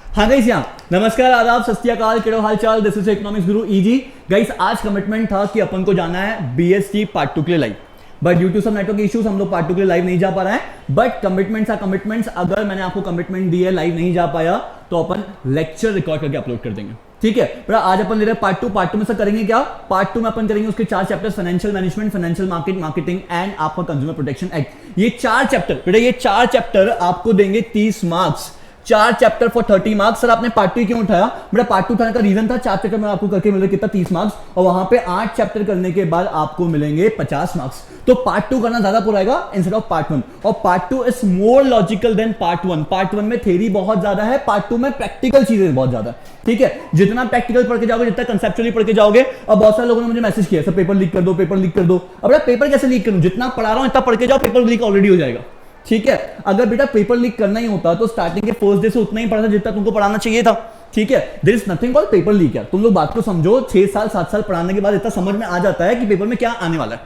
हाँ गाइस, यहाँ नमस्कार, आदाब, सत श्री अकाल, केड़ो हाल चाल। This is economics Guru easy. Guys, आज कमिटमेंट था कि अपन को जाना है बीएसटी पार्ट 2 के लिए live, but due to some network issues हम लोग पार्ट 2 के लिए लाइव नहीं जा पा रहे हैं। But commitments are commitments. अगर मैंने आपको कमिटमेंट दी है, लाइव नहीं जा पाया, तो अपन लेक्चर रिकॉर्ड करके अपलोड कर देंगे, ठीक है। पर आज अपन ले रहे हैं पार्ट 2। पार्ट 2 में से करेंगे क्या? पार्ट 2 में अपन करेंगे उसके 4 chapters, financial management, financial market, marketing and आपका कंज्यूमर प्रोटेक्शन एक्ट। ये 4 चैप्टर बेटा, ये 4 चैप्टर आपको देंगे 30 marks. 4 chapter for 30 marks. Sir आपने पार्ट 2 क्यों उठाया? मेरा पार्ट 2 उठाने का रीजन था 4 चैप्टर में आपको करके मिल रहे कितना 30 मार्क्स, और वहां पे 8 चैप्टर करने के बाद आपको मिलेंगे 50 मार्क्स। तो पार्ट 2 करना ज्यादा पूरा आएगा इंस्टेड ऑफ पार्ट 1। और part 2 is more logical than part 1। Part 1 में थ्योरी बहुत ज्यादा है, पार्ट 2 में प्रैक्टिकल चीजें बहुत ज्यादा है, ठीक है। जितना प्रैक्टिकल पढ़ के जाओगे, जितना कंसेप्चुअली पढ़ के जाओगे। अब बहुत सारे लोगों ने मुझे मैसेज किया, सर पेपर लीक कर दो, पेपर लीक कर दो। अब पेपर कैसे लीक करूं? जितना पढ़ा रहा हूं इतना पढ़ के जाओ, पेपर लीक ऑलरेडी हो जाएगा, ठीक है। अगर बेटा पेपर लीक करना ही होता तो स्टार्टिंग के फर्स्ट डे से उतना ही पढ़ा था जितना तुमको पढ़ाना चाहिए था, ठीक है। There is nothing called paper leak यार। तुम लोग बात को समझो, 6 साल 7 साल पढ़ाने के बाद इतना समझ में आ जाता है कि पेपर में क्या आने वाला है,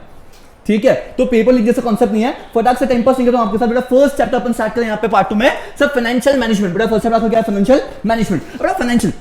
ठीक है। तो पेपर लीक जैसा कॉन्सेप्ट नहीं है। फटाक से टाइम पास नहीं करता हूं आपके साथ। बेटा फर्स्ट चैप्टर अपन स्टार्ट करें यहाँ पे पार्ट 2 में। सब फाइनेंशियल मैनेजमेंट। बेटा फर्स्ट चैप्टर क्या है? Financial management. बेटा फाइनेंशियल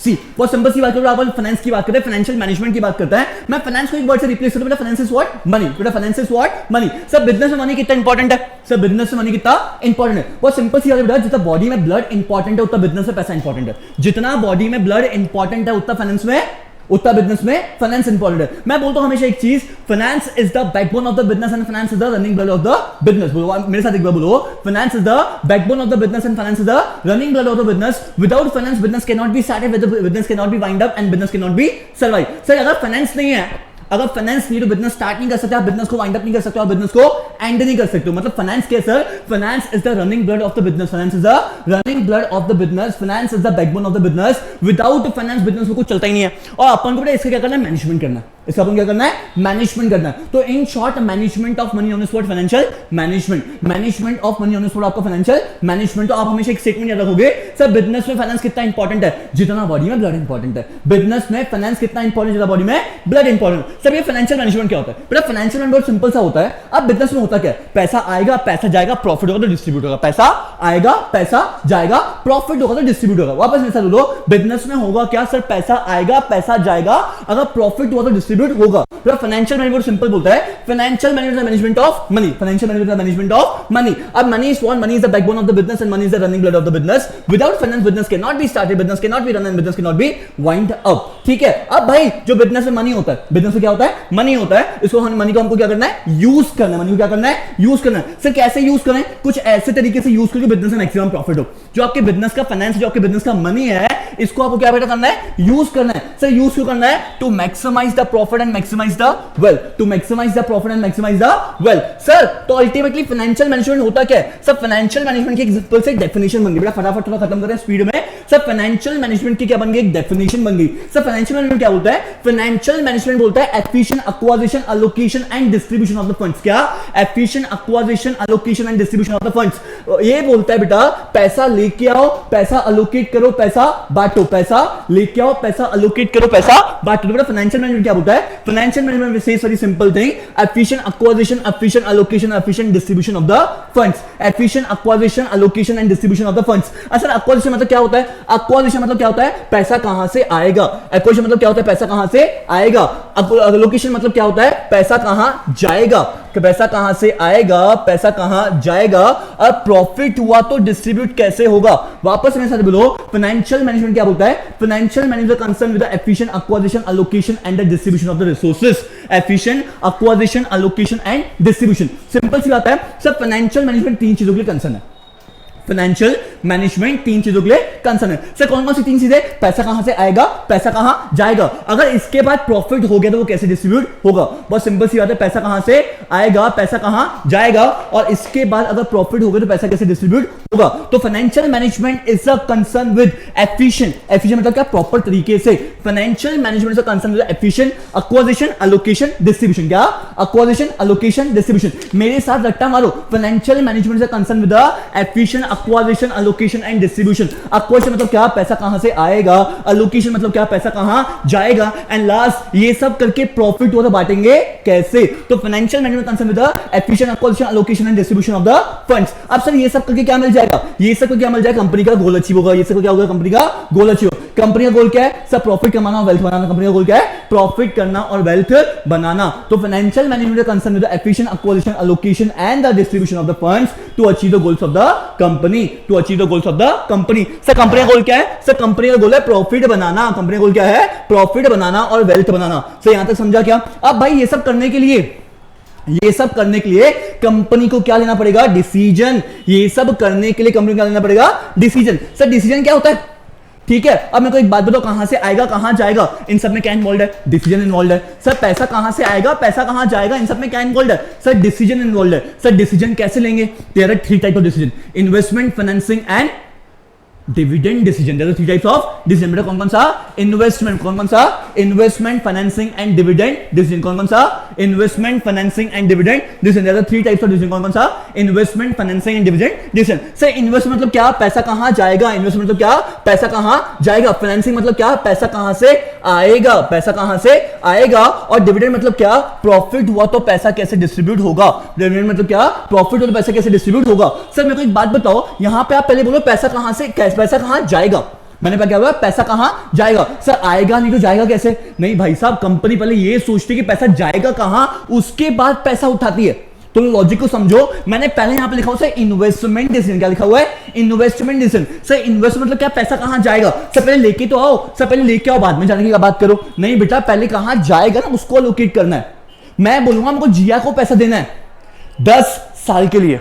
सी बहुत सिंपल सी बात करो, अपन फाइनेंस की बात करते हैं, फाइनेंशियल मैनेजमेंट की बात करते हैं। मैं फाइनेंस को एक वर्ड से रिप्लेस करूं, बेटा फाइनेंस इज व्हाट? मनी। बेटा फाइनेंस इज व्हाट? मनी। सब बिजनेस में मनी कितना इंपॉर्टेंट है? सब बिजनेस में मनी कितना इंपॉर्टेंट है? बहुत सिंपल सी बात है बेटा, जितना बॉडी में ब्लड इंपॉर्टेंट है उतना बिजनेस में पैसा इंपॉर्टेंट है। जितना बॉडी में ब्लड इंपॉर्टेंट है उतना फाइनेंस में, उतना बिजनेस में फाइनेंस इंपॉर्टेंट है। मैं बोलता हूं हमेशा एक चीज, finance is the backbone of the business and finance is the running blood of the business. बोलो मेरे साथ एक बार बोलो, finance is the backbone of the business and finance is the running blood of the business. Without finance business can not be started, business can not be wind up and business can not B survive. Sir अगर finance नहीं है, अगर finance नहीं तो business start नहीं कर सकते, आप बिजनेस को वाइंड अप नहीं कर सकते, और बिजनेस को एंड नहीं कर सकते। मतलब फाइनेंस क्या sir? Finance is the running blood of the business. Finance is the running blood of the business. Finance is the backbone of the business. Without finance business में कुछ चलता ही नहीं है। और अपन को इसका क्या करना है? मैनेजमेंट करना है। इसका अपन क्या करना है? मैनेजमेंट करना है। तो in short, management of money on is what? Financial management. Management of money on is what? आपका फाइनेंशियल मैनेजमेंट। तो आप हमेशा एक स्टेटमेंट याद रखोगे, सर बिजनेस में फाइनेंस कितना इंपॉर्टेंट है? जितना बॉडी में ब्लड इंपॉर्टेंट है। बिजनेस में फाइनेंस कितना इंपॉर्टेंट? जितना बॉडी में ब्लड इंपॉर्टेंट। सर ये फाइनेंशियल मैनेजमेंट क्या होता है? बेटा फाइनेंशियल मैनेजमेंट सिंपल सा होता है। अब बिजनेस में होता क्या है? पैसा आएगा, पैसा जाएगा, प्रॉफिट होगा तो डिस्ट्रीब्यूट होगा। पैसा आएगा, पैसा जाएगा, प्रॉफिट होगा तो डिस्ट्रीब्यूट होगा। वापस मेरे साथ बोलो, बिजनेस में होगा क्या सर? पैसा आएगा, पैसा जाएगा, अगर प्रॉफिट हुआ तो डिस्ट्रीब्यूट होगा। फाइनेंशियल मैनेजमेंट सिंपल बोलता है, financial management of money. Financial management of money. अब money is what? Money is the backbone of the business and money is the running blood of the business. Without finance business can not be started, business can not be run and business can not be wind up, ठीक है। अब भाई जो business में money होता है, business में क्या होता है? मनी होता है। इसको मनी को हमको क्या करना है? यूज करना है। मनी को क्या करना है? यूज करना है। सर कैसे यूज करें? कुछ ऐसे तरीके से यूज करें बिजनेस में मैक्सिमम प्रॉफिट हो। जो आपके बिजनेस का फाइनेंस, जो आपके बिजनेस का मनी है, इसको आपको क्या बेटा करना है? यूज करना है। सर यूज क्यों करना है? To maximise the profit and maximise the wealth. To maximise the profit and maximise the wealth. Sir तो अल्टीमेटली फाइनेंशियल मैनेजमेंट होता क्या है? सर फाइनेंशियल मैनेजमेंट की एक सिंपल से डेफिनेशन बन गई। बेटा फटाफट थोड़ा खत्म करें स्पीड में। सर फाइनेंशियल मैनेजमेंट की क्या बन गई? एक डेफिनेशन बन गई। सर फाइनेंशियल मैनेजमेंट क्या बोलता है? फाइनेंशियल मैनेजमेंट बोलता है efficient acquisition, allocation and distribution of the funds. क्या? Efficient acquisition, allocation and distribution of the funds. ये बोलता है बेटा पैसा लेके आओ, पैसा एलोकेट करो, पैसा बांटो। पैसा लेके आओ, पैसा एलोकेट करो, पैसा बांटो। बेटा फाइनेंशियल मैनेजमेंट क्या बोलता है? Financial management says very simple thing, efficient acquisition, efficient allocation, efficient distribution of the funds. Efficient acquisition, allocation and distribution of the funds. अच्छा acquisition मतलब क्या होता है? acquisition मतलब क्या होता है? पैसा कहां से आएगा? acquisition मतलब क्या होता है? पैसा कहां से आएगा? allocation मतलब क्या होता है? पैसा कहां जाएगा? कि पैसा कहां से आएगा, पैसा कहां जाएगा, और प्रॉफिट हुआ तो डिस्ट्रीब्यूट कैसे होगा। वापस मेरे साथ बोलो, फाइनेंशियल मैनेजमेंट क्या बोलता है? Financial management concern with the efficient acquisition, allocation and the distribution of the resources. Efficient acquisition, allocation and distribution. Simple सी बात है, सब फाइनेंशियल मैनेजमेंट 3 चीजों के लिए कंसर्न है। फाइनेंशियल मैनेजमेंट 3 चीजों के लिए कंसर्न है। सर कौन कौन सी 3 चीजें? पैसा कहां से आएगा, पैसा कहां जाएगा, अगर इसके बाद प्रॉफिट हो गया तो वो कैसे डिस्ट्रीब्यूट होगा। बहुत सिंपल सी बात है, पैसा कहां से आएगा, पैसा कहां जाएगा, और इसके बाद अगर प्रॉफिट हो गया तो पैसा कैसे डिस्ट्रीब्यूट होगा। तो financial management is a concern with efficient. Efficient मतलब क्या? प्रॉपर तरीके से। Financial management is a concern with efficient acquisition, allocation, distribution. क्या? Acquisition, allocation, distribution. मेरे साथ रट्टा मारो, financial management is a concern with efficient acquisition, allocation and distribution. Acquisition मतलब क्या? पैसा कहां से आएगा। एलोकेशन मतलब क्या? पैसा कहां जाएगा। एंड लास्ट ये सब करके प्रॉफिट हो तो बांटेंगे कैसे। तो financial management concern with efficient acquisition, allocation and distribution of the funds. अब सर ये सब करके क्या मिल जाएगा, ये सबको क्या मिल जाएगा, कंपनी का गोल अचीव होगा, ये सबको क्या होगा, कंपनी का गोल अचीव होगा। कंपनी का गोल क्या है सर, प्रॉफिट कमाना और वेल्थ बनाना। कंपनी का गोल क्या है, प्रॉफिट करना और वेल्थ बनाना। तो financial management concern with the efficient acquisition, allocation and the distribution of the funds to achieve the goals of the company, to achieve the goals of the company. Sir company का goal क्या है, sir company का गोल है profit बनाना। Company का goal क्या है, profit बनाना और wealth बनाना। Sir यहां तक समझा क्या? अब भाई ये सब करने के लिए कंपनी को क्या लेना पड़ेगा, डिसीजन। ये सब करने के लिए कंपनी को क्या लेना पड़ेगा, डिसीजन। सर डिसीजन क्या होता है, ठीक है। अब मेरे को एक बात बताओ, कहां से आएगा कहां जाएगा, इन सब में क्या इन्वॉल्व है, डिसीजन इन्वॉल्व है। सर पैसा कहां से आएगा, पैसा कहां जाएगा, इन सब में क्या इन्वॉल्व है, सर डिसीजन इन्वॉल्व है। सर डिसीजन कैसे लेंगे, there are 3 type of decision, investment, financing and dividend decision. There are 3 types of decision. बेटा कौन सा, इन्वेस्टमेंट, कौन सा, investment, financing and dividend decision. कौन सा, investment, financing and dividend decision. There are 3 types of decision. कौन सा, investment, financing and dividend decision. Sir investment मतलब क्या, पैसा कहां जाएगा, इन्वेस्टमेंट मतलब क्या, पैसा कहां जाएगा। फाइनेंसिंग मतलब क्या, पैसा कहां से आएगा, पैसा कहां से आएगा। और डिविडेंड मतलब क्या, प्रॉफिट हुआ तो पैसा कैसे डिस्ट्रीब्यूट होगा। डिविडेंड मतलब क्या, प्रॉफिट हुआ तो पैसा कैसे डिस्ट्रीब्यूट होगा। सर मेरे को एक बात बताओ, यहां पे आप पहले बोलो पैसा कहां से, पैसा कहां जाएगा। मैंने क्या बोला, पैसा कहां जाएगा। सर आएगा नहीं तो जाएगा कैसे, नहीं भाई साहब, कंपनी पहले ये सोचती है कि पैसा जाएगा कहां, उसके बाद पैसा उठाती है। तो लॉजिक को समझो। मैंने पहले यहां पे लिखा हुआ है इन्वेस्टमेंट डिसीजन, क्या लिखा हुआ है, इन्वेस्टमेंट डिसीजन। सर इन्वेस्टमेंट मतलब क्या, पैसा कहां जाएगा। सर पहले लेके तो आओ, सर पहले लेके आओ, बाद में जाने की बात करो। नहीं बेटा, पहले कहां जाएगा ना, उसको लोकेट करना है। मैं बोलूंगा हमको जिया को पैसा देना है 10 साल के लिए,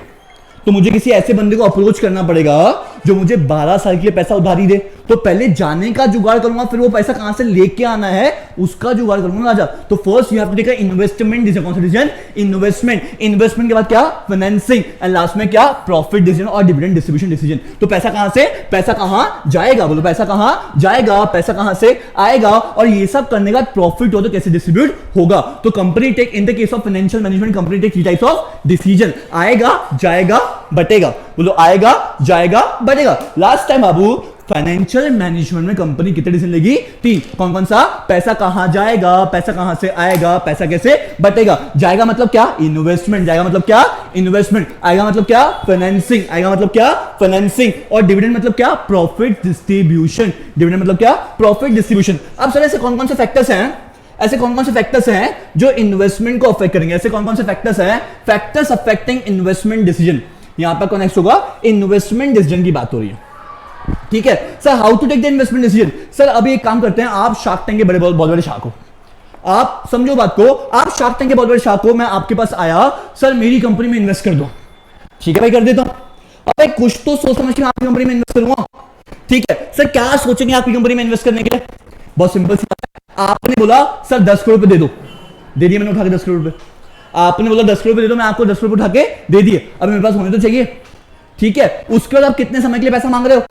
तो मुझे किसी ऐसे बंदे को अप्रोच करना पड़ेगा जो मुझे 12 साल के लिए पैसा उधारी दे। तो पहले जाने का जुगाड़ करूंगा, फिर वो पैसा कहां से लेके आना है उसका जुगाड़ करूंगा राजा। तो first you have to take investment decision. कौन सा डिसीजन, इन्वेस्टमेंट। इन्वेस्टमेंट के बाद क्या, फाइनेंसिंग, एंड लास्ट में क्या, प्रॉफिट डिसीजन और डिविडेंड डिस्ट्रीब्यूशन डिसीजन। तो पैसा कहां से, पैसा कहां जाएगा, बोलो पैसा कहां जाएगा, पैसा कहां से आएगा, और ये सब करने का प्रॉफिट हो तो कैसे डिस्ट्रीब्यूट होगा। तो company take, in the case of financial management, company take 3 types of decision, आएगा जाएगा बटेगा। बोलो आएगा जाएगा बटेगा। लास्ट टाइम बाबू फाइनेंशियल मैनेजमेंट में कंपनी कितने डिसीजन लेगी, 3। कौन कौन सा, पैसा कहां जाएगा, पैसा कहां से आएगा, पैसा कैसे बटेगा। जाएगा मतलब क्या, इन्वेस्टमेंट, जाएगा मतलब क्या, इन्वेस्टमेंट। आएगा मतलब क्या, फाइनेंसिंग, आएगा मतलब क्या, फाइनेंसिंग। और डिविडेंड मतलब क्या, प्रॉफिट डिस्ट्रीब्यूशन। डिविडेंड मतलब क्या, प्रॉफिट डिस्ट्रीब्यूशन। अब सर ऐसे कौन कौन से फैक्टर्स हैं, ऐसे कौन कौन से फैक्टर्स हैं जो इन्वेस्टमेंट को अफेक्ट करेंगे, ऐसे कौन कौन से फैक्टर्स हैं, फैक्टर्स अफेक्टिंग इन्वेस्टमेंट डिसीजन। यहां पर कनेक्ट होगा, इन्वेस्टमेंट डिसीजन की बात हो रही है, ठीक है। Sir how to take the investment decision. Sir अभी एक काम करते हैं, आप शार्क टैंक के बड़े बहुत बड़े शार्क हो, आप समझो बात को, आप शार्क टैंक के बहुत बड़े शार्क हो, मैं आपके पास आया, सर मेरी कंपनी में इन्वेस्ट कर दो। ठीक है भाई, कर देता हूं। अब कुछ तो सोच समझ के आपकी कंपनी में इन्वेस्ट करूंगा, ठीक है। सर क्या सोचेंगे आपकी कंपनी में इन्वेस्ट करने के लिए, बहुत सिंपल सी बात है। आपने बोला सर 10 करोड़ रुपए दे दो, दे दिए मैंने उठा के 10 करोड़ रुपए। आपने बोला 10 करोड़ रुपए दे दो, मैं आपको 10 करोड़ उठा के दे दिए। अब मेरे पास होने तो चाहिए, ठीक है। उसके बाद आप कितने समय के लिए पैसा मांग रहे हो,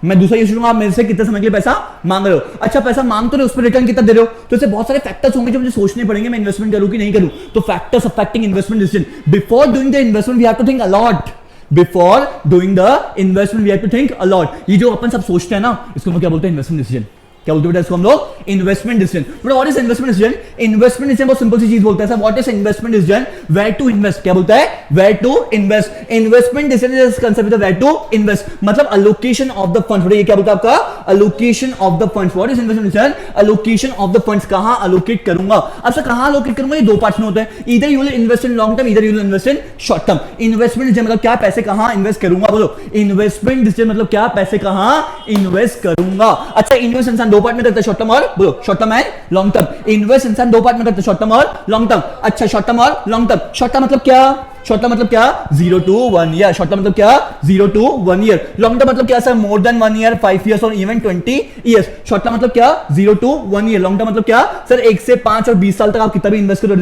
मैं दूसरा ये सुनूंगा, आप मेरे से कितने समय के लिए पैसा मांग रहे हो। अच्छा पैसा मांग तो रहे, उस पर रिटर्न कितना दे रहे हो। तो ऐसे बहुत सारे फैक्टर्स होंगे जो मुझे सोचने पड़ेंगे, मैं इन्वेस्टमेंट करूं कि नहीं करूं। तो factors affecting investment decision. Before doing the investment we have to think a lot, before doing the investment we have to think a lot. ये जो अपन सब सोचते हैं ना, इसको हम क्या बोलते हैं, इन्वेस्टमेंट डिसीजन। क्या बोलते हैं इसको हम लोग, investment decision. But what is investment decision, investment decision बहुत सिंपल सी चीज बोलता है sir, what is investment decision, where to invest. क्या बोलता है, where to invest. Investment decision is concept of where to invest, मतलब अलोकेशन ऑफ द फंड्स। ये क्या बोलता है आपका, allocation of the funds. What is investment decision, allocation of the funds, कहां अलोकेट करूंगा। अब सर कहां अलोकेट करूंगा, ये 2 पार्ट्स में होता है, इधर you will invest in long term, इधर you will invest in short term. Investment decision मतलब क्या, पैसे कहां इन्वेस्ट करूंगा, बोलो। इन्वेस्टमेंट डिसीजन मतलब क्या, पैसे कहां इन्वेस्ट करूंगा। अच्छा इन्वेस्ट इंसान 2 पार्ट में करता है, शॉर्ट टर्म और बोलो, short term and long term. Invest इंसान 2 पार्ट में करता है, शॉर्ट टर्म और लॉन्ग टर्म। अच्छा शॉर्ट टर्म और लॉन्ग टर्म, शॉर्ट टर्म मतलब क्या, शॉर्ट टर्म मतलब क्या, 0 to 1 ईयर। शॉर्ट टर्म मतलब क्या, 0 to 1 ईयर। लॉन्ग टर्म मतलब क्या sir, more than 1 year, 5 years और इवन 20 ईयर्स। शॉर्ट टर्म मतलब क्या, 0 to 1 ईयर। लॉन्ग टर्म मतलब क्या सर, 1 से 5 और 20 साल तक आप कितना भी इन्वेस्ट करो,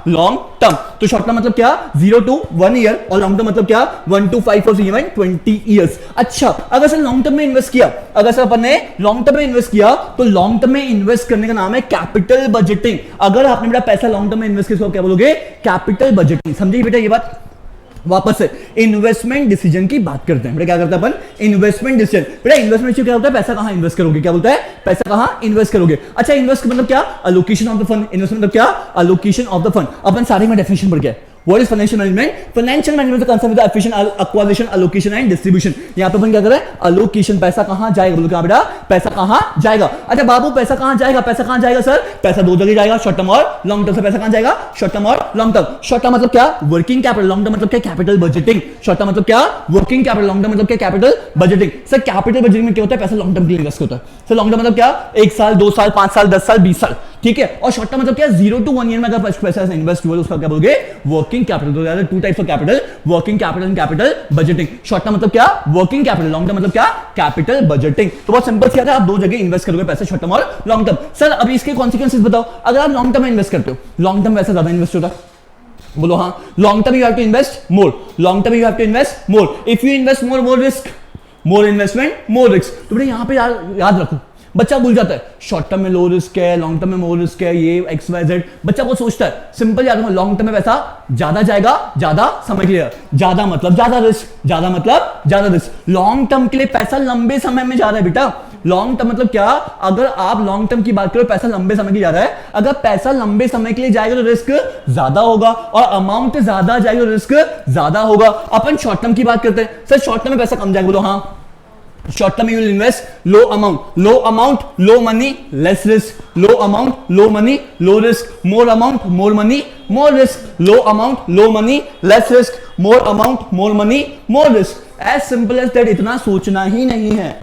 लॉन्ग टर्म। तो शॉर्ट टर्म मतलब क्या, 0 to 1 ईयर, और लॉन्ग टर्म मतलब क्या, 1 to 5 और इवन 20 ईयर्स। अच्छा अगर सर लॉन्ग टर्म में इन्वेस्ट किया, अगर सर अपन ने लॉन्ग टर्म में इन्वेस्ट किया, तो लॉन्ग टर्म में इन्वेस्ट करने का नाम है कैपिटल बजटिंग। अगर आपने बेटा पैसा लॉन्ग टर्म में इन्वेस्ट किया, क्या बोलोगे, कैपिटल बजटिंग। समझिए बेटा ये बात। वापस से इन्वेस्टमेंट डिसीजन की बात करते हैं। बेटा क्या करते हैं अपन, इन्वेस्टमेंट डिसीजन। बेटा इन्वेस्टमेंट क्या होता है, पैसा कहां इन्वेस्ट करोगे, क्या बोलता है, पैसा कहां इन्वेस्ट करोगे। अच्छा इन्वेस्ट मतलब क्या, allocation of the fund. Investment मतलब क्या, अलोकेशन ऑफ द फंड। अपन सारे में डेफिनेशन पढ़ गए, what is financial management? Financial management का कंसेप्ट है efficient acquisition, allocation and distribution. यहां पे अपन क्या कर रहे हैं? अलोकेशन, पैसा कहां जाएगा? बोलो क्या बेटा? पैसा कहां जाएगा? अच्छा बाबू पैसा कहां जाएगा? पैसा कहां जाएगा सर? पैसा दो जगह जाएगा, शॉर्ट टर्म और लॉन्ग टर्म से। पैसा कहां जाएगा? शॉर्ट टर्म और लॉन्ग टर्म। शॉर्ट टर्म मतलब क्या? Working capital. लॉन्ग टर्म मतलब क्या? Capital budgeting. शॉर्ट टर्म मतलब क्या? Working capital. लॉन्ग टर्म मतलब क्या? Capital budgeting. Sir capital budgeting में क्या होता है? पैसा लॉन्ग टर्म के लिए इन्वेस्ट होता है। सर लॉन्ग टर्म मतलब क्या? 1 साल, 2 साल, 5 साल, 10 साल, 20 साल, ठीक है। और शॉर्ट टर्म मतलब क्या? 0 to 1 ईयर में अगर पैसा इन्वेस्ट हुआ उसका क्या बोलोगे? Working capital. तो यार 2 types of capital, working capital and capital budgeting. Short term मतलब क्या? Working capital. लॉन्ग टर्म मतलब क्या? Capital budgeting. तो बहुत सिंपल सी है, आप दो जगह इन्वेस्ट करोगे पैसे, शॉर्ट टर्म और लॉन्ग टर्म। सर अभी इसके कॉन्सिक्वेंसेस बताओ। अगर आप लॉन्ग टर्म में इन्वेस्ट करते हो, लॉन्ग टर्म वैसे ज्यादा इन्वेस्ट होता है, बोलो हाँ। Long term you have to invest more, long term you have to invest more. If you invest more, more risk, more investment more risk. तो बेटा यहां पे याद रखो, बच्चा भूल जाता है शॉर्ट टर्म में लो रिस्क है, लॉन्ग टर्म में मोर रिस्क है, ये एक्स वाई जेड। बच्चा वो सोचता है, सिंपल याद रखो, लॉन्ग टर्म में पैसा ज्यादा जाएगा, ज्यादा समय के लिए, ज्यादा मतलब ज्यादा रिस्क, ज्यादा मतलब ज्यादा रिस्क। लॉन्ग टर्म के लिए पैसा लंबे समय में जा रहा है बेटा। लॉन्ग टर्म मतलब क्या? अगर आप लॉन्ग टर्म की बात करो, पैसा लंबे समय के लिए जा रहा है। अगर पैसा लंबे समय के लिए जाएगा तो रिस्क ज्यादा होगा, और अमाउंट ज्यादा जाएगा तो रिस्क ज्यादा होगा। अपन शॉर्ट टर्म की बात करते हैं, सर शॉर्ट टर्म में पैसा कम जाएगा, बोलो हाँ। Short term you will invest low amount low money less risk, low amount low money low risk, more amount more money more risk, low amount low money less risk, more amount more money more risk. As simple as that, इतना सोचना ही नहीं है।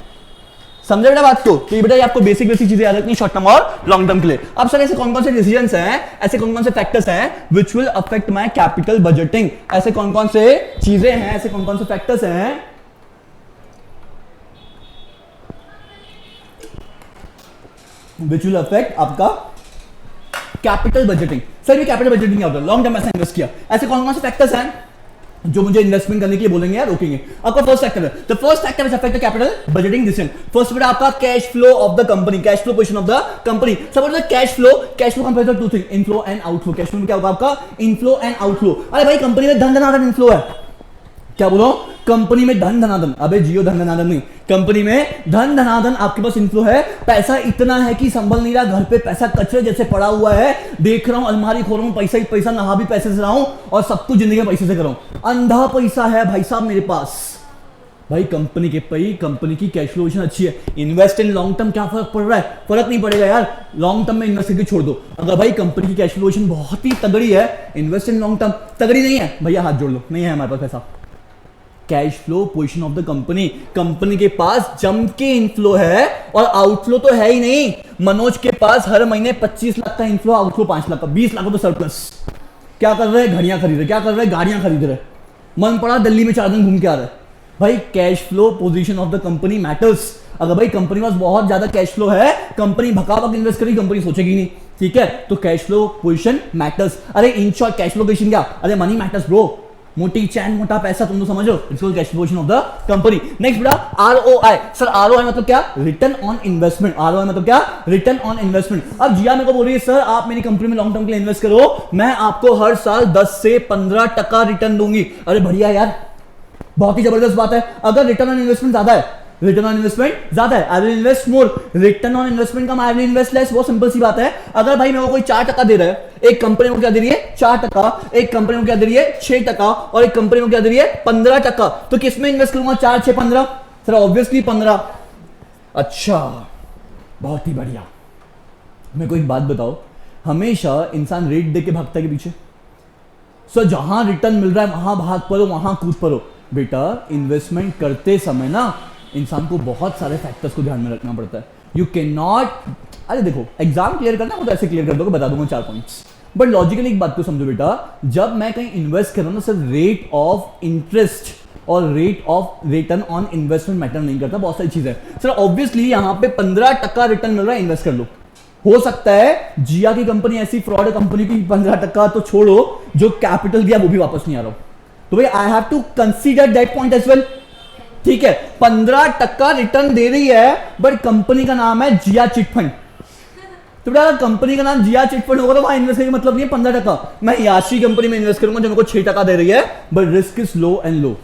समझे बेटा बात को? तो बेटा ये आपको बेसिक चीजें याद रखनी शॉर्ट टर्म और लॉन्ग टर्म के लिए। अब सर ऐसे कौन कौन से डिसीजंस हैं, ऐसे कौन कौन से फैक्टर्स हैं which will affect my capital budgeting? ऐसे कौन कौन से चीजें हैं, ऐसे कौन कौन से फैक्टर्स हैं विच विल अफेक्ट आपका कैपिटल बजटिंग? सर ये कैपिटल बजटिंग क्या होता है? लॉन्ग टर्म ऐसा इन्वेस्ट किया, ऐसे कौन कौन से फैक्टर्स हैं जो मुझे इन्वेस्टमेंट करने के लिए बोलेंगे या रोकेंगे? आपका फर्स्ट फैक्टर है, the first factor which affect the capital budgeting decision. First बेटा आपका cash flow of the company, cash flow position of the company. Suppose cash flow compare to thing, inflow and outflow. Cash flow में क्या होगा आपका? Inflow and outflow. अरे भाई company में धन धनाधन इनफ्लो है, क्या बोलो? कंपनी में धन धनाधन, अबे जियो धन धनाधन नहीं, कंपनी में धन धनाधन आपके पास इनफ्लो है। पैसा इतना है कि संभल नहीं रहा, घर पे पैसा कचरे जैसे पड़ा हुआ है, देख रहा हूं अलमारी खोल रहा हूं, पैसा ही पैसा, नहा भी पैसे से रहा हूं और सब कुछ जिंदगी में पैसे से कर रहा हूं। अंधा पैसा है भाई साहब मेरे पास। भाई कंपनी की कैश फ्लो अच्छी है, इन्वेस्ट इन लॉन्ग टर्म, क्या फर्क पड़ रहा है? फर्क नहीं पड़ेगा यार, लॉन्ग टर्म में इन्वेस्ट करके छोड़ दो। अगर भाई कंपनी की कैश फ्लो बहुत ही तगड़ी है, इन्वेस्ट इन लॉन्ग टर्म। तगड़ी नहीं है भैया हाथ जोड़ लो, नहीं है हमारे पास पैसा। Cash flow position of the company के पास जम के इनफ्लो है और आउटफ्लो तो है ही नहीं। मनोज के पास हर महीने 25 लाख का इनफ्लो, आउटफ्लो 5 लाख का, 20 लाख का तो सरप्लस। क्या कर रहे हैं? घड़ियां खरीद रहे, क्या कर रहे हैं? गाड़ियां खरीद रहे, मन पड़ा दिल्ली में 4 दिन घूम के आ रहे। भाई cash flow position of the company matters. अगर भाई कंपनी में बहुत ज्यादा कैश फ्लो है, कंपनी भकाभक इन्वेस्ट करेगी, कंपनी सोचेगी नहीं, ठीक है? तो कैश फ्लो पोजीशन मैटर्स। अरे in short cash flow position क्या? अरे मनी मैटर्स ब्रो, मोटी चैन मोटा पैसा, तुम तो समझो, it's called cash position of the company. Next बेटा आरओआई। सर आरओआई मतलब क्या? Return on investment. आरओआई मतलब क्या? Return on investment. अब जिया मेरे को बोल रही है सर आप मेरी कंपनी में लॉन्ग टर्म के लिए इन्वेस्ट करो, मैं आपको हर साल 10 से 15% रिटर्न दूंगी। अरे बढ़िया यार, बहुत ही जबरदस्त बात है। अगर रिटर्न ऑन इन्वेस्टमेंट ज्यादा है, रिटर्न ऑन इन्वेस्टमेंट ज्यादा है, I will invest more. Return on investment come, I will invest less. बहुत सिंपल सी बात है। अगर भाई मेरे को कोई 4% दे रहा है, एक कंपनी को क्या दे रही है? 4%, एक कंपनी को क्या दे रही है? 6%, और एक कंपनी को क्या दे रही है? 15%। तो किस में इन्वेस्ट करूंगा? 4, 6, 15? Sir obviously 15। अच्छा बहुत ही बढ़िया। मेरे को एक बात बताओ, हमेशा इंसान रेट दे के भागता है के पीछे? सर जहां रिटर्न मिल रहा है वहां भाग पड़ो, वहां कूद पड़ो। बेटा इन्वेस्टमेंट करते समय ना इंसान को बहुत सारे फैक्टर्स को ध्यान में रखना पड़ता है। यू कैन नॉट, अरे देखो एग्जाम क्लियर करना हो तो ऐसे क्लियर कर दोगे, बता दूंगा 4 पॉइंट्स। बट लॉजिकली एक बात को समझो बेटा, जब मैं कहीं इन्वेस्ट कर रहा हूं ना, सिर्फ रेट ऑफ इंटरेस्ट और rate of return on investment matter नहीं करता, बहुत सारी चीजें। सर ऑब्वियसली यहां पे 15% रिटर्न मिल रहा है, इन्वेस्ट कर लो। हो सकता है जिया की कंपनी ऐसी फ्रॉड कंपनी की 15% तो छोड़ो, जो कैपिटल दिया वो भी वापस नहीं आ रहा, तो भाई I have to consider that point as well. ठीक है, 15% रिटर्न दे रही है, बट कंपनी का नाम है जिया चिटफंड। तो बेटा कंपनी का नाम जिया चिटफंड होगा तो वहां इन्वेस्ट करने का मतलब नहीं है 15%। मैं याशी कंपनी में इन्वेस्ट करूंगा जो मेरे को 6% दे रही है, but risk is low and low.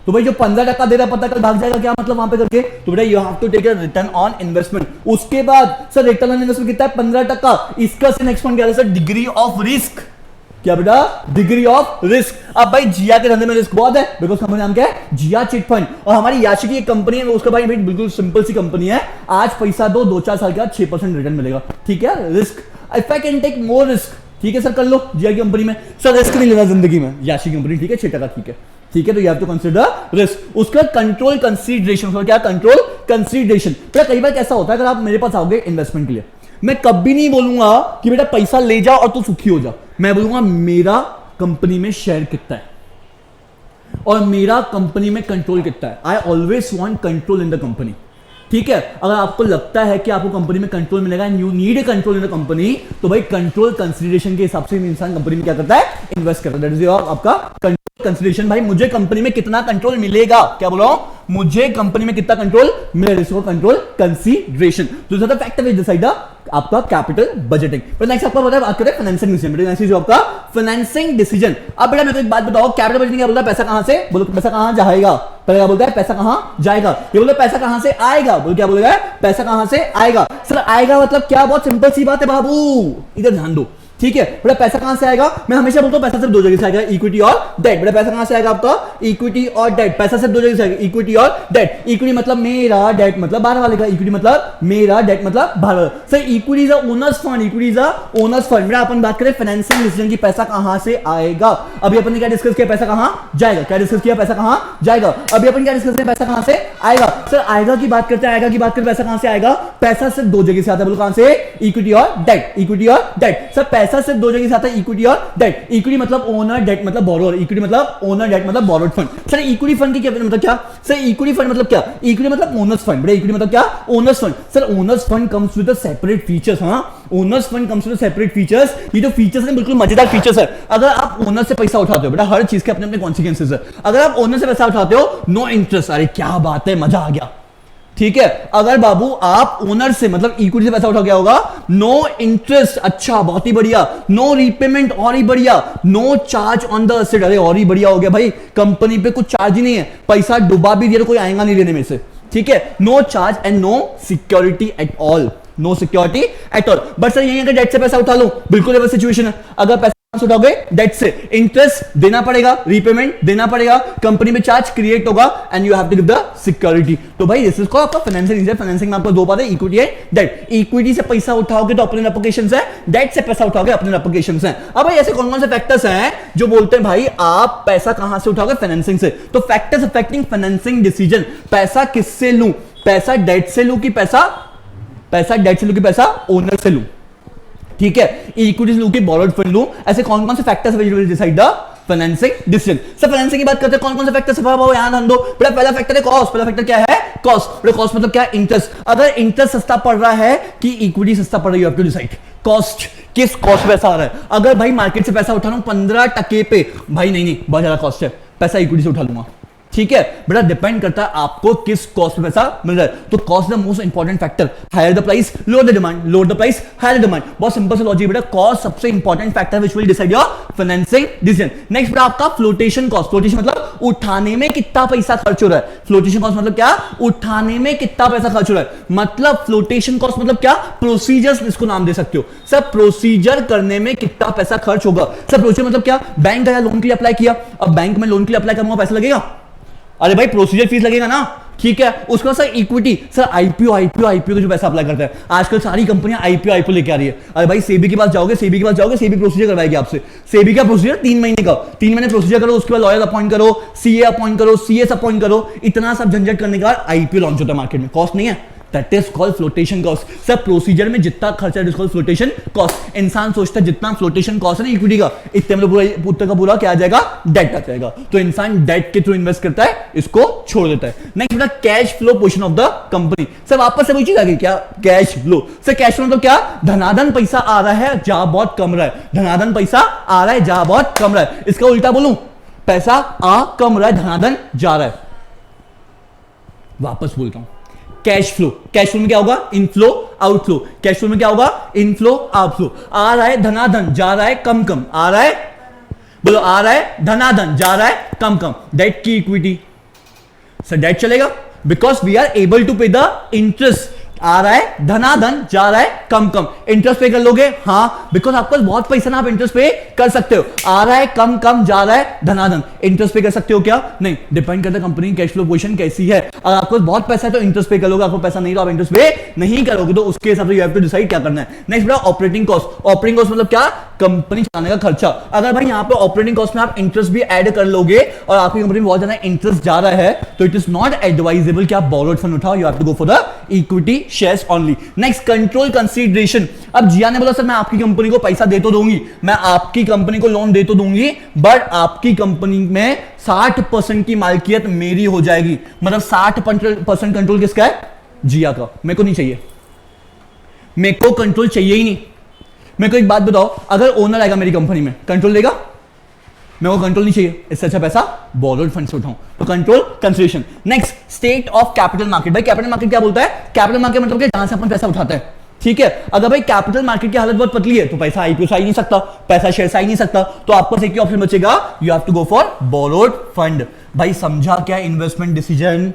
तो भाई जो 15% दे रहा है, पता कल भाग जाएगा क्या मतलब वहां पे करके? तो बेटा you have to take a return on investment. उसके बाद सर रिटर्न ऑन इन्वेस्टमेंट कितना है? 15%। इसका से नेक्स्ट पॉइंट क्या है सर? Degree of risk. क्या बेटा, डिग्री ऑफ रिस्क। अब भाई जिया के धंधे में रिस्क बहुत है, बिकॉज कंपनी नाम क्या है, जिया चिट फंड। और हमारी याशी की एक कंपनी है, उसका भाई बिल्कुल सिंपल सी कंपनी है, आज पैसा दो, 2-4 साल के बाद 6% रिटर्न मिलेगा। ठीक है, risk, if I can take more risk, ठीक है सर कर लो जिया की कंपनी में। सर रिस्क नहीं लेना जिंदगी में, याशी कंपनी ठीक है 6%, ठीक है ठीक है, तो you have to consider risk. उसका कंट्रोल कंसीडरेशन, क्या कंट्रोल कंसीडरेशन। बेटा कई बार कैसा होता है, अगर आप मेरे पास आओगे इन्वेस्टमेंट के लिए, मैं कभी नहीं बोलूंगा कि बेटा पैसा ले जाओ और तू सुखी हो जा, मैं बोलूंगा मेरा कंपनी में शेयर कितना है और मेरा कंपनी में कंट्रोल कितना है। I always want control in the company. ठीक है, अगर आपको लगता है कि आपको कंपनी में कंट्रोल मिलेगा and you need a control in the company, तो भाई कंट्रोल कंसीडरेशन के हिसाब से इंसान कंपनी में क्या करता है, इन्वेस्ट करता है। दैट इज योर आपका कंट्रोल कंसीडरेशन। भाई मुझे कंपनी में कितना कंट्रोल मिलेगा, क्या बोलो, मुझे कंपनी में कितना कंट्रोल मिलेगा, इसको कंट्रोल कंसीडरेशन। दूसरा द फैक्टर विच डिसाइड आपका कैपिटल बजटिंग। पर नेक्स्ट आपका बताया, बात करें फाइनेंसिंग डिसीजन, जो आपका फाइनेंसिंग डिसीजन। अब बेटा मेरे को एक बात बताओ, कैपिटल बजटिंग क्या बोलता है, पैसा कहां से, बोलो पैसा कहां जाएगा, पहले क्या बोलता है, पैसा कहां जाएगा, ये बोलते पैसा कहां से आएगा, बोलो क्या बोलेगा, पैसा कहां से आएगा। सर आएगा मतलब क्या, बहुत सिंपल सी बात है बाबू, इधर ध्यान दो। ठीक है, बड़ा पैसा कहां से आएगा, मैं हमेशा बोलता हूं पैसा सिर्फ दो जगह से आएगा, इक्विटी और डेट। बड़ा पैसा कहां से आएगा आपका, इक्विटी और डेट। पैसा सिर्फ दो जगह से आएगा, इक्विटी और डेट। इक्विटी मतलब मेरा, डेट मतलब बाहर वाले का। इक्विटी मतलब मेरा, डेट मतलब बाहर। Sir equity is a owner's fund, equity is a owner's fund. बेटा अपन बात करें फाइनेंशियल डिसीजन की, पैसा कहां से आएगा। अभी अपन ने क्या डिस्कस किया, पैसा कहां जाएगा, क्या डिस्कस किया, पैसा कहां जाएगा। अभी अपन क्या डिस्कस किया, पैसा कहां से आएगा। सर आएगा की बात करते हैं, आएगा की बात करते, पैसा कहां से आएगा, पैसा सिर्फ दो जगह से आता है, बोलो कहां से, इक्विटी और डेट, इक्विटी और डेट। सर पैसा सिर्फ दो जगह से आता है, इक्विटी और डेट। इक्विटी मतलब ओनर, डेट मतलब बोरोअर। इक्विटी मतलब ओनर, डेट मतलब borrowed fund. Sir equity fund की क्या मतलब, क्या सर इक्विटी फंड मतलब क्या, इक्विटी मतलब ओनर्स फंड। बेटा इक्विटी मतलब क्या, owners fund. Sir owners fund comes with separate features. हाँ, owners fund comes with separate features. ये जो फीचर्स हैं बिल्कुल मजेदार फीचर्स है। अगर आप ओनर से पैसा उठाते हो, बेटा हर चीज के अपने अपने कॉन्सिक्वेंसेस है। अगर आप ओनर से पैसा उठाते हो, नो इंटरेस्ट, अरे क्या बात है, मजा आ गया। ठीक है, अगर बाबू आप ओनर से मतलब इक्विटी से पैसा उठा गया होगा, नो इंटरेस्ट, अच्छा बहुत ही बढ़िया, नो रीपेमेंट और ही बढ़िया, no charge on the asset, अरे और ही बढ़िया हो गया भाई, कंपनी पे कुछ चार्ज ही नहीं है, पैसा डुबा भी दिया तो कोई आएगा नहीं लेने में से। ठीक है, no charge and no security at all, no security at all. But sir यही अगर डेट से पैसा उठा लो, बिल्कुल ये सिचुएशन है। अगर पैसा उठाओगे डेट से, इंटरेस्ट देना पड़ेगा, रीपेमेंट देना पड़ेगा, कंपनी में चार्ज क्रिएट होगा and you have to give the security. तो भाई दिस इज कॉल्ड आपका फाइनेंसिंग। फाइनेंसिंग में आपको दो बात है, इक्विटी एंड डेट। इक्विटी से पैसा उठाओगे तो अपने एप्लीकेशंस है, डेट से पैसा उठाओगे अपने एप्लीकेशंस है। अब भाई ऐसे कौन कौन से फैक्टर्स हैं जो बोलते हैं भाई आप पैसा कहां से उठाओगे, फाइनेंसिंग से। तो फैक्टर्स अफेक्टिंग फाइनेंसिंग डिसीजन, पैसा किससे लूं, पैसा डेट से लूं कि पैसा डेट से लूं कि पैसा ओनर से लूं। ठीक है, इक्विटी लूं कि बोरोड फंड लूं, ऐसे कौन कौन से factors will decide the financing decision. Sir financing की बात करते हैं, कौन कौन से फैक्टर्स है बाबू, यहां ध्यान दो। बेटा पहला फैक्टर है कॉस्ट। पहला फैक्टर क्या है, कॉस्ट। बेटा कॉस्ट मतलब क्या है, इंटरेस्ट। अगर इंटरेस्ट सस्ता पड़ रहा है कि इक्विटी सस्ता पड़ रही है, you have to decide cost, किस कॉस्ट पे पैसा आ रहा है। अगर भाई मार्केट से पैसा उठा रहा हूं 15% पे, भाई नहीं बहुत ज्यादा कॉस्ट है, पैसा इक्विटी से उठा लूंगा। ठीक है, बेटा डिपेंड करता है आपको किस कॉस्ट पे पैसा मिल रहा है। तो cost the most important factor, higher the price lower the demand, lower the price higher the demand. बहुत सिंपल सा लॉजिक बेटा, कॉस्ट सबसे important factor which will decide your financing decision. Next बेटा आपका फ्लोटेशन कॉस्ट। फ्लोटेशन मतलब उठाने में कितना पैसा खर्च हो रहा है। फ्लोटेशन कॉस्ट मतलब क्या, उठाने में कितना पैसा खर्च हो रहा है। मतलब फ्लोटेशन कॉस्ट मतलब क्या, प्रोसीजर्स इसको नाम दे सकते हो। सर प्रोसीजर करने में कितना पैसा खर्च होगा। सर प्रोसीजर मतलब क्या, बैंक गया लोन के लिए अप्लाई किया, अब बैंक में लोन के लिए अप्लाई करूंगा, पैसा लगेगा, अरे भाई प्रोसीजर फीस लगेगा ना। ठीक है, उसका सर इक्विटी, सर आईपीओ का जो पैसा अप्लाई करता है, आजकल सारी कंपनियां आईपीओ लेके आ रही है। अरे भाई सेबी के पास जाओगे, सेबी प्रोसीजर करवाएगी आपसे। सेबी का प्रोसीजर 3 महीने का, 3 महीने प्रोसीजर करो, उसके बाद लॉयर अपॉइंट करो, सीए अपॉइंट करो, सीएस अपॉइंट करो, इतना सब झंझट करने के बाद आईपीओ लॉन्च होता है मार्केट में। कॉस्ट नहीं है, that is called flotation cost. Sir procedure में जितना खर्चा है कॉल्ड फ्लोटेशन कॉस्ट। इंसान सोचता है जितना फ्लोटेशन कॉस्ट है ना इक्विटी का, इतने में पूरा का पूरा क्या आ जाएगा, डेट आ जाएगा। तो इंसान डेट के थ्रू इन्वेस्ट करता है, इसको छोड़ देता है। नेक्स्ट बेटा cash flow position of the company. Sir वापस से वही चीज आ गई क्या, cash flow. Sir cash flow मतलब क्या, धनाधन पैसा आ रहा है जहां बहुत कम रहा है, धनाधन पैसा आ रहा है जहां बहुत कम रहा है। इसका उल्टा बोलूं, पैसा आ कम रहा है, धनाधन जा रहा है। वापस बोलता हूं, कैश फ्लो में क्या होगा, इनफ्लो आउटफ्लो। कैश फ्लो में क्या होगा, इनफ्लो आउटफ्लो। आ रहा है धनाधन, जा रहा है कम कम, आ रहा है, बोलो आ रहा है धनाधन, जा रहा है कम कम। डेट की इक्विटी, सर डेट चलेगा because we are able to pay the interest. आ रहा है धनाधन, जा रहा है कम कम। इंटरेस्ट पे कर लोगे, हाँ, बिकॉज आपके पास बहुत पैसा ना, आप इंटरेस्ट पे कर सकते हो। आ रहा है कम कम, जा रहा है धनाधन, इंटरेस्ट पे कर सकते हो क्या? नहीं, डिपेंड करता है कंपनी की कैश फ्लो पोजीशन कैसी है। अगर आपके पास बहुत पैसा है तो इंटरेस्ट पे कर लोगे, आपको पैसा नहीं तो आप इंटरेस्ट पे नहीं करोगे, तो उसके हिसाब से यू हैव टू डिसाइड क्या करना है। नेक्स्ट बेटा ऑपरेटिंग कॉस्ट। ऑपरेटिंग कॉस्ट मतलब क्या? कंपनी चलाने का खर्चा। अगर भाई यहाँ पे ऑपरेटिंग कॉस्ट में आप इंटरेस्ट भी ऐड कर लोगे और आपकी कंपनी में बहुत ज्यादा इंटरेस्ट जा रहा है, तो इट इज नॉट एडवाइजेबल कि आप बोरोड फंड उठाओ, you have to go for the equity shares only. Next control consideration. अब जिया ने बोला सर मैं आपकी कंपनी को पैसा दे तो दूंगी, मैं आपकी कंपनी को लोन दे तो दूंगी, बट आपकी कंपनी में 60% की मालकियत मेरी हो जाएगी। मतलब 60% कंट्रोल किसका है? जिया का। मेरे को नहीं चाहिए, मेरे को कंट्रोल चाहिए ही नहीं। मेरे को एक बात बताओ, अगर ओनर आएगा मेरी कंपनी में, कंट्रोल लेगा? मेरे को कंट्रोल नहीं चाहिए, इससे अच्छा पैसा बोरोड फंड से उठाऊं। तो control consideration. Next state of capital market. भाई कैपिटल मार्केट क्या बोलता है? कैपिटल मार्केट मतलब जहां से अपन पैसा उठाते हैं, ठीक है। अगर भाई कैपिटल मार्केट की हालत बहुत पतली है तो पैसा आईपीओ से आ ही नहीं सकता, पैसा शेयर से आ ही नहीं सकता, तो आपको एक ही ऑप्शन बचेगा, you have to go for borrowed fund. भाई समझा क्या? Investment decision,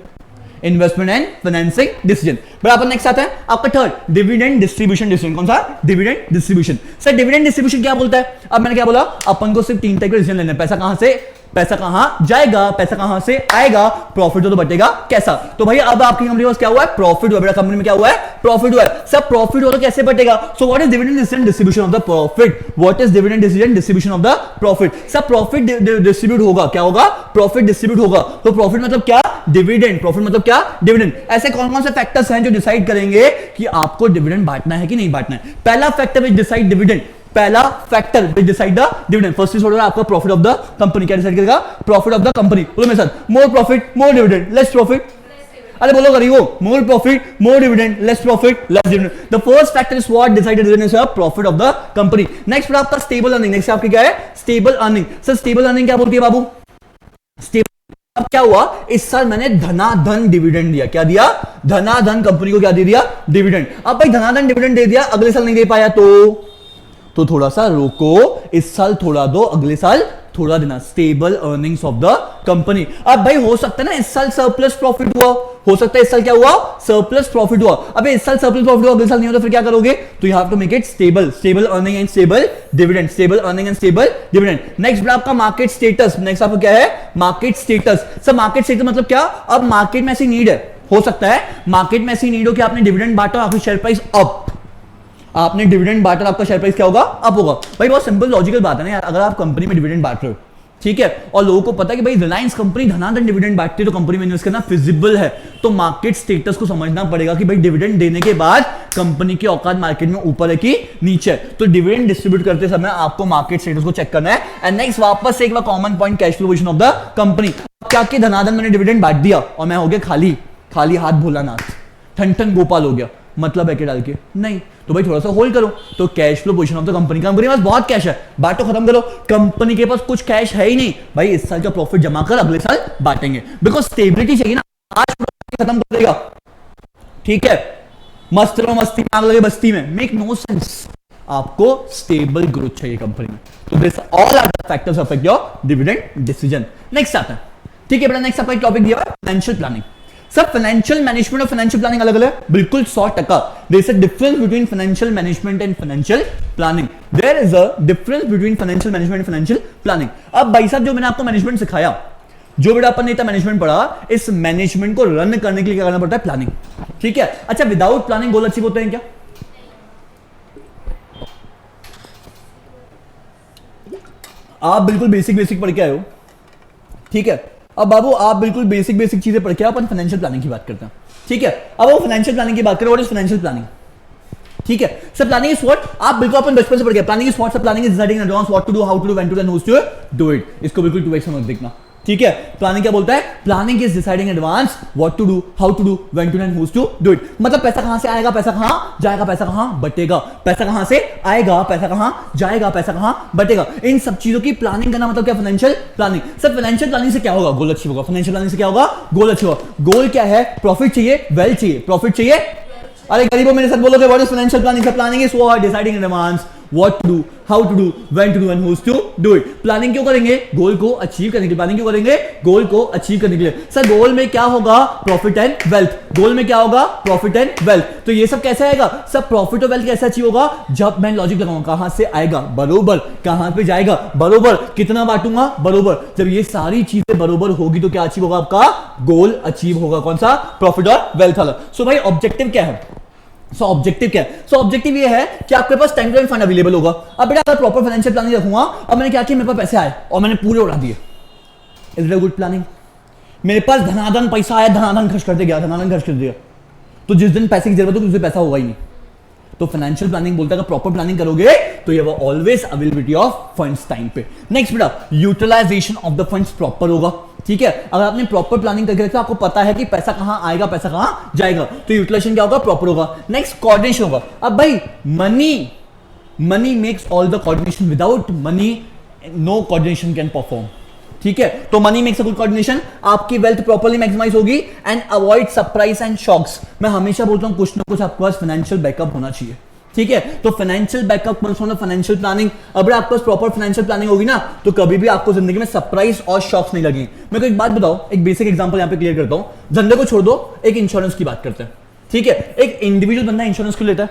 investment and financing decision. बराबर। नेक्स्ट आता है आपका थर्ड, डिविडेंड डिस्ट्रीब्यूशन डिसीजन। कौन सा? Dividend distribution. Sir dividend distribution क्या बोलता है? अब मैंने क्या बोला, अपन को सिर्फ 3 टाइप के डिसीजन लेने हैं। पैसा कहां से, पैसा कहां जाएगा, पैसा कहां से आएगा, प्रॉफिट हो तो बटेगा कैसा। तो भाई अब आपकी कंपनी में क्या हुआ है? प्रॉफिट हुआ। बेटा कंपनी में क्या हुआ है? प्रॉफिट हुआ है। सब प्रॉफिट हो तो कैसे बटेगा? So what is dividend decision distribution of the profit? What is dividend decision distribution of the profit? सब प्रॉफिट डिस्ट्रीब्यूट होगा। क्या होगा? प्रॉफिट डिस्ट्रीब्यूट होगा। तो प्रॉफिट मतलब क्या? डिविडेंड। प्रॉफिट मतलब क्या? डिविडेंड। ऐसे कौन कौन से फैक्टर्स हैं जो डिसाइड करेंगे कि आपको डिविडेंड बांटना है कि नहीं बांटना है? पहला फैक्टर विच डिसाइड डिविडेंड, पहला factor which decide the dividend, first is आपका प्रॉफिट ऑफ द कंपनी। क्या डिसाइड करेगा? Profit of the company. बोलो मेरे साथ, मोर प्रॉफिट मोर डिविडेंड लेस प्रॉफिट। अरे बोलो गरीबो, more profit more dividend less profit less dividend. The first factor is what decided dividend is profit of the company. Next फिर आपका stable earning. Next आपकी क्या है? Stable earning. Sir stable earning क्या बोलती है बाबू? स्टेबल। अब क्या हुआ, इस साल मैंने धनाधन डिविडेंड दिया। क्या दिया? धनाधन कंपनी को क्या दे दिया? डिविडेंड। अब भाई धनाधन डिविडेंड दे दिया, अगले साल नहीं दे पाया तो थोड़ा सा रोको, इस साल थोड़ा दो, अगले साल थोड़ा देना। Stable earnings of the company. अब भाई हो सकता है ना इस साल सरप्लस प्रॉफिट हुआ, हो सकता है इस साल क्या हुआ? सरप्लस प्रॉफिट हुआ। अबे इस साल सरप्लस प्रॉफिट हुआ, अगले साल नहीं होता, फिर क्या करोगे? तो you have to make it stable. Stable earning and stable dividend. Stable earning and stable dividend. Next आपका मार्केट स्टेटस। नेक्स्ट आपका क्या है? Market status. Sir market status मतलब क्या? अब मार्केट में ऐसी नीड है, हो सकता है मार्केट में ऐसी नीड हो कि आपने डिविडेंड बांटा, आपकी शेयर प्राइस अप, आपने डिविडेंड बांटा, आपका शेयर प्राइस क्या होगा? अप होगा। भाई बहुत सिंपल लॉजिकल बात है ना यार, अगर आप कंपनी में डिविडेंड बांट रहे हो, ठीक है, और लोगों को पता है कि भाई रिलायंस कंपनी धनाधन डिविडेंड बांटती है, तो कंपनी में इन्वेस्ट करना फिजिबल है, तो मार्केट स्टेटस को समझना पड़ेगा कि भाई डिविडेंड देने के बाद कंपनी की औकात मार्केट में ऊपर है कि नीचे है। तो डिविडेंड डिस्ट्रीब्यूट करते समय आपको मार्केट स्टेटस को चेक करना है। एंड नेक्स्ट वापस से एक बार common point, cash flow position of the company. क्या कि धनाधन मैंने डिविडेंड बांट दिया और मैं हो गया खाली खाली हाथ भोलानाथ, ठन ठन गोपाल हो गया, मतलब है कि डाल के नहीं, तो भाई थोड़ा सा होल्ड करो। तो cash flow position of the company, company के पास बहुत कैश है, बांटो, खत्म करो। कंपनी के पास कुछ कैश है ही नहीं, भाई इस साल का प्रॉफिट जमा कर अगले साल बांटेंगे, बिकॉज स्टेबिलिटी चाहिए ना। आज खत्म कर देगा, ठीक है, मस्त रहो, मस्ती में आग लगे बस्ती में, मेक नो सेंस। आपको स्टेबल ग्रोथ चाहिए कंपनी में। तो this all are the factors affect your dividend decision. Next आता है, ठीक है बेटा, नेक्स्ट आपका टॉपिक दिया है financial planning. Sir financial management और फाइनेंशियल प्लानिंग अलग अलग है, बिल्कुल 100%। There is a difference between financial management and financial planning. There is a difference between financial management and financial planning. अब भाई साहब जो मैंने आपको मैनेजमेंट सिखाया, जो बेटा अपन ने इतना मैनेजमेंट पढ़ा, इस मैनेजमेंट को रन करने के लिए क्या करना पड़ता है? प्लानिंग, ठीक है। अच्छा विदाउट प्लानिंग गोल अचीव होते हैं क्या? आप बिल्कुल बेसिक बेसिक पढ़ के आए हो, ठीक है। अब बाबू आप बिल्कुल बेसिक बेसिक चीजें पढ़ के अपन फाइनेंशियल प्लानिंग की बात करते हैं, ठीक है। अब वो फाइनेंशियल प्लानिंग की बात करें, व्हाट इज फाइनेंशियल प्लानिंग, ठीक है। सर प्लानिंग इज व्हाट, आप बिल्कुल अपन बचपन से पढ़ के, planning is what, sir planning is deciding in advance what to do, how to do, when to do and who's to do it. इसको बिल्कुल 2x मत देखना, ठीक है। प्लानिंग क्या बोलता है? Planning is deciding advance what to do, how to do, when to do and who's to do it. मतलब पैसा कहां से आएगा, पैसा कहां जाएगा, पैसा कहां बटेगा, पैसा कहां से आएगा, पैसा कहां जाएगा, पैसा कहां बटेगा, इन सब चीजों की प्लानिंग करना मतलब क्या? Financial planning. Sir financial planning से क्या होगा? गोल अचीव होगा। फाइनेंशियल प्लानिंग से क्या होगा? गोल अचीव होगा। गोल क्या है? प्रॉफिट चाहिए, वेल्थ चाहिए, प्रॉफिट चाहिए। अरे गरीबों मेरे साथ बोलोगे what is financial planning? Sir planning is what deciding in advance what to do, how to do, when to do and who's to do it. Planning क्यों करेंगे? गोल को अचीव करने के लिए। प्लानिंग क्यों करेंगे? गोल को अचीव करने के लिए। सर गोल में क्या होगा? Profit and wealth. गोल में क्या होगा? Profit and wealth. तो ये सब कैसे आएगा? सब प्रॉफिट और वेल्थ कैसे अचीव होगा? जब मैं लॉजिक लगाऊंगा, कहां से आएगा? बरोबर। कहां पे जाएगा? बरोबर। कितना बांटूंगा? बरोबर। जब ये सारी चीजें बरोबर होगी तो क्या अचीव होगा? आपका गोल अचीव होगा। कौन सा? प्रॉफिट और वेल्थ वाला। सो भाई ऑब्जेक्टिव क्या है? सो ऑब्जेक्टिव क्या है? सो ऑब्जेक्टिव ये है कि आपके पास time to time fund available होगा। अब बेटा अगर प्रॉपर फाइनेंशियल प्लानिंग रखूंगा, अब मैंने क्या किया, मेरे पास पैसे आए और मैंने पूरे उड़ा दिए, is it a good planning? मेरे पास धनाधन पैसा आया, धनाधन खर्च करते गया, धनाधन खर्च कर दिया, तो जिस दिन पैसे की जरूरत हो उस दिन पैसा होगा ही नहीं। तो फाइनेंशियल प्लानिंग बोलता है अगर प्रॉपर प्लानिंग करोगे तो ये always availability of funds time पे। नेक्स्ट बेटा utilization of the funds proper होगा। ठीक है, अगर आपने प्रॉपर प्लानिंग करके रखा, आपको पता है कि पैसा कहां आएगा, पैसा कहां जाएगा, तो यूटिलाइजेशन क्या होगा? प्रॉपर होगा। नेक्स्ट कोऑर्डिनेशन होगा। अब भाई money makes all the coordination, without money no coordination can perform. ठीक है, तो money makes a good coordination, आपकी वेल्थ प्रॉपर्ली मैक्सिमाइज होगी and avoid surprise and shocks. मैं हमेशा बोलता हूं कुछ ना कुछ आपके पास फाइनेंशियल बैकअप होना चाहिए। ठीक है, तो financial backup comes from the financial planning. अगर आपके पास प्रॉपर फाइनेंशियल प्लानिंग होगी ना, तो कभी भी आपको जिंदगी में सरप्राइज और शॉक्स नहीं लगेंगे। मेरे को एक बात बताओ, एक बेसिक एग्जांपल यहां पे क्लियर करता हूं। धंधे को छोड़ दो, एक इंश्योरेंस की बात करते हैं। ठीक है, एक इंडिविजुअल बंदा इंश्योरेंस क्यों लेता है?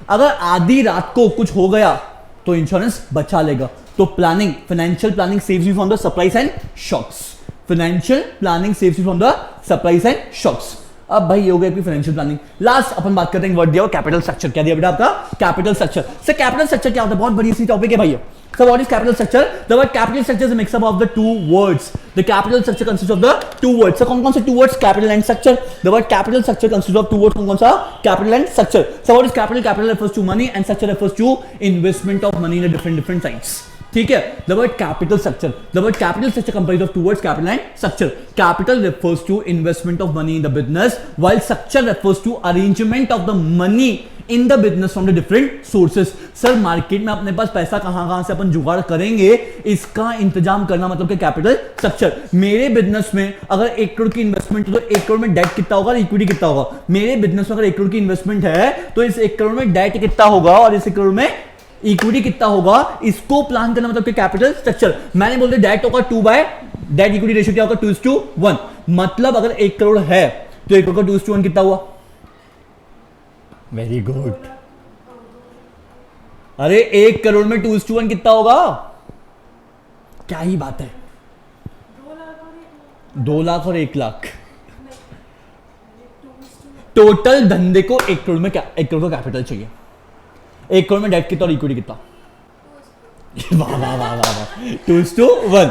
अगर आधी रात को कुछ हो गया तो इंश्योरेंस बचा लेगा। तो planning, financial planning saves you from the surprise and shocks. Financial planning saves you from the surprise and shocks. अब भाई ये हो गया आपकी फाइनेंशियल प्लानिंग। लास्ट अपन बात करते हैं, वर्ड दिया कैपिटल स्ट्रक्चर। क्या दिया बेटा आपका? Capital structure. Sir capital structure क्या होता है? बहुत बड़ी सी टॉपिक है भाई। So what is capital structure? The word capital structure is a mix up of the two words. The capital structure consists of the two words. So कौन-कौन से two words? Capital and structure. The word capital structure consists of two words. कौन-कौन सा? Capital and structure. So what is capital? Capital refers to money and structure refers to investment of money in a different sites. ठीक है, the word capital structure. The word capital structure comprises of two words, capital and structure. Capital refers to investment of money in the business, while structure refers to arrangement of the money in the business from the different sources. Sir market में अपने पास पैसा कहां से अपन जुगाड़ करेंगे, इसका इंतजाम करना मतलब कि कैपिटल स्ट्रक्चर। मेरे बिजनेस में अगर 1 करोड़ की इन्वेस्टमेंट, तो 1 करोड़ में डेट कितना होगा, इक्विटी कितना होगा? मेरे बिजनेस में अगर 1 करोड़ की इन्वेस्टमेंट है तो इस 1 करोड़ में डेट कितना होगा और इस 1 करोड़ में इक्विटी कितना होगा, इसको प्लान करना मतलब कि कैपिटल स्ट्रक्चर। मैंने बोलते डेट होगा 2 बाय डेट इक्विटी रेशियो क्या होगा? 2:1। मतलब अगर 1 करोड़ है तो 1 करोड़ का 2:1 कितना हुआ? Very good. अरे 1 करोड़ में 2:1 कितना होगा? क्या ही बात है, 2 लाख और 1 लाख। टोटल धंधे को 1 करोड़ में 1 करोड़ का कैपिटल चाहिए। 1 करोड़ में डेट कितना और इक्विटी कितना? वाह वाह वाह वाह वाह, 2:1।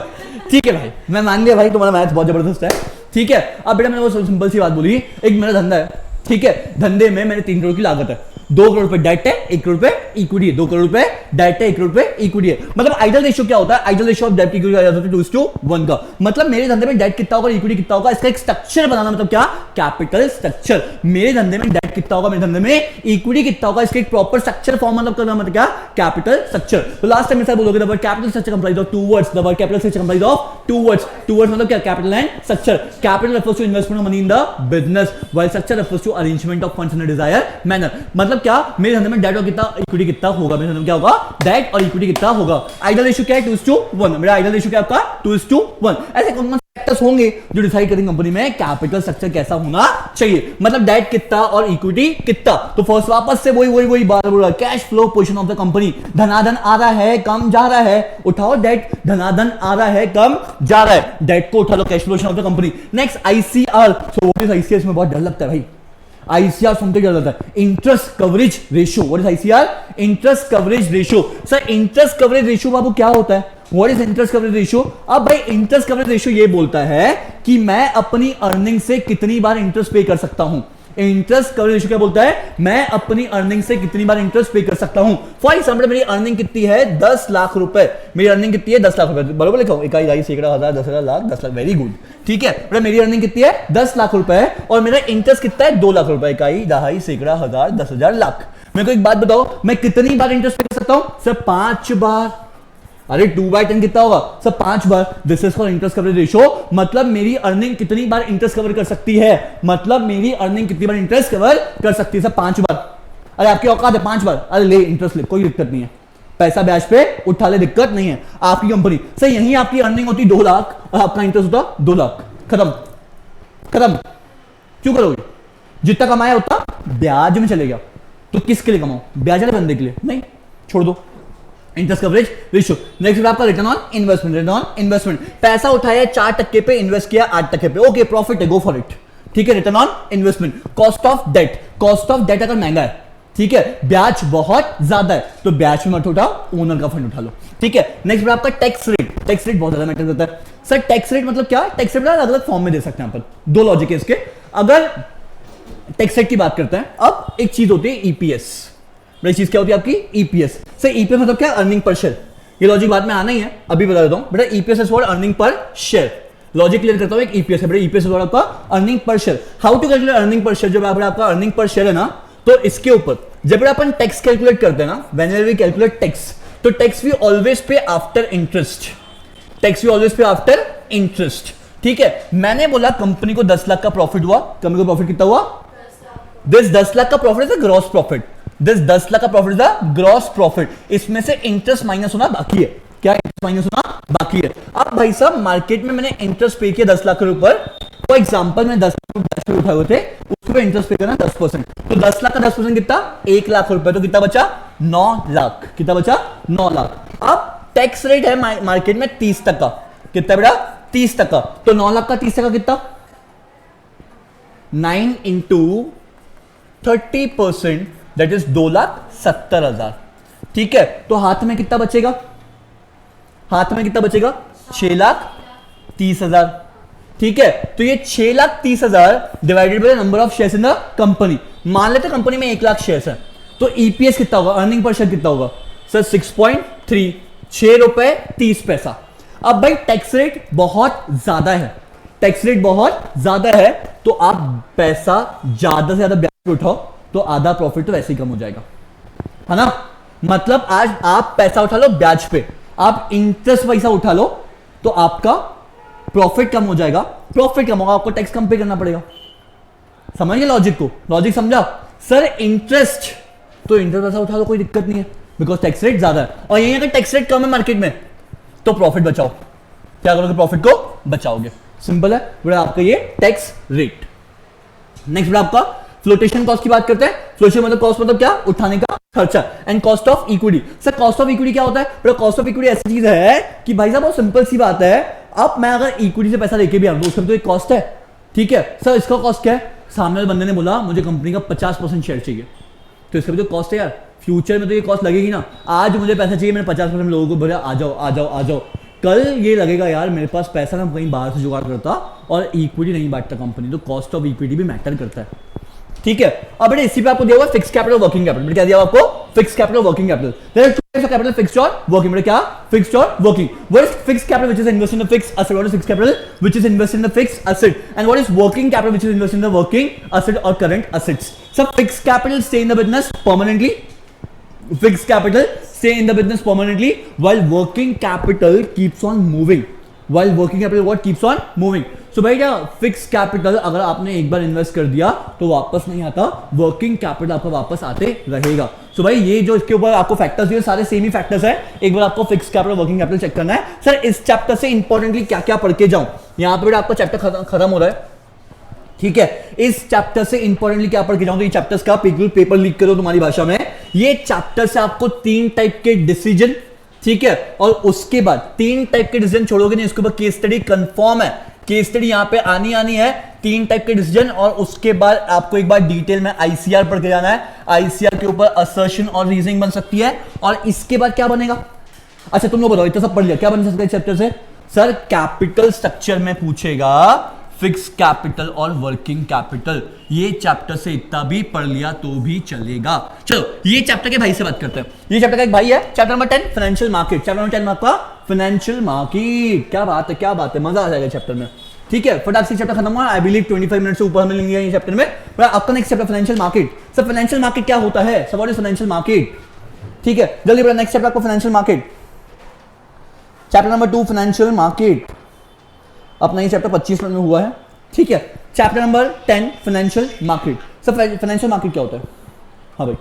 ठीक है भाई, मैं मान लिया भाई तुम्हारा मैथ बहुत जबरदस्त है। ठीक है, अब बेटा मैंने वो सिंपल सी बात बोली, एक मेरा धंधा है। ठीक है, धंधे में मैंने 3 करोड़ की लागत है, 2 करोड़ रुपए डेट है, 1 करोड़ रुपए इक्विटी है। 2 करोड़ रुपए डेट है, 1 करोड़ रुपए इक्विटी है। मतलब आइडल रेशियो क्या होता है? आइडल रेशियो ऑफ डेट की इक्विटी आ जाता है 2:1 का। मतलब मेरे धंधे में डेट कितना होगा, इक्विटी कितना होगा, इसका एक स्ट्रक्चर बनाना मतलब क्या? Capital structure. मेरे धंधे में डेट कितना होगा, मेरे धंधे में इक्विटी कितना होगा, इसका एक प्रॉपर स्ट्रक्चर फॉर्म मतलब करना मतलब क्या? Capital structure. तो लास्ट टाइम मैं बोलोगे the word capital structure comprise of 2 words. The word capital structure comprise of 2 words. 2 words मतलब क्या? Capital and structure. Capital refers to investment of money in the business, while structure refers to arrangement of funds in a desired manner. मतलब क्या? मेरे धंधे में date और कितना, equity कितना होगा, मेरे धंधे में क्या होगा? डेट और इक्विटी कितना होगा। आइडल रेशियो क्या है? 2:1। मेरा आइडल रेशियो क्या आपका? 2:1। ऐसे कौन कौन फैक्टर्स होंगे जो डिसाइड करेंगे कंपनी में कैपिटल स्ट्रक्चर कैसा होना चाहिए, मतलब डेट कितना और इक्विटी कितना। तो फर्स्ट वापस से वही बात बोल रहा है, cash flow position of the company. धनाधन आ रहा है, कम जा रहा है, उठाओ डेट। धनाधन आ रहा है, कम जा रहा है, डेट को उठा लो, cash flow position of the company. Next ICR. So what is ICR? इसमें बहुत डर लगता है भाई। आईसीआर सुनते क्या लगता है? Interest coverage ratio. What is ICR? Interest coverage ratio. Sir interest coverage ratio बाबू क्या होता है? What is interest coverage ratio? अब भाई इंटरेस्ट कवरेज रेशियो ये बोलता है कि मैं अपनी अर्निंग से कितनी बार इंटरेस्ट पे कर सकता हूं। इंटरेस्ट कवरेज रेशियो क्या बोलता है? मैं अपनी अर्निंग से कितनी बार इंटरेस्ट पे कर सकता हूं। फॉर एग्जाम्पल मेरी अर्निंग कितनी है? 10 लाख रुपए। मेरी अर्निंग कितनी है? 10 लाख रुपए। बराबर लिखा हूं, इकाई, दहाई, सैकड़ा, हजार, 10,000, लाख, 10 लाख। Very good. ठीक है, मेरी अर्निंग कितनी है? 10 लाख रुपए और मेरा इंटरेस्ट कितना है? 2 लाख रुपए। इकाई, दहाई, सैकड़ा, हजार, 10,000, लाख। मेरे को एक बात बताओ, मैं कितनी बार इंटरेस्ट पे कर सकता हूं? सर 5 बार। अरे 2/10 कितना होगा? सब 5 बार। This is called interest coverage ratio. मतलब मेरी अर्निंग कितनी बार इंटरेस्ट कवर कर सकती है, मतलब मेरी अर्निंग कितनी बार इंटरेस्ट कवर कर सकती है? सब 5 बार। अरे आपकी औकात है 5 बार? अरे ले इंटरेस्ट ले, कोई दिक्कत नहीं है। पैसा ब्याज पे उठा ले, दिक्कत नहीं है। आपकी कंपनी सर यहीं आपकी अर्निंग होती 2 लाख और आपका इंटरेस्ट होता 2 लाख, खत्म खत्म। क्यों करोगे? जितना कमाया उतना ब्याज में चले गया, तो किसके लिए कमाओ? ब्याज वाले बंदे के लिए नहीं, छोड़ दो। Interest coverage ratio. नेक्स्ट आपका return on investment. Return on investment, पैसा उठाया 4% पे, इन्वेस्ट किया 8% पे, ओके प्रॉफिट है, गो फॉर इट, ठीक है। Return on investment. Cost of debt, cost of debt अगर महंगा है, ठीक है, ब्याज बहुत ज्यादा है, तो ब्याज में मत उठाओ, ओनर का फंड उठा लो, ठीक है। नेक्स्ट आपका टैक्स रेट। टैक्स रेट बहुत ज्यादा मैटर करता है सर। टैक्स रेट मतलब क्या? टैक्स रेट अलग अलग फॉर्म में दे सकते हैं अपन, 2 लॉजिक है इसके। अगर टैक्स रेट की बात करते हैं, अब एक चीज होती है ईपीएस। बड़ी चीज क्या होती है आपकी? ईपीएस। सर ईपीएस मतलब क्या? Earning per share. ये लॉजिक बाद में आना ही है, अभी बता देता हूं बेटा। EPS is for earning per share. Logic clear करता हूं, एक ईपीएस है बेटा, ईपीएस इज फॉर आपका earning per share. How to calculate earning per share? जब आपका अर्निंग पर शेयर है ना, तो इसके ऊपर जब अपन टैक्स कैलकुलेट करते हैं ना, व्हेनेवर वी कैलकुलेट टैक्स, तो tax we always pay after interest. Tax we always pay after interest, ठीक है। मैंने बोला कंपनी को 10 लाख का प्रॉफिट हुआ, कंपनी को प्रॉफिट कितना हुआ? दिस 10 लाख का profit is the gross profit. This 10 lakh का profit is the gross profit. इसमें से इंटरेस्ट माइनस होना बाकी है। क्या इंटरेस्ट माइनस होना बाकी है? अब भाई साहब मार्केट में मैंने इंटरेस्ट पे किया 10 लाख के ऊपर, फॉर एग्जांपल मैंने 10 लाख उठाए हुए थे, उसके ऊपर इंटरेस्ट पे करना 10%, तो 10 लाख का 10% कितना? 1 लाख रुपए, तो कितना बचा? 9 लाख। कितना बचा? 9 लाख। अब टैक्स रेट है मार्केट में 30%। कितना बेटा? 30%। तो 9 लाख का 30% कितना? 9 इंटू 30%, दैट इज 2,70,000, ठीक है। तो हाथ में कितना बचेगा? हाथ में कितना बचेगा? 6,30,000, ठीक है। तो ये 6,30,000 divided by number of shares in the company. मान लेते कंपनी में 1 लाख शेयर्स है, तो ईपीएस कितना होगा? अर्निंग पर शेयर कितना होगा सर? 6.3, 6 रुपए 30 पैसा। अब भाई टैक्स रेट बहुत ज्यादा है, टैक्स रेट बहुत ज्यादा है, तो आप पैसा ज्यादा से ज्यादा ब्याज उठाओ, तो आधा प्रॉफिट तो वैसे ही कम हो जाएगा, है ना। मतलब आज आप पैसा उठा लो ब्याज पे, आप इंटरेस्ट पैसा उठा लो, तो आपका प्रॉफिट कम हो जाएगा। प्रॉफिट कम होगा, आपको टैक्स कम पे करना पड़ेगा। समझ गए लॉजिक को? लॉजिक समझा सर? इंटरेस्ट, तो इंटरेस्ट पैसा उठा लो, कोई दिक्कत नहीं है, बिकॉज टैक्स रेट ज्यादा है। और यही अगर टैक्स रेट कम है मार्केट में, तो प्रॉफिट बचाओ। क्या करोगे? प्रॉफिट को बचाओगे। सिंपल है बड़ा आपका ये टैक्स रेट। नेक्स्ट बड़ा आपका फ्लोटेशन कॉस्ट की बात करते हैं। फ्लोटेशन मतलब कॉस्ट मतलब क्या? उठाने का खर्चा। And cost of equity. Sir cost of equity क्या होता है? बड़ा कॉस्ट ऑफ इक्विटी ऐसी चीज है कि भाई साहब बहुत सिंपल सी बात है। अब मैं अगर इक्विटी से पैसा लेके भी आऊं तो उसका तो एक कॉस्ट है, ठीक है। सर इसका कॉस्ट क्या है? सामने वाले बंदे ने बोला मुझे कंपनी का 50% शेयर चाहिए, तो इसका भी तो कॉस्ट है यार। फ्यूचर में तो ये कॉस्ट लगेगी ना। आज मुझे पैसा चाहिए, मैंने 50% लोगों को बोला आ जाओ आ जाओ आ जाओ, कल ये लगेगा यार मेरे पास पैसा, मैं कहीं बाहर से जुगाड़ करता और इक्विटी नहीं बांटता कंपनी, तो कॉस्ट ऑफ इक्विटी भी मैटर करता है, ठीक है। अब बेटे इसी पे आपको दिया हुआ फिक्स कैपिटल वर्किंग कैपिटल। क्या दिया हुआ आपको? Fix capital working capital. There are two types of capital, fixed और वर्किंग। बेटे क्या? फिक्स्ड और working. What is fixed capital which is invested in the fixed asset? What is fixed capital which is invested in the fixed asset? And what is working capital which is invested in the working asset और current assets? सब fixed capital stay in the business permanently, fixed capital stay in the business permanently, while working capital keeps on moving. While working capital what keeps on moving? So भाई क्या fix capital अगर आपने एक बार invest कर दिया तो वापस नहीं आता, वर्किंग कैपिटल आपका वापस आते रहेगा। सो भाई ये जो इसके ऊपर आपको फैक्टर्स दिए सारे सेम ही फैक्टर्स है। एक बार आपको fix capital working capital check करना है। सर इस चैप्टर से इंपॉर्टेंटली क्या क्या पढ़ के जाऊं? यहाँ पे आपका चैप्टर खत्म हो रहा है, ठीक है। इस चैप्टर से इंपॉर्टेंटली क्या पढ़ के जाऊं? तो ये चैप्टर्स का पेपर लीक करो तुम्हारी भाषा में। ये चैप्टर से आपको 3 टाइप के डिसीजन, ठीक है, और उसके बाद 3 टाइप के डिसीजन छोड़ोगे नहीं, उसके ऊपर केस स्टडी कंफर्म है। केस स्टडी यहां पे आनी है, 3 टाइप के डिसीजन, और उसके बाद आपको एक बार डिटेल में आईसीआर पढ़ के जाना है। आईसीआर के ऊपर असर्शन और रीजनिंग बन सकती है, और इसके बाद क्या बनेगा? अच्छा तुम लोग बताओ, इतना सब पढ़ लिया, क्या बन सकता है चैप्टर से? सर कैपिटल स्ट्रक्चर में पूछेगा फिक्स कैपिटल और वर्किंग कैपिटल। ये चैप्टर से इतना भी पढ़ लिया तो भी चलेगा। चलो ये चैप्टर के भाई से बात करते हैं। ये चैप्टर का एक भाई है, chapter number 10 financial market. Chapter number 10 आपका फाइनेंशियल मार्केट। क्या बात है, क्या बात है, मजा आ जाएगा चैप्टर में, ठीक है। फटाक से चैप्टर खत्म हुआ, आई बिलीव 25 मिनट से ऊपर हमें लेंगे ये चैप्टर में। आपका next chapter financial market. Sir financial market क्या होता है? Sir what is financial market? ठीक है जल्दी बड़ा, नेक्स्ट चैप्टर आपको financial market, chapter number 2 financial market. अपना ये चैप्टर 25 मिनट में हुआ है, ठीक है। Chapter number 10 financial market. Sir financial market क्या होता है? हाँ भाई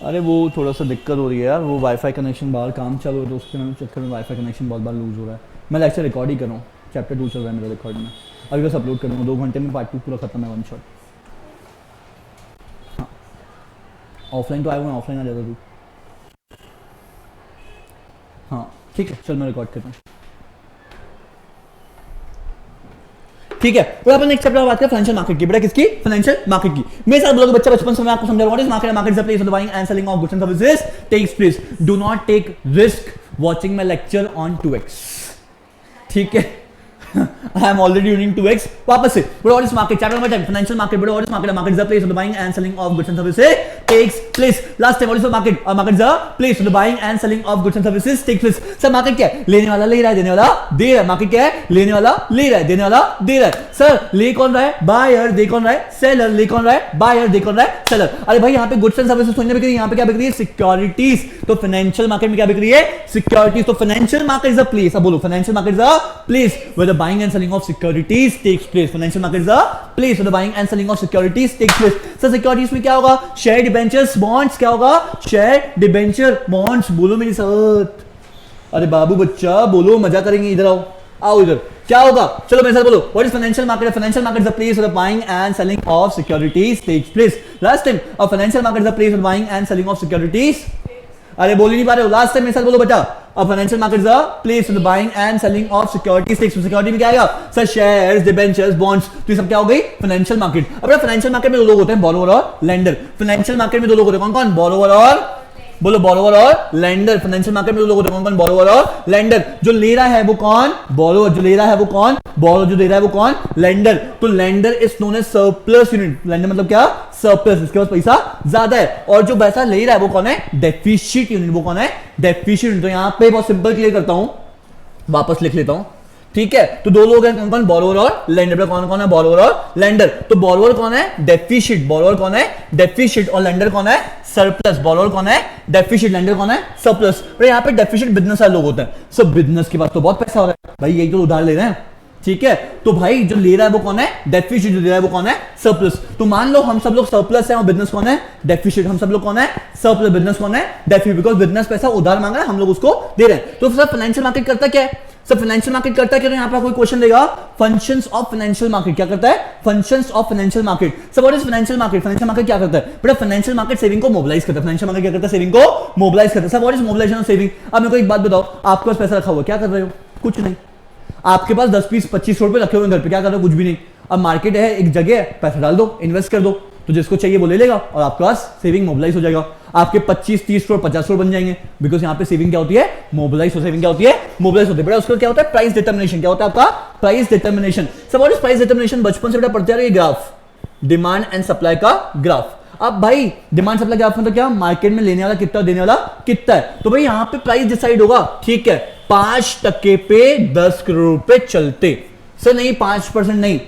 अरे वो थोड़ा सा दिक्कत हो रही है यार, वो वाईफाई कनेक्शन बाहर काम चालू है तो उसके चक्कर में वाईफाई कनेक्शन बहुत बार लूज हो रहा है। मैं लेक्चर रिकॉर्ड ही कर रहा हूँ, चैप्टर 2 चल रहा है मेरा रिकॉर्ड में, अभी बस अपलोड कर दूँगा 2 घंटे में पार्ट 2 पूरा खत्म है, वन शॉट। हाँ ऑफलाइन तो आया हुआ, ऑफलाइन आ जाता तू। हाँ ठीक है चल मैं रिकॉर्ड करता हूँ। ठीक है तो अपन नेक्स्ट चैप्टर बात करें फाइनेंशियल मार्केट की। बेटा किसकी? फाइनेंशियल मार्केट की। मेरे साथ बोलोगे बच्चा बचपन से मैं आपको समझा रहा हूं, market market is the place of the buying and selling of goods and services takes place. Do not take risk watching my lecture on 2x। ठीक है I am already using 2x. वापस से bro, what is market? Chapter number 10, financial market. Bro, what is market? Market is the place of the buying and selling of goods and services takes place. Last time, what is the market? Market is the place of the buying and selling of goods and services takes place. Sir market क्या है? लेने वाला ले रहा है, देने वाला दे रहा है। market क्या है? लेने वाला ले रहा है, देने वाला दे रहा है। सर ले कौन रहा है? बायर। दे कौन रहा है? सेलर। ले कौन रहा है? बायर। दे कौन रहा है? सेलर। अरे भाई यहाँ पे गुड्स एंड सर्विसेज थोड़ी ना बिक रही है, यहाँ पे क्या बिक रही है? सिक्योरिटीज। तो फाइनेंशियल मार्केट में क्या बिक रही है? सिक्योरिटीज। तो financial market is a place, अब बोलो financial market is a place where the buying and selling of securities takes place. Financial market is a place where the buying and selling of securities takes place. Sir securities में क्या होगा? Share debentures bonds. क्या होगा? Share debenture bonds. बोलो मेरे साथ। अरे बाबू बच्चा बोलो, मजा करेंगे, इधर आओ, आओ इधर। क्या होगा? चलो मेरे साथ बोलो। What is financial market? Financial market is a place where the buying and selling of securities takes place. Last time, a financial market is a place where the buying and selling of securities। अरे बोल ही नहीं पा रहे हो, last time मेरे साथ बोलो बेटा। अब financial market is a place for the buying and selling of securities. Security में क्या आएगा? Sir shares, debentures, bonds. तो ये सब क्या हो गई? Financial market. अब फाइनेंशियल मार्केट में दो लोग होते हैं, बोरोवर और लेंडर। फाइनेंशियल मार्केट में दो लोग होते हैं, कौन कौन? बोरोवर और, बोलो बोरोवर और लेंडर। फाइनेंशियल मार्केट में दो लोग होते हैं, कौन कौन? बोरोवर और लेंडर। जो ले रहा है वो कौन? बोरोवर। जो ले रहा है वो कौन? बोरोवर। जो दे रहा है वो कौन? लेंडर। तो lender is known as surplus unit. Lender मतलब क्या? सरप्लस, इसके पास पैसा ज्यादा है। और जो पैसा ले रहा है वो कौन है? Deficit unit. वो कौन है? Deficit unit. तो यहां पे बहुत सिंपल क्लियर करता हूं, वापस लिख लेता हूं। ठीक है तो दो लोग हैं, कौन कौन? बोरोवर और लेंडर। कौन कौन है? बोरोवर और लेंडर। तो बोरोवर कौन है? डेफिशिट। बोरोवर कौन है? डेफिशिट। और लेंडर कौन है? सरप्लस। बोरोवर कौन है? डेफिशिट। लेंडर कौन है? सरप्लस। पर यहाँ पे डेफिशिट बिजनेस वाले लोग होते हैं। सब बिजनेस के पास तो बहुत पैसा हो रहा है भाई, यही तो उधार ले रहे हैं। ठीक है तो भाई जो ले रहा है वो कौन है? डेफिशिट। जो दे रहा है वो कौन है? सरप्लस। तो मान लो हम सब लोग सरप्लस हैं और बिजनेस कौन है? डेफिशिट। हम सब लोग कौन है? सरप्लस। बिजनेस कौन है? डेफिशिट। बिकॉज बिजनेस पैसा उधार मांग रहा है, हम लोग उसको दे रहे हैं। तो सर फाइनेंशियल मार्केट करता क्या है? सर फाइनेंशियल मार्केट करता है क्या? तो यहाँ पर कोई क्वेश्चन देगा, फंक्शंस ऑफ फाइनेंशियल मार्केट। क्या करता है? Functions of financial market. Sir what is financial market? Financial market क्या करता है? बेटा फाइनेंशियल मार्केट सेविंग को मोबिलाइज करता है। फाइनेंशियल मार्केट क्या करता है? सेविंग को मोबिलाइज करता है। Sir what is mobilization of saving? अब मेरे को एक बात बताओ, आपके पास पैसा रखा हुआ, क्या कर रहे हो? कुछ नहीं। आपके पास 10 20 25 रुपए रखे हुए घर पे, क्या कर रहे हो? कुछ भी नहीं। अब मार्केट है, एक जगह है, पैसा डाल दो, इन्वेस्ट कर दो, तो जिसको चाहिए वो ले लेगा और आपके पास सेविंग मोबिलाइज हो जाएगा। आपके 25 30 करोड़ 50 करोड़ बन जाएंगे, बिकॉज यहाँ पे सेविंग क्या होती है? मोबिलाइज। सेविंग क्या होती है? मोबिलाइज होती है। बेटा उसका क्या होता है? Price determination. क्या होता है आपका? Price determination. सब व्हाट इज प्राइस डिटर्मिनेशन? बचपन से बेटा पढ़ते आ रहे, ग्राफ, डिमांड एंड सप्लाई का ग्राफ। अब भाई डिमांड सप्लाई ग्राफ मतलब क्या? मार्केट में लेने वाला कितना, देने वाला कितना है। तो भाई यहाँ पे प्राइस डिसाइड होगा। ठीक है 5% पे 10 करोड़ रुपए चलते। सर नहीं 5% नहीं,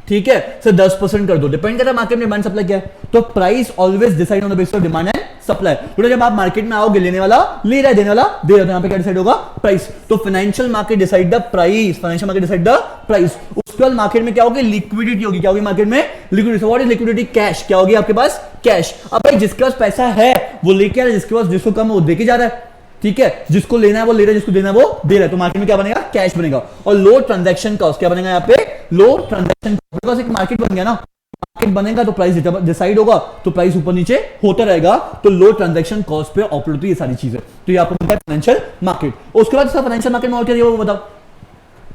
ठीक है सर 10% कर दो, डिपेंड करता है मार्केट में डिमांड सप्लाई क्या है। तो price always decide on the basis of demand and supply. तो जब आप मार्केट में आओगे, लेने वाला ले रहा है, देने वाला दे रहा है, तो यहाँ पे क्या डिसाइड होगा? प्राइस। तो financial market decide the price. Financial market decide the price. उसके बाद मार्केट में क्या होगी? लिक्विडिटी होगी। क्या होगी मार्केट में? Liquidity. What is liquidity? Cash. क्या होगी आपके पास? कैश। अब भाई जिसके पास पैसा है वो लेके आ रहा है, जिसके पास जिसको कम है वो देके जा रहा है। ठीक है जिसको लेना है वो ले रहा है, जिसको देना है वो दे रहा है। तो मार्केट में क्या बनेगा? कैश बनेगा। और लो ट्रांजैक्शन कॉस्ट क्या बनेगा यहाँ पे? लो ट्रांजैक्शन कॉस्ट। एक मार्केट बन गया ना, मार्केट बनेगा तो प्राइस डिसाइड होगा, तो प्राइस ऊपर नीचे होता रहेगा। तो लो ट्रांजैक्शन कॉस्ट पे ऑपरेट होती है ये सारी चीजें। तो ये आपको मिलता है फाइनेंशियल मार्केट। उसके बाद फाइनेंशियल मार्केट में और क्या दिया वो बताओ।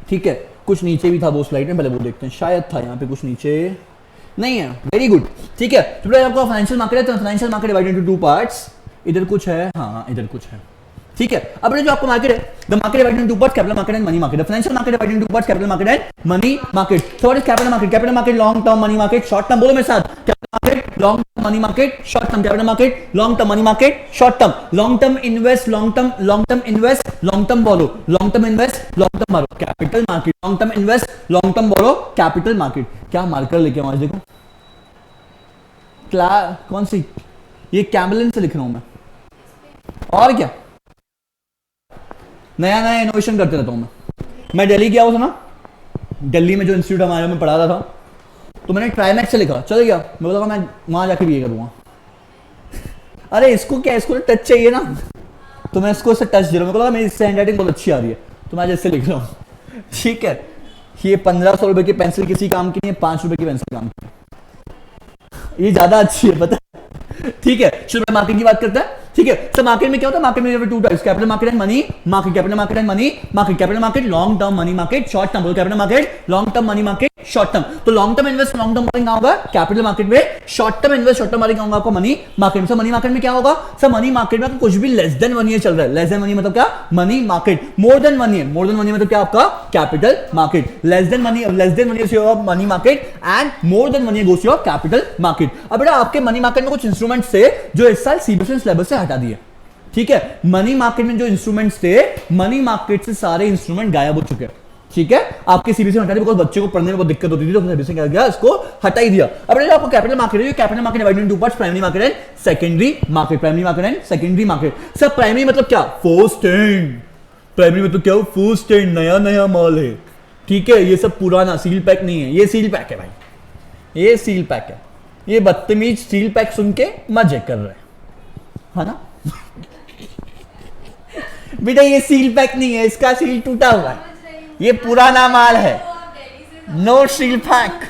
ठीक है कुछ नीचे भी था वो स्लाइड में, पहले वो देखते हैं, शायद था यहाँ पे कुछ नीचे नहीं है। Very good. ठीक है तो आपको फाइनेंशियल मार्केट है, तो financial market divided into 2 parts. इधर कुछ है, हाँ इधर कुछ है। ठीक है अब जो आपको मार्केट है, the market divided into 2 parts, capital market and money market. Financial market divided into 2 parts, capital market and money market. So what is capital market? Capital market long term, money market short term. बोलो मेरे साथ, capital market long term, money market short term. Capital market long term, money market short term. Long term invest, long term invest, long term borrow, long term invest, long term borrow. Capital market long term invest, long term borrow, capital market. क्या marker लेके आऊं आज? देखो कौन सी, ये कैमलिन से लिख रहा हूं मैं, और क्या नया नया इनोवेशन करते रहता हूं मैं दिल्ली गया था ना, दिल्ली में जो इंस्टीट्यूट हमारे में पढ़ा रहा था, तो मैंने ट्राइमैक्स से लिखा, चल गया मैं बोला मैं वहां जाके भी ये करूंगा। अरे इसको क्या, इसको टच चाहिए ना, तो मैं इसको टच दे रहा हूँ, मेरे को लगा मेरी इससे हैंडराइटिंग बहुत अच्छी आ रही है तो मैं जैसे लिख रहा हूँ। ठीक है, ये 1500 रुपए की पेंसिल किसी काम की नहीं है, 5 रुपए की पेंसिल काम की है। ये ज्यादा अच्छी है पता है। ठीक है, चलो मार्केट की बात करते हैं। ठीक है, तो मार्केट में क्या होता है, मार्केट में two types, capital market and money market, capital market and money market, capital market long term, money market short term. Capital market long term, money market short term. तो long term invest long term कहाँ होगा, capital market में। Short term invest short term होगा आपको money market में। Sir money market में क्या होगा, सर मनी मार्केट में कुछ भी लेस देन 1 ईयर चल रहा है, लेस देन 1 ईयर मतलब क्या, money market. More than 1 year, more than 1 year मतलब क्या आपका capital market. Less than 1 year money market and more than 1 year goes your capital market. अब बेटा आपके मनी मार्केट में कुछ इंस्ट्रूमेंट्स थे जो इस साल सीबीएसई सिलेबस से हटा दिए। ठीक है, मनी मार्केट में जो इंस्ट्रूमेंट्स थे, मनी मार्केट से सारे इंस्ट्रूमेंट गायब हो चुके हैं। ठीक है, आपके सीबीएसई हटा दिया बिकॉज़ बच्चे को पढ़ने में बहुत दिक्कत होती थी, तो सीबीएसई क्या किया, इसको हटा ही दिया। अब आपको कैपिटल मार्केट है, capital market divided into two parts, primary market and secondary market. Primary market and secondary market. Sir primary मतलब क्या, फर्स्ट हैंड। प्राइमरी मतलब क्या, फर्स्ट हैंड, नया नया माल है। ठीक है, ये सब पुराना सील पैक नहीं है, ये सील पैक है भाई, ये सील पैक है। ये बदतमीज सील पैक सुन के मजे कर रहे है ना। बेटा ये सील पैक नहीं है, इसका सील टूटा हुआ है, ये पुराना माल है। नो सील पैक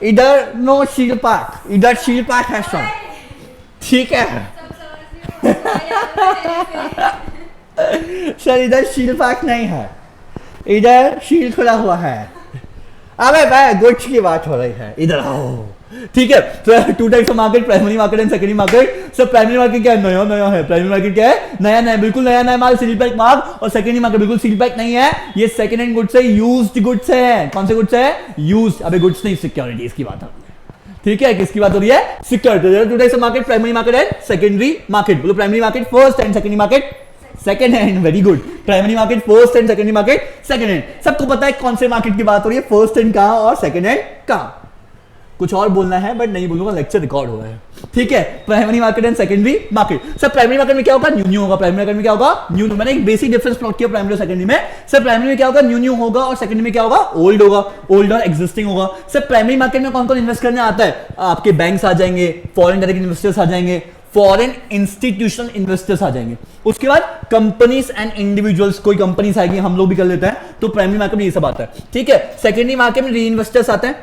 इधर, नो सील पैक इधर, सील पैक है सब। ठीक है सर इधर सील पैक नहीं है, इधर सील खुला हुआ है। अबे भाई गुड्स की बात हो रही है, इधर आओ। ठीक है, तो to types of market, primary market and secondary market. Sir primary market क्या है, नया नया है। प्राइमरी मार्केट क्या है, नया नया, बिल्कुल नया नया माल, सील पैक माल। और सेकेंडरी मार्केट बिल्कुल सील पैक नहीं है, ये सेकंड हैंड गुड्स है, यूज्ड गुड्स है। कौन से गुड्स है, यूज्ड। अबे गुड्स नहीं, सिक्योरिटीज की बात हो रही है। ठीक है, किसकी बात हो रही है, security. Two types of market, primary market and secondary market. बोलो primary market first and secondary market second hand. Very good, primary market first hand, secondary market second hand. सबको पता है कौन से मार्केट की बात हो रही है, फर्स्ट हैंड कहां और सेकंड हैंड कहां। कुछ और बोलना है बट नहीं बोलूंगा, लेक्चर रिकॉर्ड हो रहा है। ठीक है, primary market and secondary market. Sir primary market में क्या होगा, न्यू न्यू होगा। प्राइमरी मार्केट में क्या होगा, न्यू न्यू। मैंने एक बेसिक डिफरेंस प्लॉट किया प्राइमरी और सेकेंडरी में। सर प्राइमरी में क्या होगा, न्यू न्यू होगा, और सेकेंडरी में क्या होगा, ओल्ड होगा, ओल्ड और एक्जिस्टिंग होगा। सर प्राइमरी मार्केट में कौन कौन इन्वेस्ट करने आता है, आपके बैंक्स आ जाएंगे, फॉरेन डायरेक्ट इन्वेस्टर्स आ जाएंगे, फॉरेन इंस्टीट्यूशनल इन्वेस्टर्स आ जाएंगे। उसके बाद कंपनीज एंड इंडिविजुअल्स, कोई कंपनीज आएगी, हम लोग भी कर लेते हैं, तो प्राइमरी मार्केट में ये सब आता है। ठीक है, सेकेंडरी मार्केट में री इन्वेस्टर्स आते हैं,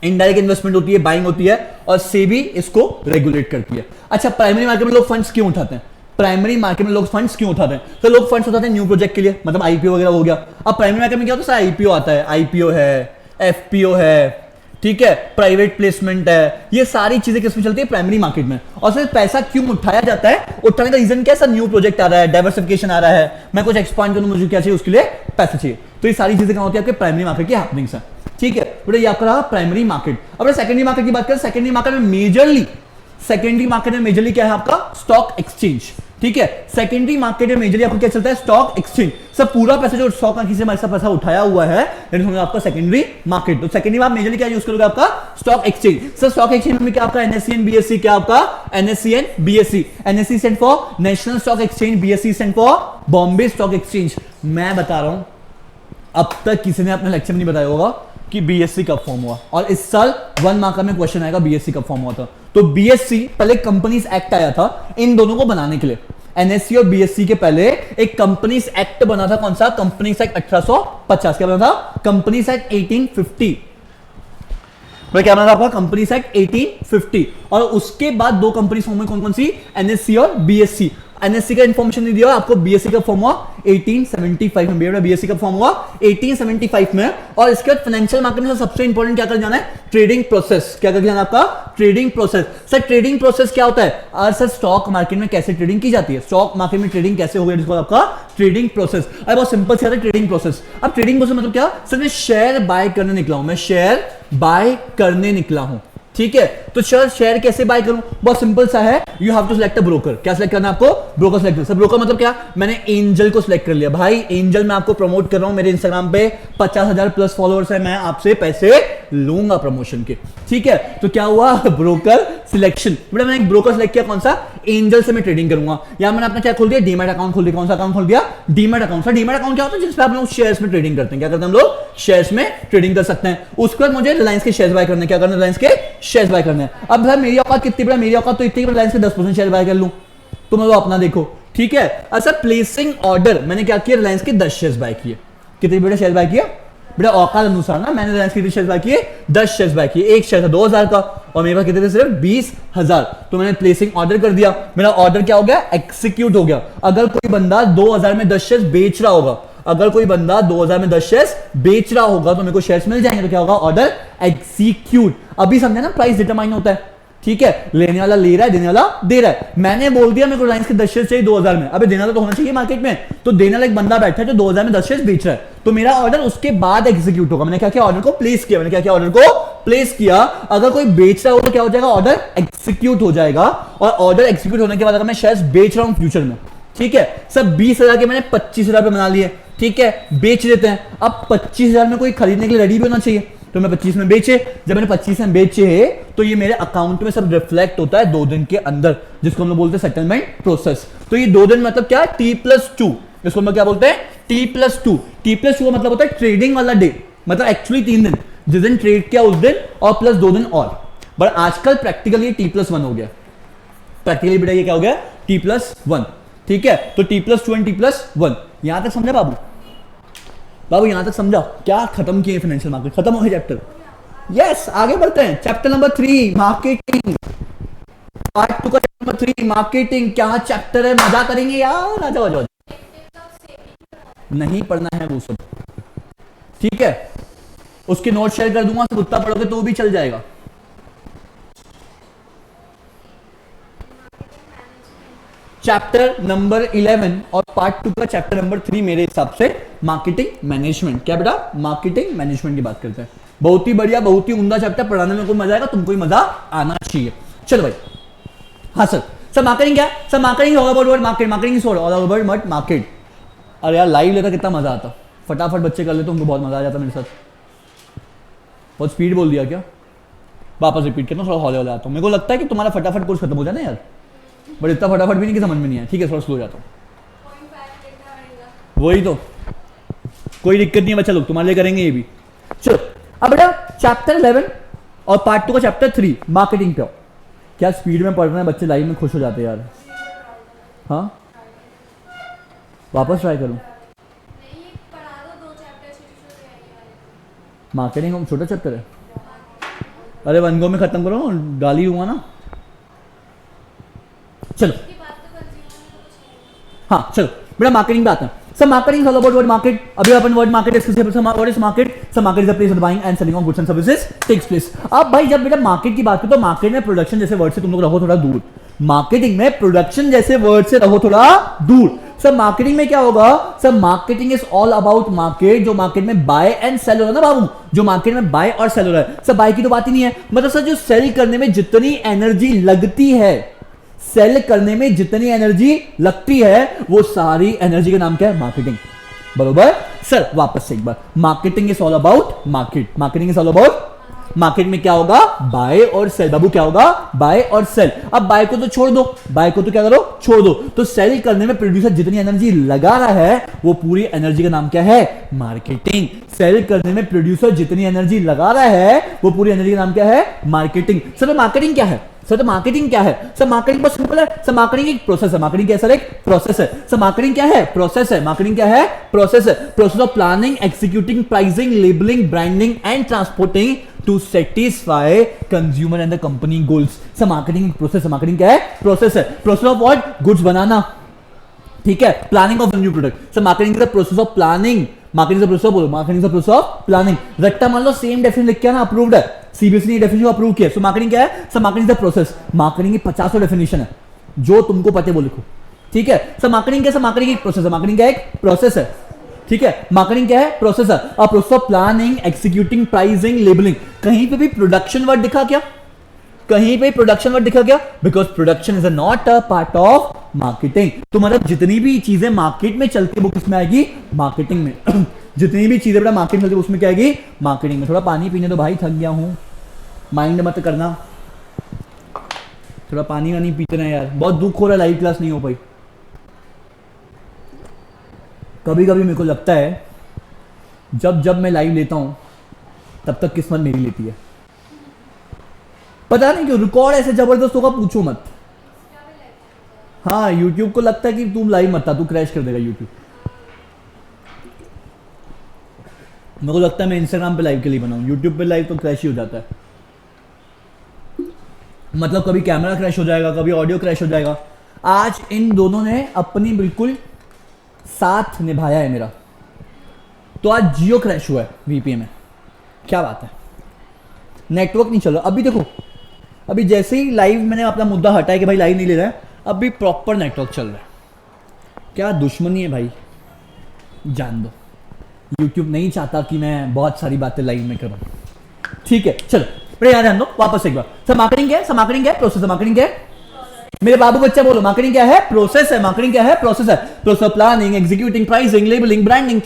इनडायरेक्ट इन्वेस्टमेंट होती है, बाइंग होती है, और सेबी इसको रेगुलेट करती है। अच्छा, प्राइमरी मार्केट में लोग फंड्स क्यों उठाते हैं, प्राइमरी मार्केट में लोग फंड्स क्यों उठाते हैं, तो लोग फंड्स उठाते हैं न्यू प्रोजेक्ट के लिए, मतलब आईपीओ वगैरह हो गया। अब प्राइमरी मार्केट में क्या होता है, आईपीओ आता है, आईपीओ है, एफपीओ है, ठीक है, प्राइवेट प्लेसमेंट है, ये सारी चीजें किसमें चलती है, प्राइमरी मार्केट में। और सर पैसा क्यों उठाया जाता है, उठाने का रीजन क्या है, सर न्यू प्रोजेक्ट आ रहा है, डाइवर्सिफिकेशन आ रहा है, मैं कुछ एक्सपांड करूं, मुझे क्या चाहिए, उसके लिए पैसा चाहिए। तो ये सारी चीजें कहां होती है, आपके प्राइमरी मार्केट की हैपनिंग्स है। ठीक है, बेटा ये आपका रहा प्राइमरी मार्केट। अब सेकेंडरी मार्केट की बात करें, सेकेंडरी मार्केट में मेजरली, सेकेंडरी मार्केट में मेजरली क्या है आपका, स्टॉक एक्सचेंज। ठीक है, सेकेंडरी मार्केट में मेजरली आपको क्या चलता है, स्टॉक एक्सचेंज। सब पूरा पैसा जो स्टॉक मार्केट से हमारे साथ पैसा उठाया हुआ है, आपका सेकेंडरी मार्केट। तो सेकेंडरी मार्केट मेजरली क्या यूज करोगे, आपका stock exchange. Sir stock exchange में क्या आपका एनएससी एंड बीएससी, क्या आपका NSC and BSc. NSC stand for national stock exchange, BSc stand for Bombay stock exchange. मैं बता रहा हूं, अब तक किसी ने अपने लेक्चर में नहीं बताया होगा कि बीएससी कब फॉर्म हुआ, और इस साल 1 मार्क में क्वेश्चन आएगा बीएससी कब फॉर्म हुआ था। तो बीएससी पहले कंपनीज एक्ट आया था इन दोनों को बनाने के लिए, एनएससी और बीएससी के पहले एक कंपनीज एक्ट बना था। कौन सा, कंपनीज एक्ट 1850। क्या बना था, कंपनीज एक्ट 1850। क्या बना था आपका, कंपनीज एक्ट 1850। और उसके बाद दो कंपनीज फॉर्म हुई, कौन कौन सी, एनएससी और बीएससी। एनएससी का इंफॉर्मेशन नहीं दिया आपको, बीएससी का फॉर्म हुआ 1875 में। बेटा बीएससी का फॉर्म हुआ 1875 में। और इसके बाद फाइनेंशियल मार्केट में सबसे इंपॉर्टेंट क्या कर जाना है, ट्रेडिंग प्रोसेस। क्या कर जाना आपका, trading process. Sir trading process क्या होता है, और सर स्टॉक मार्केट में कैसे ट्रेडिंग की जाती है, स्टॉक मार्केट में ट्रेडिंग कैसे हो गई, जिसको आपका ट्रेडिंग प्रोसेस। अरे बहुत सिंपल से ट्रेडिंग प्रोसेस। अब ट्रेडिंग प्रोसेस मतलब क्या, सर मैं शेयर बाय करने निकला हूं, मैं शेयर बाय करने निकला हूं। ठीक है, तो शेयर कैसे बाय करूं, बहुत सिंपल सा है, you have to select a broker. क्या सिलेक्ट करना है आपको, ब्रोकर सिलेक्ट करना। ब्रोकर मतलब क्या, मैंने एंजल को सिलेक्ट कर लिया। भाई एंजल मैं आपको प्रमोट कर रहा हूं, मेरे इंस्टाग्राम पे 50,000 प्लस फॉलोअर्स है, मैं आपसे पैसे लूंगा प्रमोशन के, ठीक है। तो क्या हुआ, ब्रोकर सिलेक्शन, बेटा मैंने एक ब्रोकर सिलेक्ट किया, कौन सा, एंजल से मैं ट्रेडिंग करूंगा। या मैंने अपना क्या खोल दिया, डीमैट अकाउंट खोल दिया। कौन सा अकाउंट खोल दिया, डीमैट अकाउंट। डीमैट अकाउंट क्या होता है, जिसपे आप लोग शेयर्स में ट्रेडिंग करते हैं। क्या करते हैं हम लोग, शेयर्स में ट्रेडिंग कर सकते हैं। उसके बाद मुझे रिलायंस के शेयर्स बाय करने, क्या करना, रिलायंस के शेयर्स बाय करने। अब भाई मेरी औकात कितनी, बड़ा मेरी औकात तो इतनी कि रिलायंस के 10% शेयर बाय कर लूं, तो मैं वो अपना देखो, ठीक है। अच्छा प्लेसिंग ऑर्डर, मैंने क्या किया, रिलायंस के 10 शेयर्स बाय किए। कितने बेटा शेयर बाय किया, बेटा औकात अनुसार ना, मैंने रिलायंस के शेयर बाय किए, 10 शेयर बाय किए। एक शेयर था 2000 का और मेरे पास कितने थे, सिर्फ 20,000। तो मैंने प्लेसिंग ऑर्डर कर दिया, मेरा ऑर्डर क्या हो गया, एक्सिक्यूट हो गया। अगर कोई बंदा 2000 में 10 शेयर बेच रहा होगा, अगर कोई बंदा 2000 में 10 शेयर्स बेच रहा होगा तो मेरे को शेयर्स मिल जाएंगे। तो क्या होगा, ऑर्डर एग्जीक्यूट। अभी समझा ना, प्राइस डिटरमाइन होता है, ठीक है। लेने वाला ले रहा है, देने वाला दे रहा है। मैंने बोल दिया मेरे को रिलायंस के 10 शेयर चाहिए 2000 में, अबे देने वाला तो होना चाहिए मार्केट में। तो देने वाला एक बंदा बैठा है जो 2000 में 10 शेयर बेच रहा है, तो मेरा ऑर्डर उसके बाद एग्जीक्यूट होगा। मैंने क्या किया, ऑर्डर को प्लेस किया। मैंने क्या किया, ऑर्डर को प्लेस किया। अगर कोई बेच रहा हो तो क्या हो जाएगा, ऑर्डर एग्जीक्यूट हो जाएगा। और ऑर्डर एग्जीक्यूट होने के बाद अगर मैं शेयर्स बेच रहा हूं फ्यूचर में, ठीक है, सब 20,000 के मैंने 25,000 पे बना लिए, ठीक है, बेच देते हैं। अब 25,000 में कोई खरीदने के लिए रेडी भी होना चाहिए, तो मैं 25 में बेचे। जब मैंने 25 में बेचे तो ये मेरे अकाउंट में सब रिफ्लेक्ट होता है 2 दिन के अंदर, जिसको हम लोग बोलते हैं सेटलमेंट प्रोसेस। तो ये 2 दिन मतलब क्या है, T+2, इसको हम क्या बोलते हैं, T+2। T+2 का मतलब होता है ट्रेडिंग वाला डे, मतलब एक्चुअली 3 दिन, जिस दिन ट्रेड किया उस दिन और प्लस 2 दिन और। बट आजकल प्रैक्टिकली T+1 हो गया, प्रैक्टिकली बेटा ये क्या हो गया, T+1, ठीक है। तो T+2 एंड T+1, यहां तक समझा बाबू, बाबू यहां तक समझा, क्या खत्म किए फाइनेंशियल मार्केट, खत्म हो गया चैप्टर। यस आगे बढ़ते हैं, चैप्टर नंबर 3 मार्केटिंग, पार्ट 2 का चैप्टर नंबर 3 मार्केटिंग। क्या चैप्टर है, मजा करेंगे यार, आ जाओ। नहीं पढ़ना है वो सब, ठीक है, उसके नोट शेयर कर दूंगा, सब उतना पढ़ोगे तो भी चल जाएगा। चैप्टर नंबर 11 और पार्ट 2 का चैप्टर नंबर 3 मेरे हिसाब से मार्केटिंग मैनेजमेंट। क्या बेटा, मार्केटिंग मैनेजमेंट की बात करते हैं। बहुत ही बढ़िया, बहुत ही उम्दा चैप्टर, पढ़ाने में कोई मजा आएगा, तुमको ही मजा आना चाहिए। चलो भाई, हाँ सर मार्केटिंग क्या, sir marketing all about market, marketing is all about market. अरे यार लाइव लेता कितना मजा आता, फटाफट बच्चे कर लेते, उनको बहुत मजा आ जाता मेरे साथ। बहुत स्पीड बोल दिया क्या, वापस रिपीट करना, थोड़ा हौले हौले आता हूँ। मेरे को लगता है कि तुम्हारा फटाफट कोर्स खत्म हो जाए ना यार, बट इतना फटाफट भी नहीं कि समझ में नहीं आया, ठीक है, थोड़ा स्लो जाता हूँ। वही तो, कोई दिक्कत नहीं है बच्चा लोग, तुम्हारे लिए करेंगे ये भी। चलो अब बेटा चैप्टर 11 और पार्ट 2 का चैप्टर 3 मार्केटिंग पे। क्या स्पीड में पढ़ रहे हैं बच्चे, लाइव में खुश हो जाते हैं यार। हाँ वापस ट्राई करूं, मार्केटिंग छोटा चैप्टर है, अरे 1 गो में खत्म करो, डाली हुआ ना। चलो हाँ चलो बेटा मार्केटिंग पे आते हैं। Sir marketing is all about word market. अभी अपन वर्ड मार्केट डिस्कस कर, what is market, sir market is the place of buying and selling of goods and services takes place. अब भाई जब बेटा मार्केट की बात करें तो मार्केट में प्रोडक्शन जैसे वर्ड से तुम लोग रहो थोड़ा दूर, मार्केटिंग में प्रोडक्शन जैसे वर्ड से रहो थोड़ा दूर। सर मार्केटिंग में क्या होगा, sir marketing is all about market, जो मार्केट में बाय एंड सेल हो रहा है ना बाबू, जो मार्केट में बाय और सेल हो रहा है। सर बाय की तो बात ही नहीं है, मतलब सर जो सेल करने में जितनी एनर्जी लगती है, सेल करने में जितनी एनर्जी लगती है वो सारी एनर्जी का नाम क्या है, मार्केटिंग, बरोबर। सर वापस से एक बार, marketing is all about market, marketing is all about market में क्या होगा, बाय और सेल। बाबू क्या होगा, बाय और सेल। अब बाय को तो छोड़ दो, बाय को तो क्या करो, छोड़ दो। तो सेल करने में प्रोड्यूसर जितनी एनर्जी लगा रहा है वो पूरी एनर्जी का नाम क्या है, मार्केटिंग। सेल करने में प्रोड्यूसर जितनी एनर्जी लगा रहा है वो पूरी एनर्जी का नाम क्या है, मार्केटिंग। सर मार्केटिंग क्या है, सर तो मार्केटिंग क्या है, सर मार्केटिंग बहुत सिंपल है, सर मार्केटिंग एक प्रोसेस है। मार्केटिंग क्या है सर, एक प्रोसेस है। सर मार्केटिंग क्या है, प्रोसेस है। मार्केटिंग क्या है, प्रोसेस है। Process of planning, executing, pricing, labelling, branding and transporting to satisfy consumer and the company goals. Sir marketing process है। मार्केटिंग क्या है, प्रोसेस है। प्रोसेस ऑफ व्हाट, गुड्स बनाना, ठीक है, planning of new product. Sir marketing is the process of planning, marketing is the process of, marketing is the process of planning. रट्टा मान लो same definition लिख के ना अप्रूव्ड है, सीबीएसई ने डेफिनेशन अप्रूव किया। सो मार्केटिंग क्या है, sir marketing is the process. Marketing की 50 डेफिनेशन है, जो तुमको पता है वो लिखो, ठीक है। सर मार्केटिंग क्या है, सर मार्केटिंग एक प्रोसेस है। मार्केटिंग क्या है, एक प्रोसेस है, ठीक है। मार्केटिंग क्या है, प्रोसेस है। और process of planning, executing, pricing, labelling. कहीं पे भी प्रोडक्शन वर्ड दिखा क्या, कहीं पे प्रोडक्शन वर्ड दिखा क्या, because production is not a part of marketing. तो मतलब जितनी भी चीजें मार्केट में चलती है वो किसमें आएगी, मार्केटिंग में। जितनी भी चीजें बेटा मार्केटिंग चलती है उसमें क्या आएगी, मार्केटिंग में। थोड़ा पानी पीने दो भाई, थक गया हूँ, माइंड मत करना, थोड़ा पानी वानी पीते ना यार, बहुत दुख हो रहा है लाइव क्लास नहीं हो पाई। कभी कभी मेरे को लगता है जब जब मैं लाइव लेता हूं तब तक किस्मत मेरी लेती है, पता नहीं क्यों। रिकॉर्ड ऐसे जबरदस्त होगा पूछो मत। हाँ यूट्यूब को लगता है कि तुम लाइव मत था, तू क्रैश कर देगा यूट्यूब। मेरे को लगता है मैं इंस्टाग्राम पे लाइव के लिए बनाऊं, यूट्यूब पे लाइव तो क्रैश ही हो जाता है। मतलब कभी कैमरा क्रैश हो जाएगा, कभी ऑडियो क्रैश हो जाएगा। आज इन दोनों ने अपनी बिल्कुल साथ निभाया है मेरा। तो आज जियो क्रैश हुआ है वीपीएन में, क्या बात है, नेटवर्क नहीं चल रहा। अभी देखो, अभी जैसे ही लाइव मैंने अपना मुद्दा हटाया कि भाई लाइव नहीं ले रहा है, अभी प्रॉपर नेटवर्क चल रहा है। क्या दुश्मनी है भाई, जान दो। यूट्यूब नहीं चाहता कि मैं बहुत सारी बातें लाइव में करूं, ठीक है। चलो बड़े याद ध्यान दो वापस एक बार। सर मार्केटिंग क्या है, सर मार्केटिंग क्या है, प्रोसेस है। मार्केटिंग क्या है मेरे बाबू बच्चा बोलो, मार्केटिंग क्या है, प्रोसेस है। मार्केटिंग क्या है, प्रोसेस है। Process planning, executing, pricing, labelling, branding,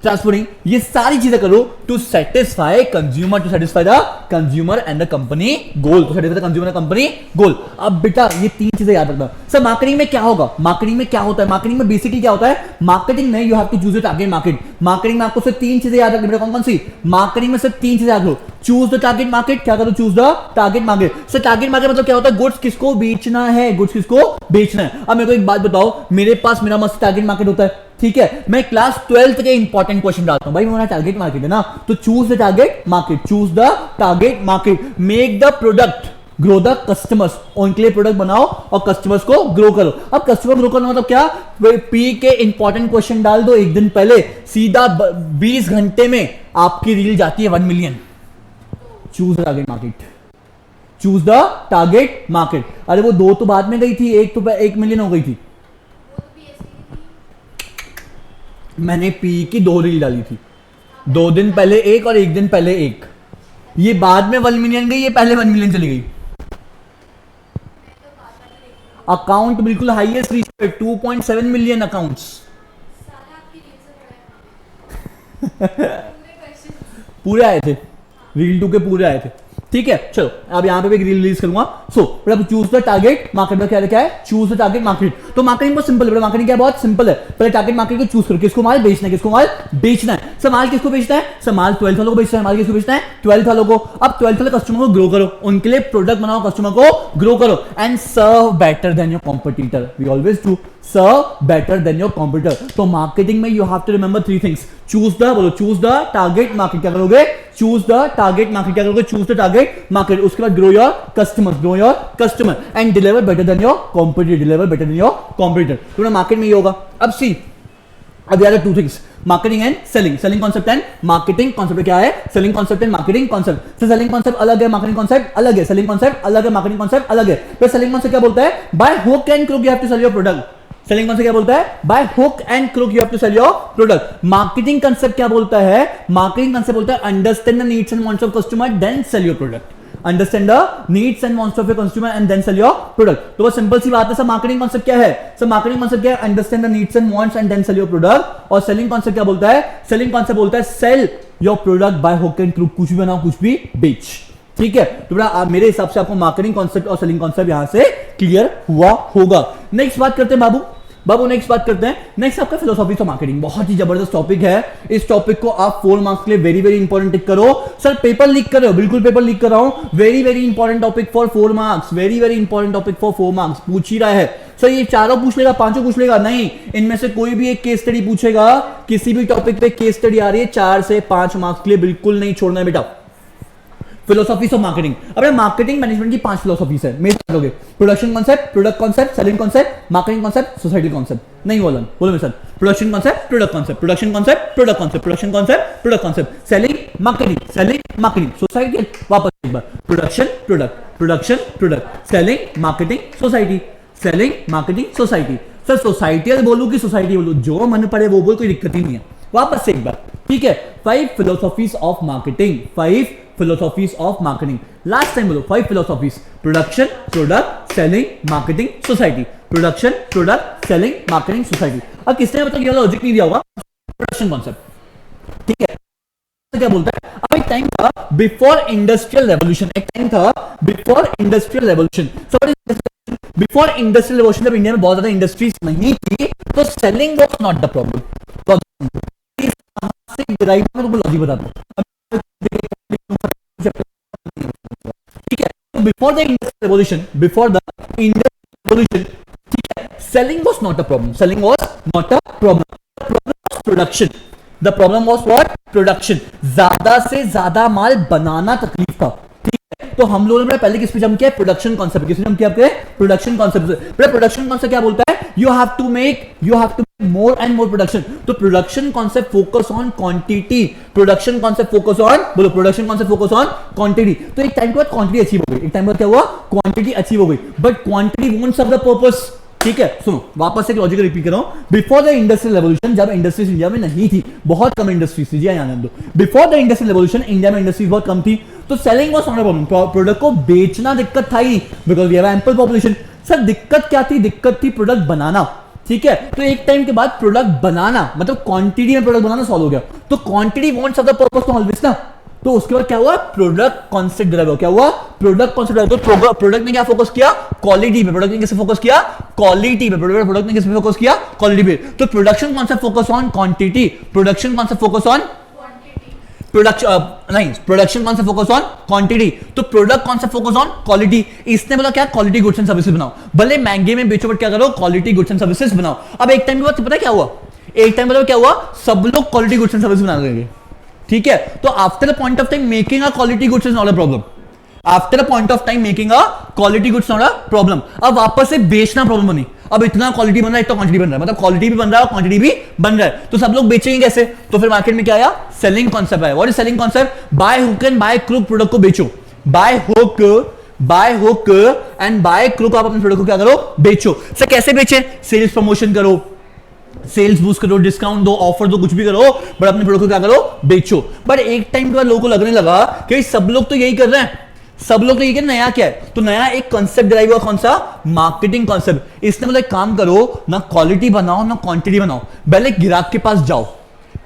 transferring, ये सारी चीजें करो to satisfy consumer, to satisfy the consumer and the company goal, to satisfy the consumer and company goal. अब बेटा ये तीन चीजें याद रखना। सर मार्केटिंग में क्या होगा, मार्केटिंग में क्या होता है, मार्केटिंग में बेसिकली क्या होता है, मार्केटिंग में you have to choose the target market. Marketing में आपको सिर्फ तीन चीजें याद रखनी, कौन कौन सी, मार्केटिंग में सिर्फ तीन चीजें याद रखो। चूज द टारगेट मार्केट, क्या करो, choose the target market. Sir target market मतलब क्या होता है, गुड्स किसको बेचना है, गुड्स किसको बेचना है। अब मेरे को एक बात बताओ, मेरे पास मेरा मस्त टारगेट मार्केट होता है, ठीक है। मैं क्लास 12th के इंपॉर्टेंट क्वेश्चन डालता हूं, भाई मेरा टारगेट मार्केट है ना, तो choose the target market, choose the target market, make the product, grow the customers, उनके लिए प्रोडक्ट बनाओ और कस्टमर्स को ग्रो करो। अब कस्टमर ग्रो करना मतलब क्या, पी के इंपॉर्टेंट क्वेश्चन डाल दो एक दिन पहले, सीधा 20 घंटे में आपकी रील जाती है 1 million. Choose the target market, choose the target market. अरे वो दो तो बाद में गई थी, एक तो 1 मिलियन हो गई थी। मैंने पी की 2 रील डाली थी, 2 दिन पहले एक और 1 दिन पहले एक। ये बाद में 1 मिलियन गई, ये पहले 1 मिलियन चली गई। अकाउंट बिल्कुल हाईएस्ट रीच पे 2.7 मिलियन अकाउंट्स। पूरे आए थे, रील 2 के पूरे आए थे, ठीक है। चलो अब यहां पे भी एक रील रिलीज करूंगा। सो बेटा चूज द टारगेट मार्केट में क्या लिखा है, चूज द टारगेट मार्केट। तो मार्केटिंग बहुत सिंपल है बेटा, मार्केटिंग क्या बहुत सिंपल है। पहले टारगेट मार्केट को चूज करो, किसको माल बेचना है, किसको माल बेचना है। सर माल किसको बेचना है, सर माल 12th वालों को बेचना है। माल किसको बेचना है, 12th वालों को। अब 12th वाले कस्टमर को ग्रो करो, उनके लिए प्रोडक्ट बनाओ, कस्टमर को ग्रो करो and serve better than your competitor. We always do serve better than your competitor. तो मार्केटिंग में you have to remember 3 things. Choose the, बोलो चूज द टारगेट मार्केट, क्या करोगे, चूज द टारगेट मार्केट, क्या करोगे, choose the target market. उसके बाद grow your customer, grow your customer and deliver better than your competitor, deliver better than your competitor. तो market में ये होगा। अब सी, अब यार 2 things, marketing and selling, selling concept and marketing concept. क्या है, selling concept and marketing concept. तो सेलिंग कॉन्सेप्ट अलग है, मार्केटिंग कॉन्सेप्ट अलग है, सेलिंग कॉन्सेप्ट अलग है, मार्केटिंग कॉन्सेप्ट अलग है। तो सेलिंग कॉन्सेप्ट क्या बोलता है, by hook and crook you have to sell your product. Selling concept क्या बोलता है, by hook and crook you have to sell your product. Marketing concept क्या बोलता है, मार्केटिंग कॉन्सेप्ट बोलता है understand the needs and wants of customer then sell your product. Understand the needs and wants of your consumer and then sell your product. तो वो simple सी बात है। सर मार्केटिंग कॉन्सेप्ट क्या है, सर मार्केटिंग कॉन्सेप्ट क्या है, understand the needs and wants and then sell your product. और सेलिंग कॉन्सेप्ट क्या बोलता है, सेलिंग कॉन्सेप्ट बोलता है sell your product by hook and crook, कुछ भी बनाओ कुछ भी बेच, ठीक है। तो बेटा मेरे हिसाब से आपको मार्केटिंग कॉन्सेप्ट और सेलिंग कॉन्सेप्ट यहां से क्लियर हुआ होगा। नेक्स्ट बात करते हैं बाबू नेक्स्ट बात करते हैं। नेक्स्ट आपका फिलोसॉफी ऑफ मार्केटिंग, बहुत ही जबरदस्त टॉपिक है। इस टॉपिक को आप 4 मार्क्स के लिए वेरी वेरी इंपॉर्टेंट टिक करो। सर पेपर लीक कर रहे हो, बिल्कुल पेपर लीक कर रहा हूं। Very very important topic for 4 marks, very very important topic for 4 marks. पूछ ही रहा है सर, ये चारों पूछ लेगा, 5 पूछ लेगा, नहीं, इनमें से कोई भी एक केस स्टडी पूछेगा। किसी भी टॉपिक पे केस स्टडी आ रही है 4 से 5 मार्क्स के लिए, बिल्कुल नहीं छोड़ना है बेटा। फिलोसॉफीज ऑफ मार्केटिंग, अब मार्केटिंग मैनेजमेंट की 5 फिलोसॉफीज है, मेरे साथ लोगे। Production concept, product concept, selling concept, marketing concept, society concept. नहीं बोलो मेरे साथ, production concept, product concept, production concept, product concept, production concept, product concept, selling marketing, society. वापस एक बार, production product, selling marketing society, selling marketing society. Sir society बोलूं कि society बोलूं, जो मन पड़े वो बोल, कोई दिक्कत ही नहीं है। वापस से एक बार, ठीक है। 5 philosophies of marketing, 5 philosophies of marketing. Last time बोलो 5 philosophies, production, product, selling, marketing, society. Production, product, selling, marketing, society. अब किसने मतलब ये लॉजिक नहीं दिया होगा, प्रोडक्शन कॉन्सेप्ट। ठीक है, तो क्या बोलता है, अब एक टाइम था बिफोर इंडस्ट्रियल रेवोल्यूशन, एक टाइम था before industrial revolution. Before industrial revolution जब इंडिया में बहुत ज्यादा इंडस्ट्रीज नहीं थी तो selling was not the problem. मैं तुमको लॉजिक बताता हूं, ठीक है। तो before the industrial revolution, before the industrial revolution, ठीक है, selling was not a problem, selling was not a problem, problem was production. The problem was what? Production. ज्यादा से ज्यादा माल बनाना तकलीफ था, ठीक है। तो हम लोगों ने पहले किस पे जम किया? Production concept. किस पे जम किया? आपके प्रोडक्शन कॉन्सेप्ट। प्रोडक्शन कॉन्सेप्ट क्या बोलता है? You have to make more and more production. तो production concept focus on quantity, production concept focus on, बोलो, production concept focus on quantity. तो एक टाइम के बाद क्वांटिटी अचीव हो गई, एक टाइम बाद क्या हुआ? क्वांटिटी अचीव हो गई, but quantity won't serve the purpose, ठीक है। सुनो, वापस एक लॉजिक रिपीट कर रहा हूं। बिफोर द इंडस्ट्रियल रेवोल्यूशन, जब इंडस्ट्रीज इंडिया में नहीं थी, बहुत कम इंडस्ट्रीज थी, जी आनंद दो, before the industrial revolution India में इंडस्ट्रीज बहुत कम थी, तो selling was not a problem, product को बेचना दिक्कत था ही, because we have ample population. Sir दिक्कत क्या थी? दिक्कत थी प्रोडक्ट बनाना, ठीक है। तो एक टाइम के बाद प्रोडक्ट बनाना मतलब क्वांटिटी में प्रोडक्ट बनाना सॉल्व हो गया, तो quantity wants of the purpose to always ना। तो उसके बाद क्या हुआ? Product concept develop. क्या हुआ? Product concept develop. तो प्रोडक्ट ने क्या फोकस किया? क्वालिटी पे। प्रोडक्ट ने किससे फोकस किया? क्वालिटी पे। प्रोडक्ट ने किससे फोकस किया? क्वालिटी पे। तो production concept focus on quantity, production concept focus on production, नहीं, प्रोडक्शन कौन सा फोकस ऑन क्वांटिटी, तो प्रोडक्ट कौन सा फोकस ऑन क्वालिटी। इसने बोला क्या? क्वालिटी गुड्स एंड सर्विसेज बनाओ, भले महंगे में बेचो बट क्या करो? क्वालिटी गुड्स एंड सर्विसेज बनाओ। अब एक टाइम के बाद पता क्या हुआ? एक टाइम बाद क्या हुआ? सब लोग क्वालिटी गुड्स एंड सर्विसेज बनाने लगे, ठीक है। तो after the point of time making a quality goods is not a problem, after a point of time making a quality goods not a problem. अब वापस से बेचना प्रॉब्लम बनी। अब इतना क्वालिटी बन रहा है, इतना क्वांटिटी बन रहा है, मतलब क्वालिटी भी बन रहा है और क्वांटिटी भी बन रहा है, तो सब लोग बेचेंगे कैसे? तो फिर मार्केट में क्या आया? सेलिंग कॉन्सेप्ट आया। What is selling concept? By hook and by crook product को बेचो, by hook and by crook आप अपने प्रोडक्ट को क्या करो? बेचो। सर कैसे बेचे? सेल्स प्रमोशन करो, सेल्स बूस्ट करो, डिस्काउंट दो, ऑफर दो, कुछ भी करो, बट अपने प्रोडक्ट को क्या करो? बेचो। बट एक टाइम के बाद लोगों को लगने लगा कि सब लोग तो यही कर रहे हैं, सब लोग तो ये नया क्या है? तो नया एक कॉन्सेप्ट ड्राइव हुआ, कौन सा? Marketing concept. इसने बोला एक काम करो, ना क्वालिटी बनाओ ना क्वांटिटी बनाओ, पहले ग्राहक के पास जाओ,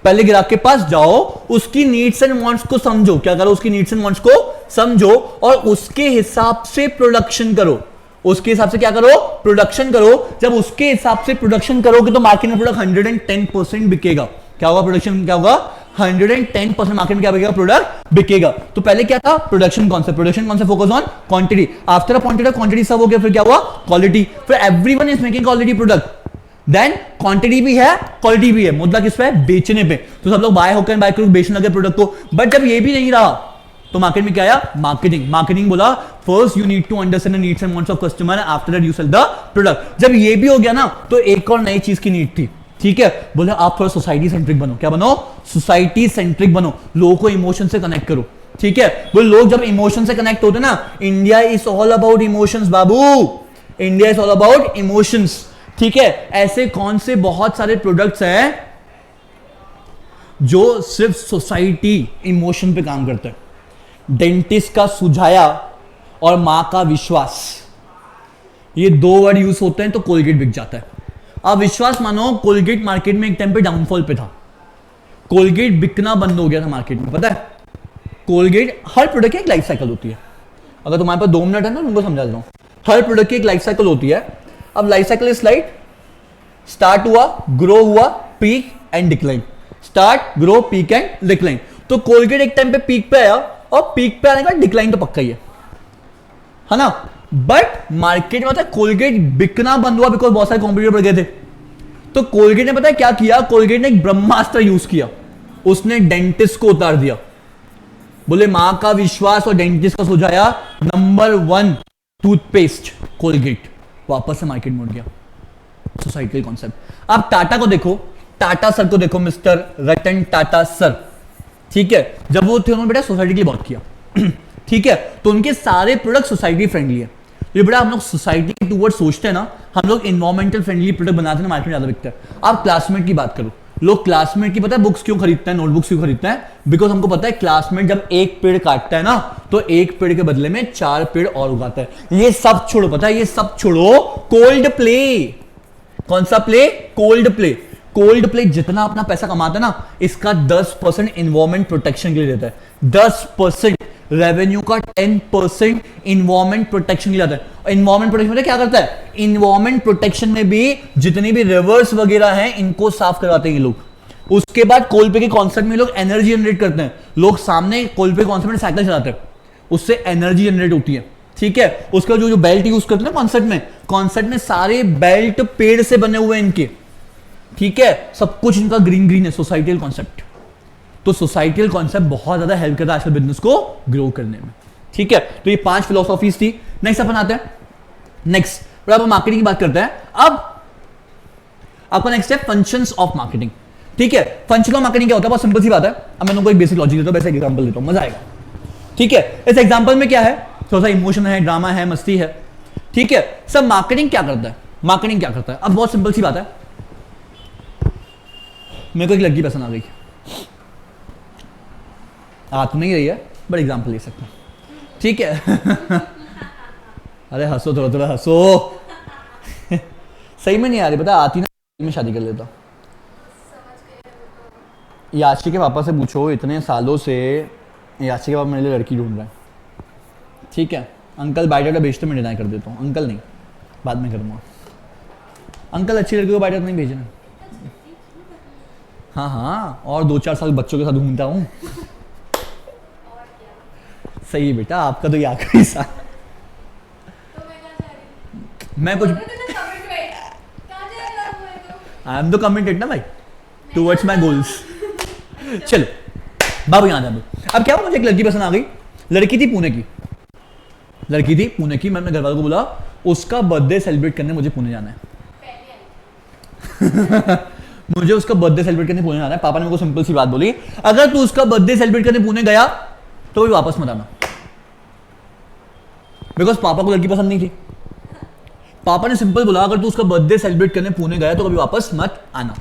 पहले ग्राहक के पास जाओ, उसकी नीड्स एंड वांट्स को समझो। क्या करो? उसकी नीड्स एंड वांट्स को समझो और उसके हिसाब से प्रोडक्शन करो, उसके हिसाब से क्या करो? प्रोडक्शन करो। जब उसके हिसाब से प्रोडक्शन करोगे तो मार्केट में प्रोडक्ट 110% बिकेगा। क्या होगा? प्रोडक्शन क्या होगा? 110% मार्केट में क्या बिकेगा? प्रोडक्ट बिकेगा। तो पहले क्या था? Production concept, production concept focus on quantity. After a point of quantity सब हो गया, फिर क्या हुआ? क्वालिटी। फिर everyone is making quality product, then quantity भी है क्वालिटी भी है, मुद्दा किस पे? बेचने पे। तो सब लोग बाय होकर बाय करो, बेचने लगे प्रोडक्ट को। बट जब ये भी नहीं रहा तो मार्केट में क्या आया? मार्केटिंग। मार्केटिंग बोला first you need to understand the needs and wants of customer, after that you sell the product. जब ये भी हो गया ना तो एक और नई चीज की नीड थी, ठीक है। बोले आप थोड़ा सोसाइटी सेंट्रिक बनो। क्या बनो? सोसाइटी सेंट्रिक बनो, लोगों को इमोशन से कनेक्ट करो, ठीक है। बोले लोग जब इमोशन से कनेक्ट होते ना, India is all about emotions Babu, India is all about emotions, ठीक है। ऐसे कौन से बहुत सारे प्रोडक्ट्स हैं जो सिर्फ सोसाइटी इमोशन पे काम करते हैं? डेंटिस्ट का सुझाया और मां का विश्वास, ये दो वर्ड यूज होते हैं तो कोलगेट बिक जाता है। अब विश्वास मानो, कोलगेट मार्केट में एक टाइम पे डाउनफॉल पे था, कोलगेट बिकना बंद हो गया था मार्केट में, पता है। कोलगेट, हर प्रोडक्ट की एक लाइफ साइकिल होती है, अगर तुम्हारे पास 2 मिनट है ना तुमको समझा देता हूं। हर प्रोडक्ट की एक लाइफ साइकिल होती है। अब life cycle is like start हुआ, ग्रो हुआ, peak and decline, start grow peak and decline. तो कोलगेट एक टाइम पे पीक पे आया और पीक पे आने का डिक्लाइन तो पक्का ही है ना। बट मार्केट में पता है कोलगेट बिकना बंद हुआ बिकॉज बहुत सारे कॉम्पिटिटर बढ़ गए थे। तो कोलगेट ने पता है क्या किया? कोलगेट ने एक ब्रह्मास्त्र यूज किया, उसने डेंटिस्ट को उतार दिया। बोले मां का विश्वास और डेंटिस्ट का सुझाया, नंबर 1 टूथपेस्ट कोलगेट, वापस से मार्केट में उठ गया। Society concept. आप टाटा को देखो, टाटा सर को देखो, मिस्टर रतन टाटा सर, ठीक है। जब वो थे उन्होंने बेटा सोसाइटी के लिए बहुत किया, ठीक है। तो उनके सारे प्रोडक्ट सोसाइटी फ्रेंडली है। ये बेटा हम लोग सोसाइटी के टूवर्ड सोचते हैं ना, हम लोग इन्वायरमेंटल फ्रेंडली प्रोडक्ट बनाते हैं ना, मार्केट में ज्यादा बिकता है। आप क्लासमेट की बात करो, लोग क्लासमेट की पता है बुक्स क्यों खरीदते हैं, नोटबुक्स क्यों खरीदते हैं? बिकॉज हमको पता है क्लासमेट जब एक पेड़ काटता है ना तो एक पेड़ के बदले में 4 पेड़ और उगाता है। ये सब छोड़ो, पता है ये सब छोड़ो, कोल्ड प्ले। कौन सा play? Cold play. Cold play जितना अपना पैसा कमाता है ना, इसका 10% इन्वायरमेंट प्रोटेक्शन के लिए देता है। 10% रेवेन्यू का 10% इन्वायरमेंट प्रोटेक्शन के लिए जाता है। इन्वायरमेंट प्रोटेक्शन में क्या करता है? इन्वायरमेंट प्रोटेक्शन में भी जितनी भी रिवर्स वगैरह हैं इनको साफ करवाते हैं ये लोग। उसके बाद कोल पे के कॉन्सेप्ट में लोग एनर्जी जनरेट करते हैं। लोग सामने कोल पे कॉन्सेप्ट में साइकिल चलाते हैं, उससे एनर्जी जनरेट होती है। ठीक है, उसका जो बेल्ट यूज करते हैं ना कॉन्सेप्ट में सारे बेल्ट पेड़ से बने हुए हैं इनके। ठीक है, सब कुछ इनका ग्रीन ग्रीन है। सोसाइटल कॉन्सेप्ट, तो सोसाइटल कॉन्सेप्ट बहुत ज्यादा हेल्प करता है आजकल बिजनेस को ग्रो करने में। ठीक है, तो ये 5 फिलोसॉफीज थी। नेक्स्ट अपन आते हैं, नेक्स्ट अब मार्केटिंग की बात करते हैं। अब आपका नेक्स्ट है फंक्शंस ऑफ मार्केटिंग। ठीक है, फंक्शन ऑफ मार्केटिंग क्या होता है? बहुत सिंपल सी बात है। अब मैं तुमको एक बेसिक लॉजिक देता हूं, वैसे एग्जांपल देता हूं, मजा आएगा। ठीक है, इस एग्जांपल में क्या है? थोड़ा सा इमोशन है, ड्रामा है, मस्ती है। ठीक है, सब मार्केटिंग क्या करता है? मार्केटिंग क्या करता है? अब बहुत सिंपल सी बात है। मेरे को एक लड़की पसंद आ गई, आ तो नहीं रही है बट एग्जाम्पल ले सकता हूं। ठीक है अरे हंसो, थोड़ा थोड़ा हंसो सही में नहीं आ रही, पता आती ना में शादी कर लेता। याशी के पापा से पूछो, इतने सालों से याशी के पापा मेरे लिए लड़की ढूंढ रहे हैं। ठीक है, अंकल बायोडाटा भेजते मैं डिनाई कर देता हूँ। अंकल नहीं, बाद में करूँगा। अंकल अच्छी लड़की को बायोडाटा नहीं भेजना। हाँ हाँ, और 2-4 साल बच्चों के साथ घूमता हूँ। सही है बेटा, आपका तो ये आखिरी साल। मैं कुछ आई एम द कमिटेड ना भाई टूवर्ड्स माई गोल्स। चलो बाबू यहाँ था। अब क्या हुआ, मुझे एक लड़की पसंद आ गई। लड़की थी पुणे की, मैंने घर वालों को बोला उसका बर्थडे सेलिब्रेट करने मुझे पुणे जाना है मुझे उसका बर्थडे सेलिब्रेट करने पुणे जाना है। पापा ने मेरे को सिंपल सी बात बोली, अगर तू उसका बर्थडे सेलिब्रेट करने पुणे गया तो भी वापस मत आना। बिकॉज पापा को लड़की पसंद नहीं थी। पापा ने सिंपल बोला, अगर तू उसका बर्थडे सेलिब्रेट करने पुणे गया तो कभी वापस मत आना।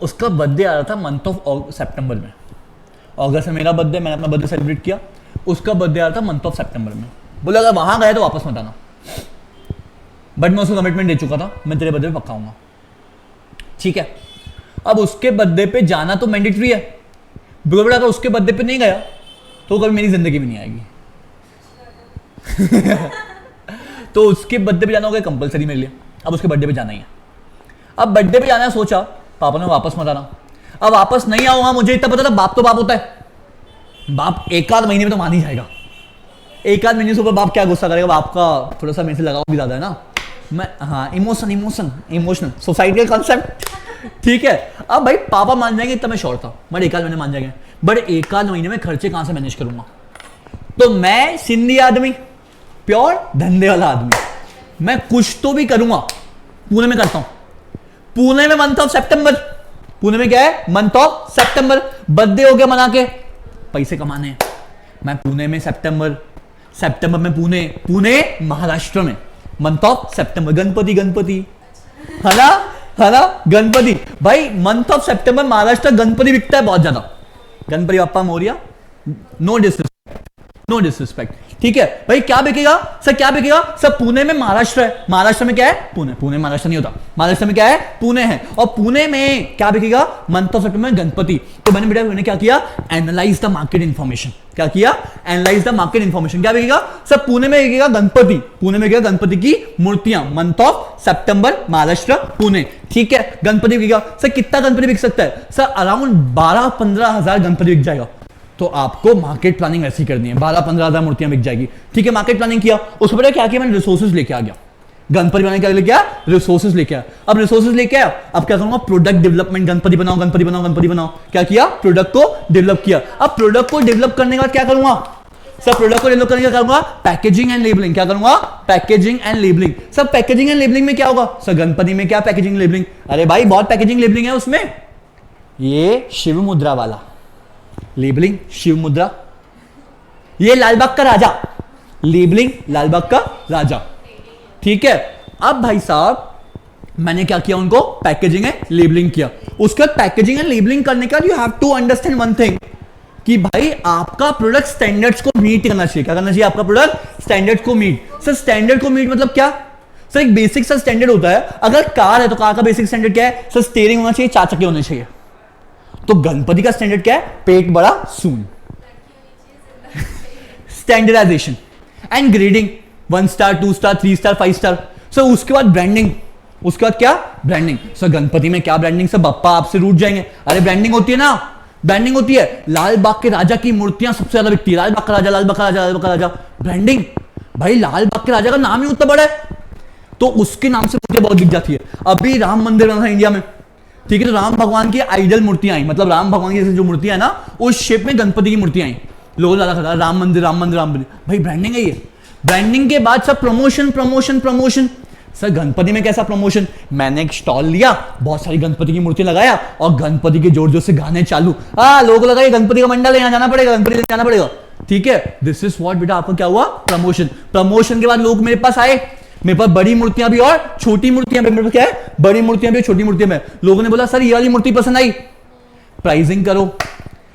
उसका बर्थडे आ रहा था मंथ ऑफ सितंबर में। अगस्त में मेरा बर्थडे, मैंने अपना बर्थडे सेलिब्रेट किया। उसका बर्थडे आ रहा था मंथ ऑफ सितंबर में। बोला अगर वहां गया तो वापस मत आना। बट मैं उसको कमिटमेंट दे चुका था, मैं तेरे बर्थडे पे पक्का आऊंगा। ठीक है, अब उसके बर्थडे पे जाना तो मैंडेटरी है। बिकॉज अगर उसके बर्थडे पे नहीं गया तो कभी मेरी जिंदगी में नहीं आएगी तो उसके बर्थडे पे जाना होगा कंपलसरी मेरे लिए। अब उसके बर्थडे पे जाना ही है। अब बर्थडे पे जाना है, सोचा पापा ने वापस मत आना। अब वापस नहीं आऊंगा, मुझे इतना पता था बाप तो बाप होता है। बाप एक आध महीने में तो मान ही जाएगा। एक आध महीने से ऊपर बाप क्या गुस्सा करेगा? बाप का थोड़ा सा मेरे से लगाव भी ज्यादा है ना। मैं हाँ, इमोशनल सोसाइटल कॉन्सेप्ट। ठीक है, अब भाई पापा मान जाएंगे इतना मैं श्योर था, बट एक आध महीने मान जाएंगे। बट एक आध महीने में खर्चे कहां से मैनेज करूंगा? तो मैं सिंधी आदमी, प्योर धंधे वाला आदमी, मैं कुछ तो भी करूंगा। पुणे में करता हूं। पुणे में मंथ ऑफ सितंबर, पुणे में क्या है? Month of September. बर्थडे हो गया मना के, पैसे कमाने हैं। मैं पुणे में सितंबर में पुणे महाराष्ट्र में मंथ ऑफ सितंबर। गणपति है ना गणपति भाई, month of September Maharashtra Maharashtra बिकता है बहुत ज्यादा। Ganpati Bappa Morya, no disrespect. ठीक है भाई, क्या बिकेगा सर? क्या बिकेगा सर? पुणे में महाराष्ट्र है। महाराष्ट्र में क्या है? पुणे महाराष्ट्र नहीं होता। महाराष्ट्र में क्या है? पुणे है। और पुणे में क्या बिकेगा? मंथ ऑफ सितंबर गणपति। तो मैंने बेटा क्या किया? Analyse the market information. क्या किया? Analyse the market information. क्या बिकेगा सर? पुणे में बिकेगा गणपति। पुणे में बिकेगा गणपति की मूर्तियां। Month of September Maharashtra Pune. ठीक है, गणपति बिकेगा सर। कितना गणपति बिक सकता है सर? अराउंड 12-15 हजार गणपति बिक जाएगा। तो आपको मार्केट प्लानिंग ऐसी करनी है, 12-15 हजार मूर्तियां बिक जाएगी। ठीक है, मार्केट प्लानिंग किया। उसके बाद क्या किया? मैंने रिसोर्सेज लेके आ गया। गणपति बनाने क्या लेके आया? रिसोर्सेज लेके आया। अब रिसोर्सेज लेके आया, अब क्या करूंगा? Product development. गणपति बनाओ। क्या किया? प्रोडक्ट को डेवलप किया। अब प्रोडक्ट को डेवलप करने के बाद क्या करूंगा सर? प्रोडक्ट को डेवलप करने का क्या करूंगा? Packaging and labelling. क्या करूंगा? Packaging and labelling. Sir packaging and labelling में क्या होगा सर? गणपति में क्या पैकेजिंग लेबलिंग? अरे भाई बहुत पैकेजिंग लेबलिंग है उसमें। ये शिव मुद्रा वाला लेबलिंग, शिव मुद्रा। ये लालबाग का राजा, लेबलिंग लालबाग का राजा। ठीक है, अब भाई साहब मैंने क्या किया? उनको पैकेजिंग एंड लेबलिंग किया। उसके बाद पैकेजिंग एंड लेबलिंग करने का you have to understand one thing कि भाई आपका प्रोडक्ट स्टैंडर्ड्स को मीट करना चाहिए। क्या करना चाहिए? आपका प्रोडक्ट स्टैंडर्ड को मीट। सर स्टैंडर्ड को मीट मतलब क्या? सर एक बेसिक सा स्टैंडर्ड होता है, अगर कार है तो कार का बेसिक स्टैंडर्ड क्या है सर, स्टीयरिंग होना चाहिए, 4 चक्के होने चाहिए। तो गणपति का स्टैंडर्ड क्या है, पेट बड़ा सून। Standardisation and grading, 1 star 2 star 3 star 5 star. Sir उसके बाद ब्रांडिंग, उसके बाद क्या, ब्रांडिंग। सर गणपति में क्या ब्रांडिंग, सर बप्पा आपसे रूठ जाएंगे। अरे ब्रांडिंग होती है ना, ब्रांडिंग होती है। लाल बाग के राजा की मूर्तियां सबसे ज्यादा बिकती है, लाल बाग का राजा, लाल बाग का राजा, लाल बाग का राजा, ब्रांडिंग। भाई लाल बाग के राजा का नाम ही उतना बड़ा है, तो उसके नाम से मूर्तियां बहुत बिक जाती है। अभी राम मंदिर बना था इंडिया में, ठीक है, तो राम भगवान की आइडल मूर्तियां आई, मतलब राम भगवान की जैसे जो मूर्तियां है ना, उस शेप में गणपति की मूर्तियां आई। लोग ज्यादा खड़ा राम मंदिर राम मंदिर राम मंदिर, भाई ब्रांडिंग है ये। ब्रांडिंग के बाद सब promotion promotion promotion. Sir Ganpati में कैसा प्रमोशन, मैंने एक स्टॉल लिया, बहुत सारी गणपति की मूर्ति लगाया और गणपति के जोर जोर से गाने चालू, लोगों लगा ये गणपति का मंडल है, यहाँ जाना पड़ेगा, गणपति लेने जाना पड़ेगा, ठीक है। दिस इज व्हाट बेटा, आपका क्या हुआ, प्रमोशन। प्रमोशन के बाद लोग मेरे पास आए, मेरे पास बड़ी मूर्तियां भी और छोटी मूर्तियां भी, मेरे पास क्या है, बड़ी मूर्तियां भी छोटी मूर्तियां भी। लोगों ने बोला सर ये वाली मूर्ति पसंद आई, प्राइसिंग करो,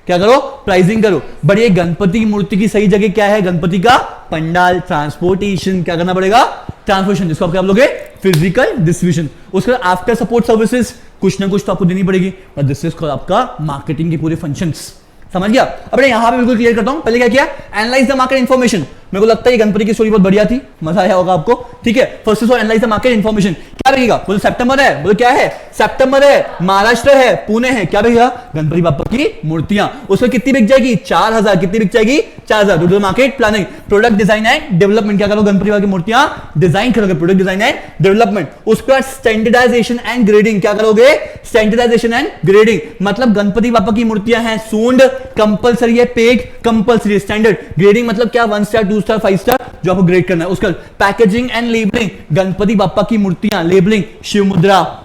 क्या करो, प्राइसिंग करो। बड़ी गणपति की मूर्ति की सही जगह क्या है, गणपति का पंडाल, ट्रांसपोर्टेशन, क्या करना पड़ेगा, ट्रांसपोर्टेशन, जिसको आप क्या बोलोगे, फिजिकल डिस्ट्रीब्यूशन। उसके बाद आफ्टर सपोर्ट सर्विसेज कुछ ना कुछ तो आपको देनी पड़ेगी, और दिस इज आपका मार्केटिंग के पूरे फंक्शंस। समझ गया। अब यहां पे बिल्कुल क्लियर करता हूं, पहले क्या किया, एनालाइज द मार्केट इन्फॉर्मेशन। मेरे को लगता है ये गणपति की स्टोरी बहुत बढ़िया थी, मजा आया होगा आपको, ठीक है। First is analyse the market information, क्या रहेगा, बोलो सितंबर है, बोलो क्या है, सितंबर है, महाराष्ट्र है, पुणे है, क्या रहेगा, गणपति बाप्पा की मूर्तियां। उसमें कितनी बिक जाएगी, 4000, कितनी बिक जाएगी, 4000। To the market planning, product design and development, क्या करो, गणपति बाप्पा की मूर्तियां डिजाइन करोगे, प्रोडक्ट डिजाइन एंड डेवलपमेंट। उसके बाद स्टैंडर्डाइजेशन एंड ग्रेडिंग, क्या करोगे, स्टैंडर्डाइजेशन एंड ग्रेडिंग, मतलब गणपति बाप्पा की मूर्तियां हैं सूंड, कंपलसरी है, पेड कंपलसरी, स्टैंडर्ड। ग्रेडिंग मतलब क्या, 1 स्टार 2 स्टार 5 स्टार, जो आपको ग्रेड करना है। उसका packaging and labelling, Ganpati Bappa की मूर्तियां, लेबलिंग, शिव मुद्रा,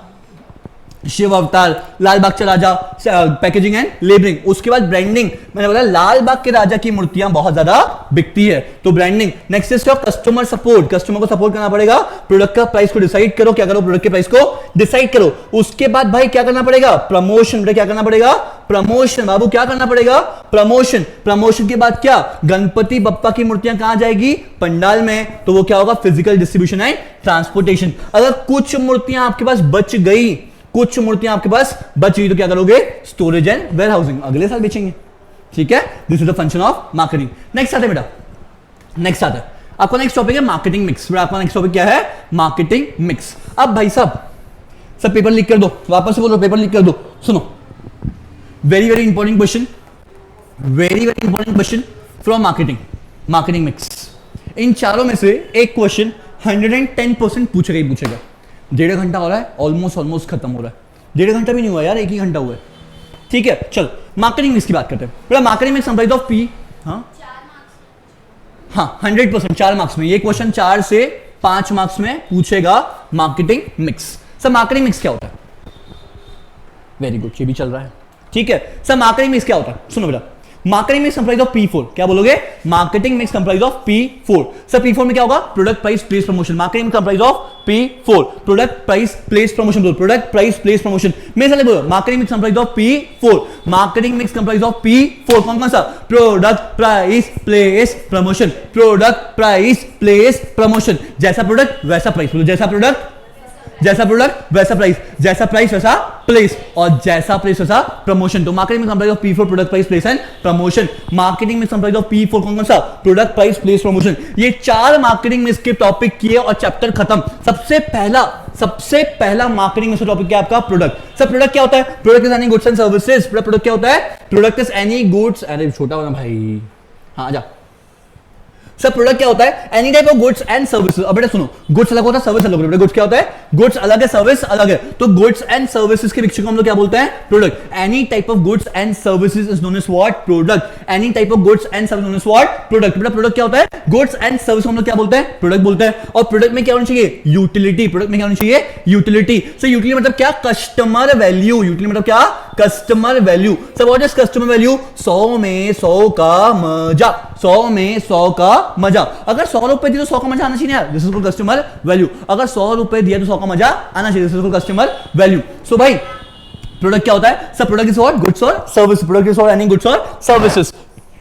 शिव अवतार, लाल बाग के राजा, पैकेजिंग एंड लेबलिंग। उसके बाद ब्रांडिंग, मैंने बोला लाल बाग के राजा की मूर्तियां बहुत ज्यादा बिकती है, तो branding. Next is customer support, customer को सपोर्ट करना पड़ेगा, प्रोडक्ट का प्राइस को डिसाइड करो, क्या करो, प्रोडक्ट के प्राइस को डिसाइड करो। उसके बाद भाई क्या करना पड़ेगा, प्रमोशन, क्या करना पड़ेगा, प्रमोशन। बाबू क्या करना पड़ेगा, प्रमोशन। प्रमोशन के बाद क्या, गणपति बप्पा की मूर्तियां कहां जाएगी, पंडाल में, तो वो क्या होगा, फिजिकल डिस्ट्रीब्यूशन एंड ट्रांसपोर्टेशन। अगर कुछ मूर्तियां आपके पास बच गई, कुछ मूर्तियां आपके पास बच गई, तो क्या करोगे, स्टोरेज एंड वेयर हाउसिंग, अगले साल बेचेंगे, ठीक है। This is the function of marketing. Next आता है बेटा, नेक्स्ट आता है आपका नेक्स्ट टॉपिक है मार्केटिंग मिक्स। आपका नेक्स्ट टॉपिक क्या है, मार्केटिंग मिक्स। अब भाई साहब सब पेपर लिख कर दो, वापस से बोलो, पेपर लिख कर दो। सुनो, very very important question, very very important question from marketing, marketing mix. इन चारों में से एक क्वेश्चन 110% पूछेगा ही पूछेगा। 1.5 घंटा हो रहा है, ऑलमोस्ट खत्म हो रहा है, 1.5 घंटा भी नहीं हुआ यार, 1 ही घंटा हुआ है, ठीक है। चल मार्केटिंग मिक्स की बात करते हैं। Marketing mix comprise of P, हाँ 100% 4 मार्क्स में, ये क्वेश्चन 4 से 5 मार्क्स में पूछेगा marketing mix. Sir marketing mix क्या होता है, वेरी गुड, ये भी चल रहा है, ठीक है। सर मार्केटिंग मिक्स क्या होता है, सुनो बेटा, marketing mix comprise of P4, क्या बोलोगे, marketing mix comprise of P4। Sir P4 में क्या होगा, product price place promotion. Marketing mix comprise of P4, product price place promotion, बोलो प्रोडक्ट प्राइस प्लेस प्रमोशन। मेरे साथ बोलो, marketing mix comprise of P4, marketing mix comprise of P4, कौन कौन सा, product price place promotion, product price place promotion. जैसा product वैसा price, बोलो जैसा प्रोडक्ट, जैसा प्रोडक्ट वैसा प्राइस, जैसा प्राइस वैसा प्लेस, और जैसा प्लेस वैसा प्रमोशन। तो मार्केटिंग में comprise of P4, product price place and promotion. Marketing में कंप्राइज ऑफ P4 कौन कौन सा, प्रोडक्ट प्राइस प्लेस प्रमोशन। ये 4 मार्केटिंग में इसके टॉपिक किए और चैप्टर खत्म। सबसे पहला मार्केटिंग में से टॉपिक क्या है आपका, प्रोडक्ट। सब प्रोडक्ट क्या होता है, product is any goods and services. Product क्या होता है, प्रोडक्ट इज एनी गुड्स, अरे छोटा होना भाई, हाँ जा। सब प्रोडक्ट क्या होता है, any type of goods and services. अब बेटा सुनो, गुड्स अलग होता है, सर्विस अलग होता है। गुड्स क्या होता है, गुड्स अलग है, सर्विस अलग है। तो गुड्स एंड सर्विसेज के मिक्सचर को हम लोग क्या बोलते हैं, product. Any type of goods and services is known as what, product. Any type of goods and service known as what, product. बेटा प्रोडक्ट क्या होता है, गुड्स एंड सर्विस हम लोग क्या बोलते हैं, प्रोडक्ट बोलते हैं। और प्रोडक्ट में क्या होना चाहिए, यूटिलिटी। प्रोडक्ट में क्या होना चाहिए, यूटिलिटी। सो यूटिलिटी मतलब क्या, कस्टमर वैल्यू। यूटिलिटी मतलब क्या, कस्टमर वैल्यू। सब व्हाट इज कस्टमर वैल्यू, 100 में 100 का मजा, 100 में 100 का मजा। अगर 100 रुपए दिए तो 100 का मजा आना चाहिए यार, this is called customer value. अगर 100 रुपए दिया तो 100 का मजा आना चाहिए, this is called customer value. So भाई प्रोडक्ट क्या होता है, सब प्रोडक्ट इज व्हाट, गुड्स और service. Product is what, any goods और सर्विसेज।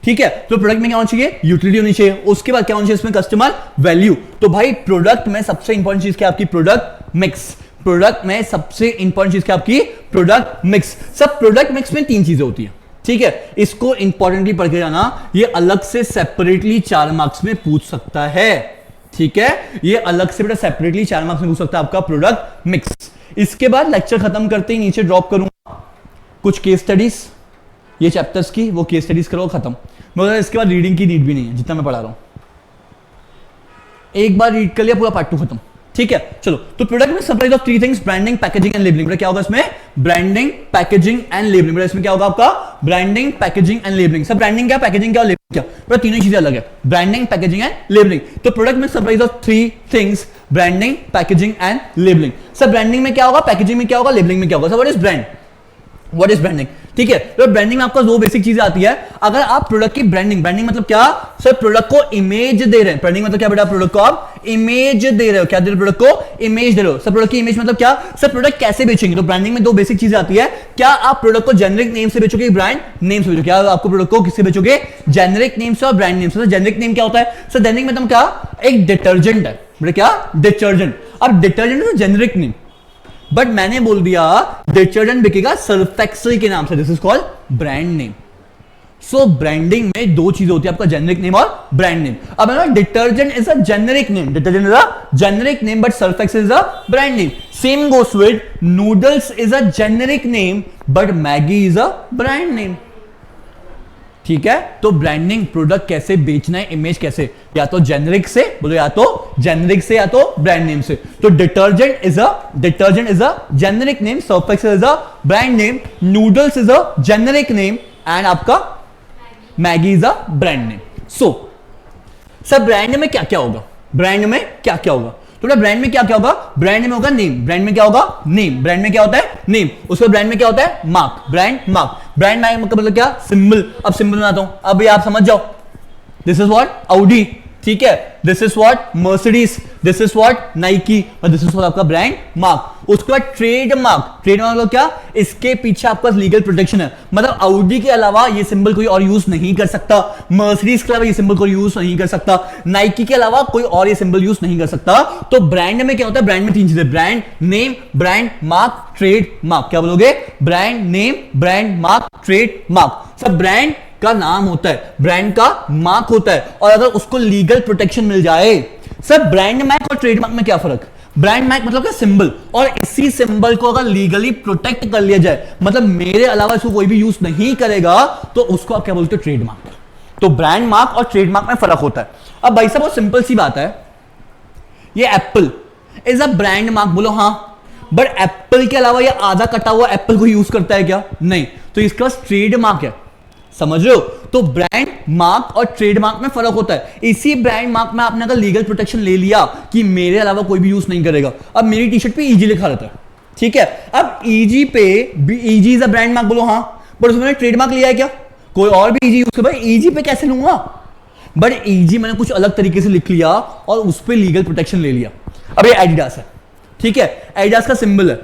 ठीक है, तो प्रोडक्ट में क्या होना चाहिए, यूटिलिटी होनी चाहिए, उसके बाद क्या होना चाहिए इसमें, कस्टमर वैल्यू। तो भाई प्रोडक्ट में सबसे इंपॉर्टेंट चीज क्या आपकी, प्रोडक्ट मिक्स। प्रोडक्ट में सबसे इंपॉर्टेंट चीज क्या आपकी, प्रोडक्ट मिक्स। सब प्रोडक्ट मिक्स में 3 चीजें होती है, ठीक है, इसको इंपॉर्टेंटली पढ़ के जाना, ये अलग से सेपरेटली 4 मार्क्स में पूछ सकता है, ठीक है, ये अलग से बेटा सेपरेटली 4 मार्क्स में पूछ सकता है आपका प्रोडक्ट मिक्स। इसके बाद लेक्चर खत्म करते ही नीचे ड्रॉप करूंगा कुछ केस स्टडीज, ये चैप्टर्स की वो केस स्टडीज करो खत्म, मगर इसके बाद रीडिंग की नीड भी नहीं है, जितना मैं पढ़ा रहा हूं एक बार रीड कर लिया पूरा पार्ट 2 खत्म, ठीक है। चलो, तो प्रोडक्ट में supply of 3 things, branding, packaging and labelling. क्या होगा इसमें, ब्रांडिंग, पैकेजिंग एंड लेबलिंग। इसमें क्या होगा आपका, ब्रांडिंग, पैकेजिंग एंड लेबलिंग। सब ब्रांडिंग क्या, पैकेजिंग क्या, लेबलिंग क्या, पर तीनों चीजें अलग है, ब्रांडिंग, पैकेजिंग एंड लेबलिंग। तो प्रोडक्ट में supply of 3 things, branding, packaging and labelling. सब ब्रांडिंग में क्या होगा, पैकेजिंग में क्या होगा, लेबलिंग में क्या होगा। सब what is brand, what is branding, ठीक है। तो ब्रांडिंग में आपका दो बेसिक चीजें आती है। अगर आप प्रोडक्ट की ब्रांडिंग, ब्रांडिंग मतलब क्या, सर प्रोडक्ट को इमेज दे रहे हैं। ब्रांडिंग मतलब क्या बेटा, प्रोडक्ट को आप इमेज दे रहे हो। क्या दे रहे हो, प्रोडक्ट को इमेज दे रहे हो। सर प्रोडक्ट की इमेज मतलब क्या, सर प्रोडक्ट कैसे बेचेंगे। तो ब्रांडिंग में दो बेसिक चीजें आती है। क्या आप प्रोडक्ट को जेनरिक नेम से बेचोगे, ब्रांड नेम से बेचोगे। क्या आपको प्रोडक्ट को किससे बेचोगे, जेनरिक नेम से और ब्रांड नेम से। जेनरिक नेम क्या होता है, सर जेनरिक मतलब क्या, एक डिटर्जेंट है बेटा, क्या डिटर्जेंट। अब डिटर्जेंट है जेनरिक नेम, बट मैंने बोल दिया डिटर्जेंट बिकेगा सर्फ एक्सेल के नाम से, this is called brand name. So branding में दो चीजें होती है, आपका जेनरिक नेम और ब्रांड नेम। अब detergent is a generic name, detergent is a generic name, but Surf Excel is a brand name. Same goes with noodles is a generic name, but Maggi is a brand name, ठीक है। तो branding, product कैसे बेचना है, image कैसे, या तो generic से बोलो, या तो जेनरिक से, या तो ब्रांड नेम से। तो detergent is a generic name, Surf Excel is a brand name, noodles is a generic name and आपका Maggi is a brand name. So सब ब्रांड में क्या क्या होगा, ब्रांड में क्या क्या होगा, तो ब्रांड में क्या क्या होगा, ब्रांड में होगा नेम, ब्रांड में क्या होगा नेम, ब्रांड में क्या होता है नेम, उसके ब्रांड में क्या होता है mark, brand mark, brand mark मतलब क्या, सिंबल। अब सिंबल बनाता हूं, अब ये आप समझ जाओ, दिस इज व्हाट ऑडी, ठीक है, this is what Mercedes, this is what Nike, और दिस इज व्हाट आपका ब्रांड मार्क। उसके बाद ट्रेडमार्क, ट्रेडमार्क मतलब क्या, इसके पीछे आपका लीगल प्रोटेक्शन है, मतलब ऑडी के अलावा ये सिंबल कोई और यूज नहीं कर सकता, मर्सिडीज के अलावा ये सिंबल कोई यूज नहीं कर सकता, नाइकी के अलावा कोई और ये सिंबल यूज नहीं कर सकता। तो ब्रांड में क्या होता है, ब्रांड में 3 चीजें, brand name, brand mark, trade mark. क्या बोलोगे, brand name, brand mark, trade mark. सब ब्रांड का नाम होता है, ब्रांड का मार्क होता है, और अगर उसको लीगल प्रोटेक्शन मिल जाए। सर ब्रांड मार्क और ट्रेडमार्क में क्या फर्क, ब्रांड मार्क मतलब क्या, सिंबल, और इसी सिंबल को अगर लीगली प्रोटेक्ट कर लिया जाए, मतलब मेरे अलावा इसको कोई भी यूज नहीं करेगा, तो उसको आप क्या बोलते हो, ट्रेडमार्क। तो ब्रांड मार्क और ट्रेडमार्क में फर्क होता है। अब भाई साहब बहुत सिंपल सी बात है, ये Apple is a brand mark, बोलो हाँ, बट एप्पल के अलावा ये आधा कटा हुआ एप्पल को यूज करता है क्या, नहीं, तो इसके पास ट्रेडमार्क है, समझ रहे हो। तो ब्रांड मार्क और ट्रेडमार्क में फर्क होता है। इसी ब्रांड मार्क में आपने अगर लीगल प्रोटेक्शन ले लिया कि मेरे अलावा कोई भी यूज नहीं करेगा, अब मेरी टी शर्ट पे ईजी लिखा रहता है, ठीक है, अब ईजी पे easy is a brand mark, बोलो हाँ, बट उसमें ट्रेडमार्क लिया है क्या, कोई और भी ईजी यूज कर, भाई ईजी पे कैसे लूंगा, बट ईजी मैंने कुछ अलग तरीके से लिख लिया और उस पर लीगल प्रोटेक्शन ले लिया। अब ये एडिडास है, ठीक है, एडिडास का सिंबल है,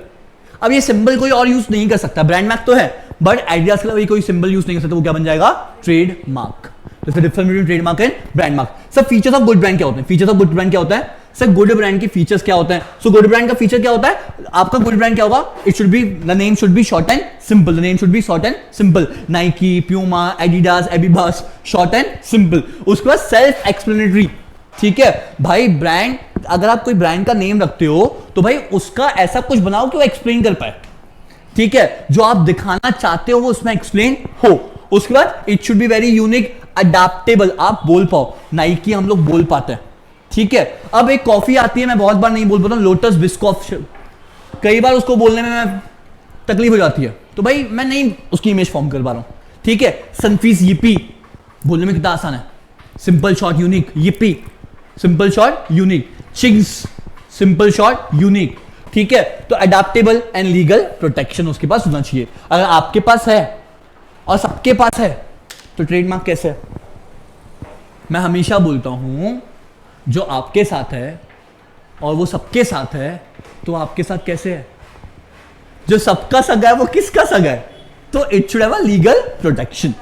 अब ये सिंबल कोई और यूज नहीं कर सकता, ब्रांड मार्क तो है, बट एडिडास के अलावा कोई सिंबल यूज नहीं कर सकता, वो क्या बन जाएगा, ट्रेडमार्क। तो difference between trademark and brand mark. Sir features of good brand क्या होते हैं, फीचर्स ऑफ गुड ब्रांड क्या होता है, सर गुड ब्रांड के फीचर्स क्या होते हैं। सो गुड ब्रांड का फीचर क्या होता है, आपका गुड ब्रांड क्या होगा, it should be, the name should be short and simple, the name should be short and simple, Nike, Puma, Adidas, Abibas, short and simple. उसके बाद सेल्फ एक्सप्लेनेटरी, ठीक है भाई, ब्रांड, अगर आप कोई ब्रांड का नेम रखते हो तो भाई उसका ऐसा कुछ बनाओ कि वो एक्सप्लेन कर पाए, ठीक है, जो आप दिखाना चाहते हो वो उसमें एक्सप्लेन हो। उसके बाद it should be very unique, adaptable, आप बोल पाओ, नाइकी हम लोग बोल पाते हैं, ठीक है। अब एक कॉफी आती है, मैं बहुत बार नहीं बोल पाता हूं, लोटस बिस्कॉफ, कई बार उसको बोलने में मैं तकलीफ हो जाती है, तो भाई मैं नहीं उसकी इमेज फॉर्म कर पा रहा हूं, ठीक है। सनफीस यिप्पी बोलने में कितना आसान है, simple short unique, Yippee simple short unique, Ching's simple short unique, ठीक है। तो अडेप्टेबल एंड लीगल प्रोटेक्शन उसके पास होना चाहिए। अगर आपके पास है और सबके पास है तो ट्रेडमार्क कैसे है, मैं हमेशा बोलता हूं जो आपके साथ है और वो सबके साथ है, तो आपके साथ कैसे है, जो सबका सगा है वो किसका सगा है, तो it should have a legal protection.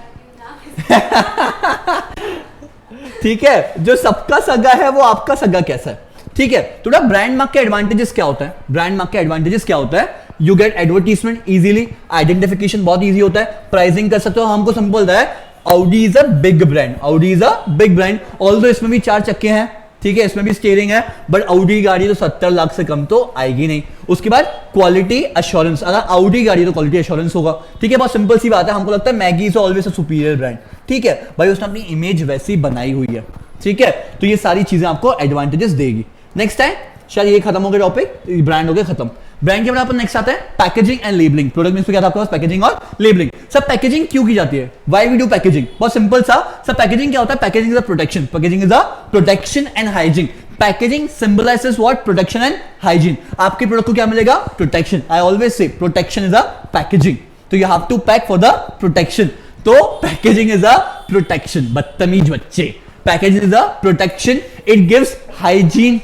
ठीक है, जो सबका सगा है वो आपका सगा कैसा है, ठीक है। तो ब्रांड मार्क के एडवांटेजेस क्या होता है, ब्रांड मार्क के एडवांटेजेस क्या होता है, you get advertisement easily, identification बहुत इजी होता है, प्राइसिंग कर सकते हो, हमको सिंपल है Audi is a big brand, Audi is a big brand, although इसमें भी 4 चक्के हैं, ठीक है, इसमें भी स्टीयरिंग है, बट ऑडी गाड़ी तो 70 लाख से कम तो आएगी नहीं। उसके बाद क्वालिटी अश्योरेंस, अगर ऑडी गाड़ी तो क्वालिटी अश्योरेंस होगा, ठीक है, बहुत सिंपल सी बात है, हमको लगता है Maggi is always a superior brand, ठीक है भाई, उसने अपनी इमेज वैसी बनाई हुई है, ठीक है, तो ये सारी चीजें आपको एडवांटेजेस देगी। नेक्स्ट है, शायद ये खत्म हो गया टॉपिक, ब्रांड हो गया खत्म। ब्रांड के बाद अपन नेक्स्ट आता है पैकेजिंग एंड लेबलिंग। प्रोडक्ट में क्या था आपके पास, पैकेजिंग और लेबलिंग। सब पैकेजिंग क्यों की जाती है, व्हाई वी डू पैकेजिंग, बहुत सिंपल सा। सब पैकेजिंग क्या होता है, packaging is a protection, packaging is a protection and hygiene. Packaging symbolises what, protection and hygiene. आपके प्रोडक्ट को क्या मिलेगा, protection. I always say protection is a packaging, तो you have to pack for the protection, तो packaging is a protection. बदतमीज बच्चे, packaging is a protection, it gives hygiene,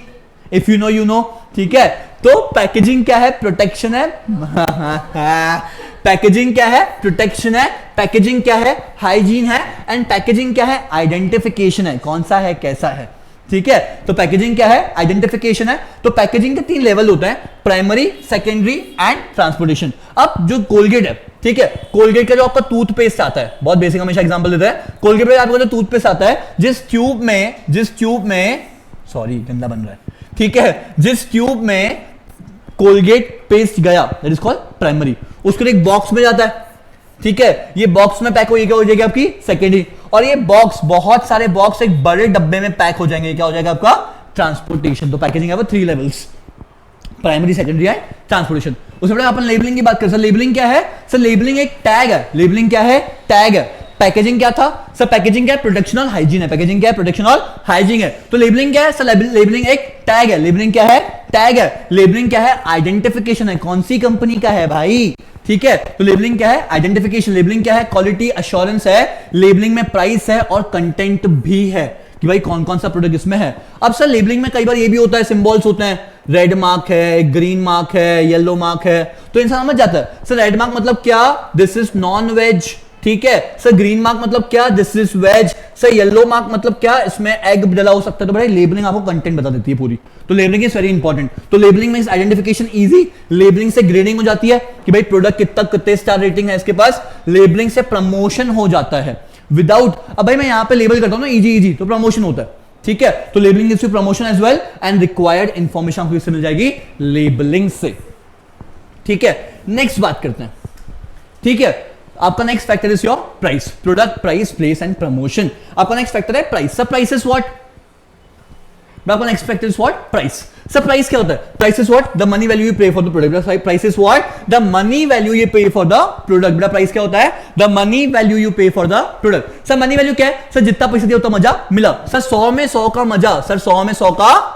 if you know you know, ठीक है। तो packaging क्या है, protection है, पैकेजिंग क्या है, प्रोटेक्शन है, पैकेजिंग क्या है, हाइजीन है, एंड पैकेजिंग क्या है, आइडेंटिफिकेशन है, कौन सा है कैसा है, ठीक है। तो पैकेजिंग क्या है, आइडेंटिफिकेशन है। तो पैकेजिंग के 3 लेवल होते हैं, प्राइमरी, सेकेंडरी एंड ट्रांसपोर्टेशन। अब जो कोलगेट है, ठीक है, कोलगेट का जो आपका टूथपेस्ट आता है, बहुत बेसिक हमेशा एग्जांपल देते हैं, कोलगेट में आपका जो टूथपेस्ट आता है, जिस ट्यूब में सॉरी गंदा बन रहा है, ठीक है, जिस ट्यूब में कोलगेट पेस्ट गया दैट इज कॉल्ड प्राइमरी, उसको एक बॉक्स में जाता है, ठीक है, ये बॉक्स में पैक हो जाएगी आपकी सेकेंडरी, और ये बॉक्स, बहुत सारे बॉक्स एक बड़े डब्बे में पैक हो जाएंगे, क्या हो जाएगा आपका, ट्रांसपोर्टेशन। तो पैकेजिंग है वो 3 levels, primary, secondary and transportation. उसके बाद अपन लेबलिंग की बात करें, सर लेबलिंग क्या है, सर लेबलिंग एक टैग है, लेबलिंग क्या है, टैग है। पैकेजिंग क्या था सर, पैकेजिंग क्या है, प्रोटेक्शन और हाइजीन है, पैकेजिंग क्या है, प्रोटेक्शन और हाइजीन है। तो लेबलिंग क्या है सर, लेबलिंग एक टैग है, लेबलिंग क्या है, टैग है। लेबलिंग क्या है, आइडेंटिफिकेशन है, कौन सी कंपनी का है भाई, ठीक है। तो लेबलिंग क्या है, आइडेंटिफिकेशन। लेबलिंग क्या है, क्वालिटी अश्योरेंस है। लेबलिंग में प्राइस है और कंटेंट भी है कि भाई कौन कौन सा प्रोडक्ट इसमें है। अब सर लेबलिंग में कई बार ये भी होता है, सिंबल्स होते हैं, रेड मार्क है, ग्रीन मार्क है, येलो मार्क है, तो इंसान समझ जाता है सर रेड मार्क मतलब क्या, दिस इज नॉन वेज, ठीक है। सर ग्रीन मार्क मतलब क्या, this is veg. Sir yellow mark मतलब क्या, इसमें एग डला हो सकता है। तो भाई लेबलिंग आपको कंटेंट बता देती है पूरी, तो लेबलिंग इज वेरी इंपॉर्टेंट। तो लेबलिंग में आइडेंटिफिकेशन इजी, लेबलिंग से ग्रेडिंग हो जाती है कि भाई प्रोडक्ट कितने स्टार रेटिंग है इसके पास, लेबलिंग से प्रमोशन हो जाता है विदाउट, अब भाई मैं यहां पे लेबल करता हूं ना इजी, तो प्रमोशन होता है, ठीक है। तो labelling gives you promotion as well, and required information आपको इससे मिल जाएगी लेबलिंग से, ठीक है। नेक्स्ट बात करते हैं, ठीक है। आपका next factor is your price, product price place and promotion. आपका नेक्स्ट फैक्टर है प्राइस। सब प्राइस इज व्हाट, आपका next factor is what, price. सब प्राइस क्या होता है, price is what, the money value you pay for the product. Price is what, the money value you pay for the product. बेटा price क्या होता है, the money value you pay for the product. Sir money value क्या है, sir जितना पैसा दिया उतना मजा मिला। सर 100 में 100 का मजा, सर 100 में 100 का,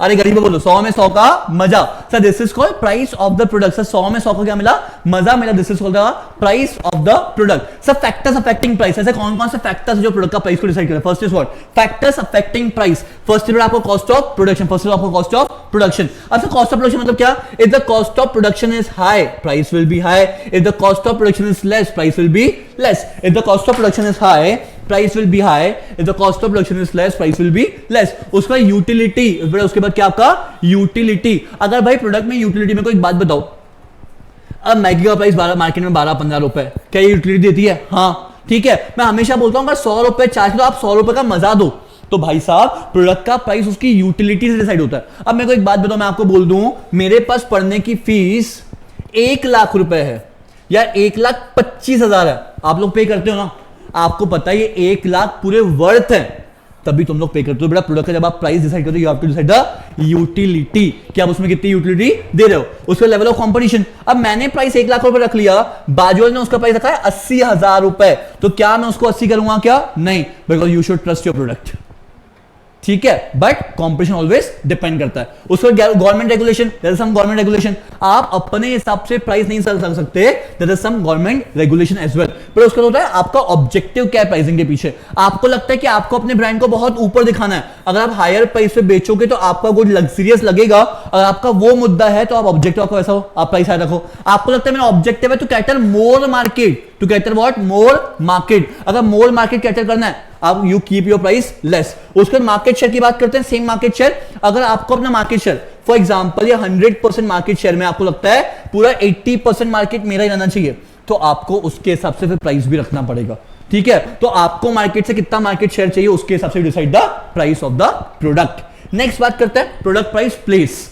अरे गरीब बोलो 100 में 100 का मजा। Sir this is called price of the product. Sir 100 में 100 का क्या मिला, मजा मिला, this is called the price of the product. Sir factors affecting price, ऐसे कौन कौन से फैक्टर्स जो प्रोडक्ट का प्राइस को डिसाइड करते हैं। First is what, factors affecting price. First is आपको cost of production, first is आपको कॉस्ट ऑफ प्रोडक्शन। अब सर कॉस्ट ऑफ प्रोडक्शन मतलब क्या, if the cost of production is high, price will be high. If the cost of production is less, price will be less. If the cost of production is high, price will be high. If the cost of production is less, price will be less. उसका utility, उसके बाद क्या आपका utility. अगर भाई product में utility में कोई बात बताओ, अब मैगी का प्राइस मार्केट में 12-15 रुपए, क्या ये यूटिलिटी देती है, हाँ ठीक है। मैं हमेशा बोलता हूं अगर 100 रुपए चार्ज करो, आप 100 रुपए का मजा दो, तो भाई साहब प्रोडक्ट का प्राइस उसकी यूटिलिटी से डिसाइड होता है। अब मैं को एक बात बताऊं, मैं आपको बोल दूं मेरे पास पढ़ने की फीस 1 लाख रुपए है या 1,25,000 है, आप लोग पे करते हो ना, आपको पता है ये 1 लाख पूरे वर्थ है, तभी तुम लोग पे करते हो। बेटा प्रोडक्ट का जब आप प्राइस डिसाइड करते हो, you have to decide the utility, कि आप उसमें कितनी यूटिलिटी दे रहे हो, उसका लेवल ऑफ कंपटीशन। अब मैंने प्राइस 1 लाख रुपए रख लिया, बाजू ने उसका प्राइस रखा है 80,000 रुपए, तो क्या मैं उसको 80 करूंगा क्या, नहीं, because you should trust your product, ठीक है। बट कॉम्पिटिशन ऑलवेज डिपेंड करता है उस पर, government regulation, there is some government regulation, आप अपने हिसाब से प्राइस नहीं कर सकते, there is some government regulation as well. पर उसका होता है आपका ऑब्जेक्टिव क्या है प्राइसिंग के पीछे। आपको लगता है कि आपको अपने ब्रांड को बहुत ऊपर दिखाना है, अगर आप हायर प्राइस पे बेचोगे तो आपका गुड लग्जरियस लगेगा, अगर आपका वो मुद्दा है तो आप ऑब्जेक्टिव आपका वैसा हो, आप प्राइस हाई रखो। आपको लगता है मेरा ऑब्जेक्टिव है to cater more market, to cater what, more market. अगर मोर मार्केट कैटर करना है आप you keep your price less. उसके बाद मार्केट शेयर की बात करते हैं, सेम मार्केट शेयर। अगर आपको अपना मार्केट शेयर फॉर एग्जांपल ये 100% मार्केट शेयर में आपको लगता है पूरा 80% मार्केट मेरा ही रहना चाहिए, तो आपको उसके हिसाब से फिर प्राइस भी रखना पड़ेगा। ठीक है, तो आपको मार्केट से कितना मार्केट शेयर चाहिए उसके हिसाब से decide the price of the product. Next बात करते हैं प्रोडक्ट प्राइस प्लेस।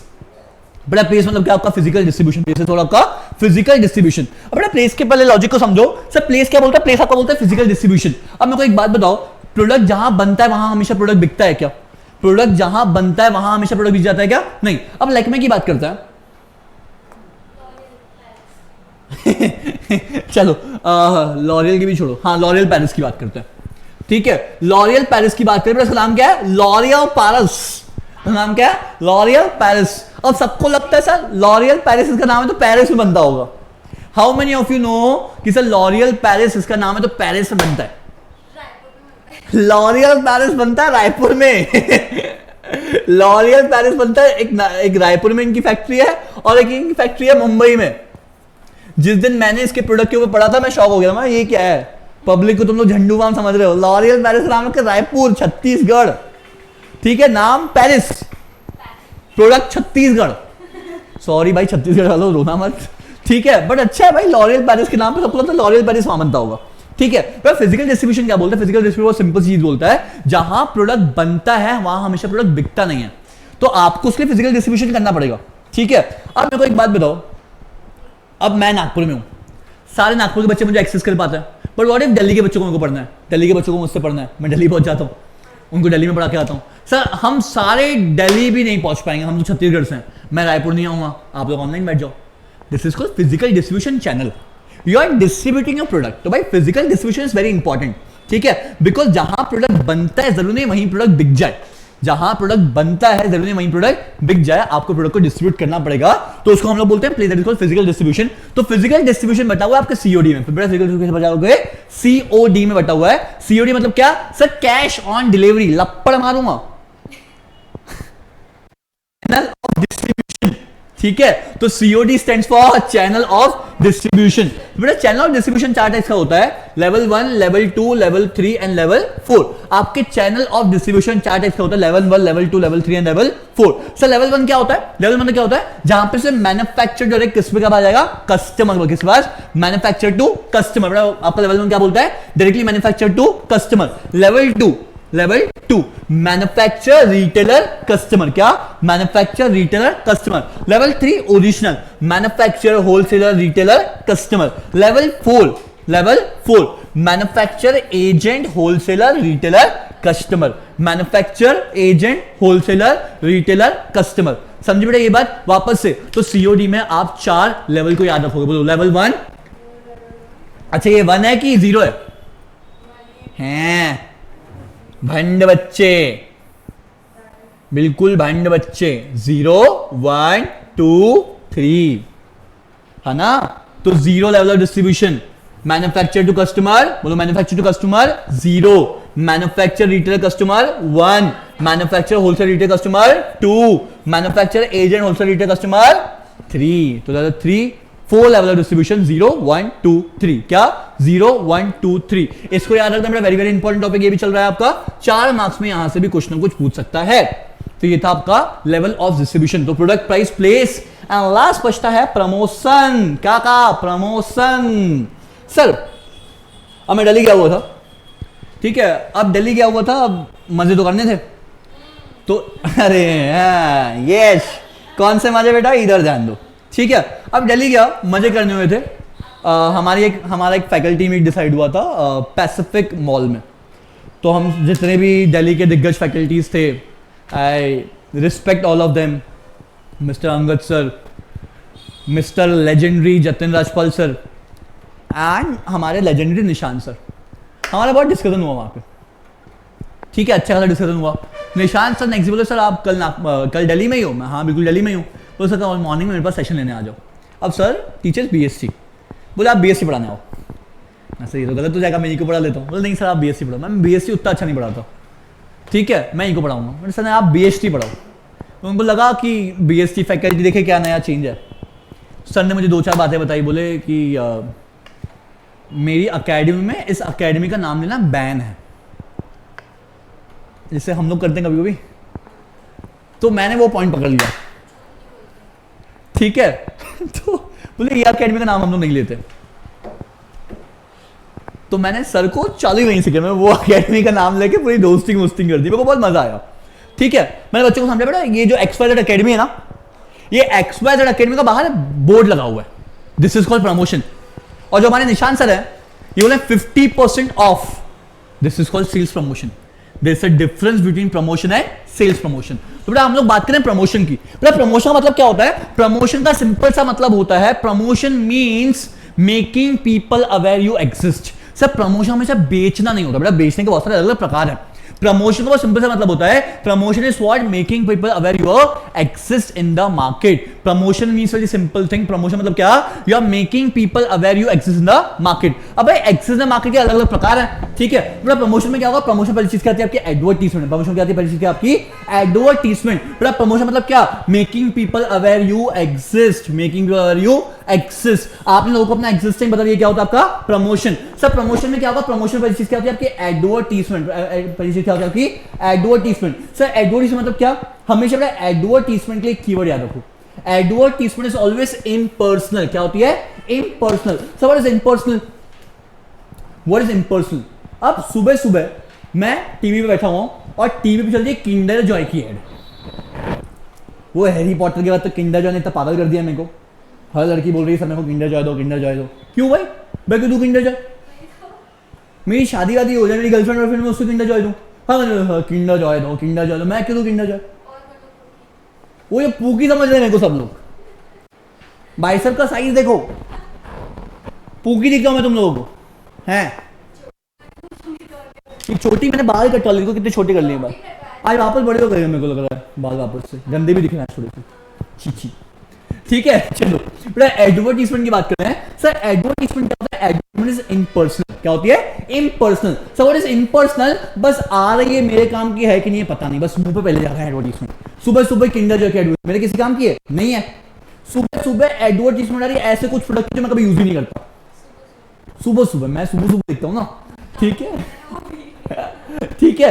बड़ा प्लेस मतलब क्या, आपका फिजिकल डिस्ट्रीब्यूशन। प्लेस है थोड़ा आपका फिजिकल डिस्ट्रीब्यूशन। अब बड़ा प्लेस के पहले लॉजिक को समझो। सर प्लेस क्या बोलता है, प्लेस आपका बोलता है फिजिकल डिस्ट्रीब्यूशन। अब मेरे को एक बात बताओ, प्रोडक्ट जहां बनता है वहां हमेशा प्रोडक्ट बिकता है क्या? प्रोडक्ट जहां बनता है वहां हमेशा प्रोडक्ट बिक जाता है क्या? नहीं। अब लैक्मे की बात करते हैं चलो लॉरियल की भी छोड़ो, हाँ लॉरियल पेरिस की बात करते हैं। ठीक है, लॉरियल पेरिस की बात करें, इसका नाम क्या है, लॉरियल पेरिस। नाम क्या है, लॉरियल पेरिस। अब सबको लगता है सर लॉरियल पेरिस इसका नाम है तो पेरिस में बनता होगा। How many of you know कि सर लॉरियल पेरिस इसका नाम है तो पेरिस में बनता है? लॉरियल पेरिस बनता है रायपुर में लॉरियल पेरिस बनता है एक रायपुर में इनकी फैक्ट्री है और एक इनकी फैक्ट्री है मुंबई में। जिस दिन मैंने इसके प्रोडक्ट के ऊपर पढ़ा था मैं शॉक हो गया था, ये क्या है, पब्लिक को तुम लोग झंडू बाम समझ रहे हो। लॉरियल पेरिस नाम है रायपुर छत्तीसगढ़। ठीक है, नाम पेरिस, प्रोडक्ट छत्तीसगढ़। सॉरी भाई छत्तीसगढ़ वालों रोना मत। ठीक है, बट अच्छा है भाई, लॉरियल पेरिस के नाम पे सबको लगता है लॉरियल पेरिस वहां बनता होगा। ठीक है, पर फिजिकल डिस्ट्रीब्यूशन क्या बोलता है, फिजिकल डिस्ट्रीब्यूशन सिंपल चीज बोलता है जहां प्रोडक्ट बनता है वहां हमेशा प्रोडक्ट बिकता नहीं है, तो आपको उसके लिए फिजिकल डिस्ट्रीब्यूशन करना पड़ेगा। ठीक है, अब मेरे को एक बात बताओ, अब मैं नागपुर में हूं, सारे नागपुर के बच्चे मुझे एक्सेस कर पाते हैं, बट व्हाट इफ दिल्ली के बच्चों को मेरे को पढ़ना है, दिल्ली के बच्चों को मुझसे पढ़ना है, मैं दिल्ली पहुंच जाता हूं, उनको दिल्ली में पढ़ा के आता हूं। सर हम सारे दिल्ली भी नहीं पहुंच पाएंगे, हम तो छत्तीसगढ़ से हैं, मैं रायपुर नहीं आऊंगा, आप लोग ऑनलाइन बैठ जाओ। This is called physical distribution channel. You are distributing your product. तो भाई physical distribution is very important. ठीक है, बिकॉज जहां प्रोडक्ट बनता है जरूरी नहीं वहीं प्रोडक्ट बिक जाए, जहां प्रोडक्ट बनता है जरूरी नहीं वहीं प्रोडक्ट बिक जाए, आपको प्रोडक्ट को डिस्ट्रीब्यूट करना पड़ेगा, तो उसको हम लोग बोलते हैं place, that is called physical distribution. तो फिजिकल डिस्ट्रीब्यूशन बटा हुआ है आपके सीओडी में, फिजिकल डिस्ट्रीब्यूशन बटा हुआ है सीओडी में बटा हुआ है। सीओडी मतलब क्या सर, कैश ऑन डिलीवरी, लपड़ मारूंगा चैनल ऑफ डिस्ट्रीब्यूशन। ठीक है, तो COD stands for channel of distribution. बेटा चैनल ऑफ डिस्ट्रीब्यूशन चार टाइप्स का होता है, level 1, level 2, level 3 and level 4। आपके चैनल ऑफ डिस्ट्रीब्यूशन चार टाइप्स का होता है, level 1, level 2, level 3 and level 4। Sir level 1 क्या होता है, लेवल 1 क्या होता है, जहां पे से मैन्युफैक्चर डायरेक्ट किसमें कब आ जाएगा, कस्टमर किस पास, मैन्युफैक्चर टू कस्टमर। आपका लेवल 1 क्या बोलता है, directly manufacture to customer. Level 2 manufacture retailer customer, क्या manufacture retailer customer. Level 3 original, manufacture wholesaler retailer customer. Level 4 manufacture agent wholesaler retailer customer, manufacture agent wholesaler retailer customer. समझिए बेटा ये बात वापस से, तो सीओडी में आप 4 लेवल को याद रखोगे। बोलो लेवल 1, अच्छा ये 1 है कि 0 है? भंड बच्चे, बिल्कुल भंड बच्चे। 0, 1, 2, 3 है ना, तो 0 level of distribution, manufacture to customer, बोलो manufacture to customer 0, manufacture retailer customer 1, manufacture wholesale retail customer 2, manufacture agent wholesale retail customer 3। तो 4 लेवल ऑफ डिस्ट्रीब्यूशन, 0, 1, 2, 3। क्या 0, 1, 2, 3। इसको याद रखना, वेरी वेरी इंपॉर्टेंट टॉपिक ये भी चल रहा है आपका, 4 मार्क्स में यहां से भी कुछ ना कुछ पूछ सकता है। तो ये था आपका लेवल ऑफ डिस्ट्रीब्यूशन। तो product price place and last बचता है प्रमोशन। क्या कहा, प्रमोशन। सर अब मैं दिल्ली गया हुआ था, ठीक है, अब दिल्ली गया हुआ था, अब मजे तो करने थे, तो अरे यस, कौन से मजे बेटा, इधर ध्यान दो। ठीक है, अब दिल्ली गया, मजे करने हुए थे। हमारा एक फैकल्टी मीट डिसाइड हुआ था पैसिफिक मॉल में। तो हम जितने भी दिल्ली के दिग्गज फैकल्टीज थे, I respect all of them, mister Angad sir, mister legendary Jatin Rajpal sir and हमारे लेजेंडरी निशान सर, हमारा बहुत डिस्कशन हुआ वहाँ पे। ठीक है, अच्छा खासा डिस्कशन हुआ। निशान सर नेक्स्ट बोले सर आप कल दिल्ली में ही हो? मैं हाँ बिल्कुल दिल्ली में ही हूँ। बोले सर कल मॉर्निंग में मेरे पास सेशन लेने आ जाओ। अब सर टीचर्स बीएससी, बोले आप बीएससी पढ़ाने आओ। मैं सर ये तो गलत हो जाएगा, मैं इनको पढ़ा लेता हूँ। बोले नहीं सर आप बीएससी पढ़ाओ। मैं बीएससी उतना अच्छा नहीं पढ़ाता, ठीक है मैं इनको पढ़ाऊंगा। सर आप बीएसटी पढ़ाओ। तो उनको लगा कि बीएसटी फैकल्टी देखे क्या नया चेंज है। सर ने मुझे 2-4 बातें बताई, बोले कि मेरी अकेडमी में इस अकेडमी का नाम लेना बैन है, जिससे हम लोग करते हैं कभी कभी। तो मैंने वो पॉइंट पकड़ लिया, ठीक है। तो बोले ये अकेडमी का नाम हम लोग नहीं लेते। तो मैंने सर को चालू ही वहीं से किया, मैं वो अकेडमी का नाम लेके पूरी दोस्ती वोस्टिंग कर दी, मेरे को बहुत मजा आया, ठीक है। मैंने बच्चों को समझा, बेटा ये जो XYZ अकेडमी है ना, ये XYZ अकेडमी का बाहर बोर्ड लगा हुआ है, दिस इज कॉल्ड प्रमोशन। और जो हमारे निशान सर है, ये बोले 50% off, this is called sales promotion. There is a difference between promotion and sales promotion. तो बेटा हम लोग बात करें प्रमोशन की। बेटा प्रमोशन का मतलब क्या होता है? प्रमोशन का सिंपल सा मतलब होता है, promotion means making people aware you exist. Sir promotion हमेशा बेचना नहीं होता बेटा, बेचने के बहुत सारे अलग अलग प्रकार है। प्रमोशन का बहुत सिंपल सा मतलब होता है, promotion is what making people aware you exist in the market. Promotion means very simple thing. Promotion मतलब क्या? You are making people aware you exist in the market. अब भाई एग्जिस्ट इन द मार्केट के अलग अलग प्रकार है, ठीक है। मतलब प्रमोशन में क्या होगा? प्रमोशन पहली चीज क्या आती है आपकी? एडवर्टीजमेंट। प्रमोशन क्या आती है? पहली चीज क्या आपकी? एडवर्टीजमेंट। मतलब प्रमोशन मतलब क्या? Making people aware you exist, making people aware you exist. आपने लोगों को अपना एग्जिस्टिंग बता दिया, क्या होता है आपका? प्रमोशन। सब प्रमोशन में क्या होगा? प्रमोशन पहली चीज क्या होती है आपकी? एडवर्टीजमेंट। पहली चीज क्या होती है आपकी? एडवर्टीजमेंट। सर एडवर्टीजमेंट मतलब क्या? हमेशा अपना एडवर्टीजमेंट के लिए कीवर्ड याद रखो, एडवर्टीजमेंट इज ऑलवेज इम्पर्सनल। क्या होती है? Impersonal. So what is impersonal? What is impersonal? अब सुबह सुबह मैं टीवी पे बैठा हुआ और टीवी पे चल रही है किंडर जॉय की एड। वो हैरी पॉटर के बाद तो किंडर जॉय ने इतना पागल कर दिया मेरे को, हर लड़की बोल रही है सर मेरे को किंडर जॉय दो, किंडर जॉय दो। क्यों भाई? मैं क्यों दूं किंडर जॉय? मेरी शादी वादी हो जाए, मेरी गर्लफ्रेंड वर्लफ्रेंड में उसको किंडर जॉय दूं? हाँ किंडर जॉय दो, किंडर जॉय दो। मैं क्यों दूं किंडर जॉय? वो ये पूकी समझ रहे हैं मेरे को सब लोग। बाइसेप का साइज देखो, पूकी दिखता हूं मैं तुम लोगों को, हैं? छोटी मैंने बाल कटवा ली, कितने छोटे कर लिए बाल। आज वापस बड़े हो गए, मेरे को लग रहा है बाल वापस से गंदे भी दिख रहे हैं थोड़े से, छी। ठीक है चलो बेटा एडवर्टीजमेंट की बात करते हैं। सर एडवर्टीजमेंट क्या होता है? Advertisement is impersonal. क्या होती है? Impersonal. Sir what is impersonal? बस आ रही है मेरे काम की है कि नहीं है पता नहीं, बस मुंह पे पहले जा रहा है एडवर्टीजमेंट। सुबह सुबह किंडर जॉय की एडवर्टीजमेंट मेरे किसी काम की है नहीं है। सुबह सुबह एडवर्टीजमेंट आ रही है, ऐसे कुछ प्रोडक्ट जो मैं कभी यूज ही नहीं करता। सुबह सुबह मैं सुबह सुबह देखता हूँ ना, ठीक है ठीक है।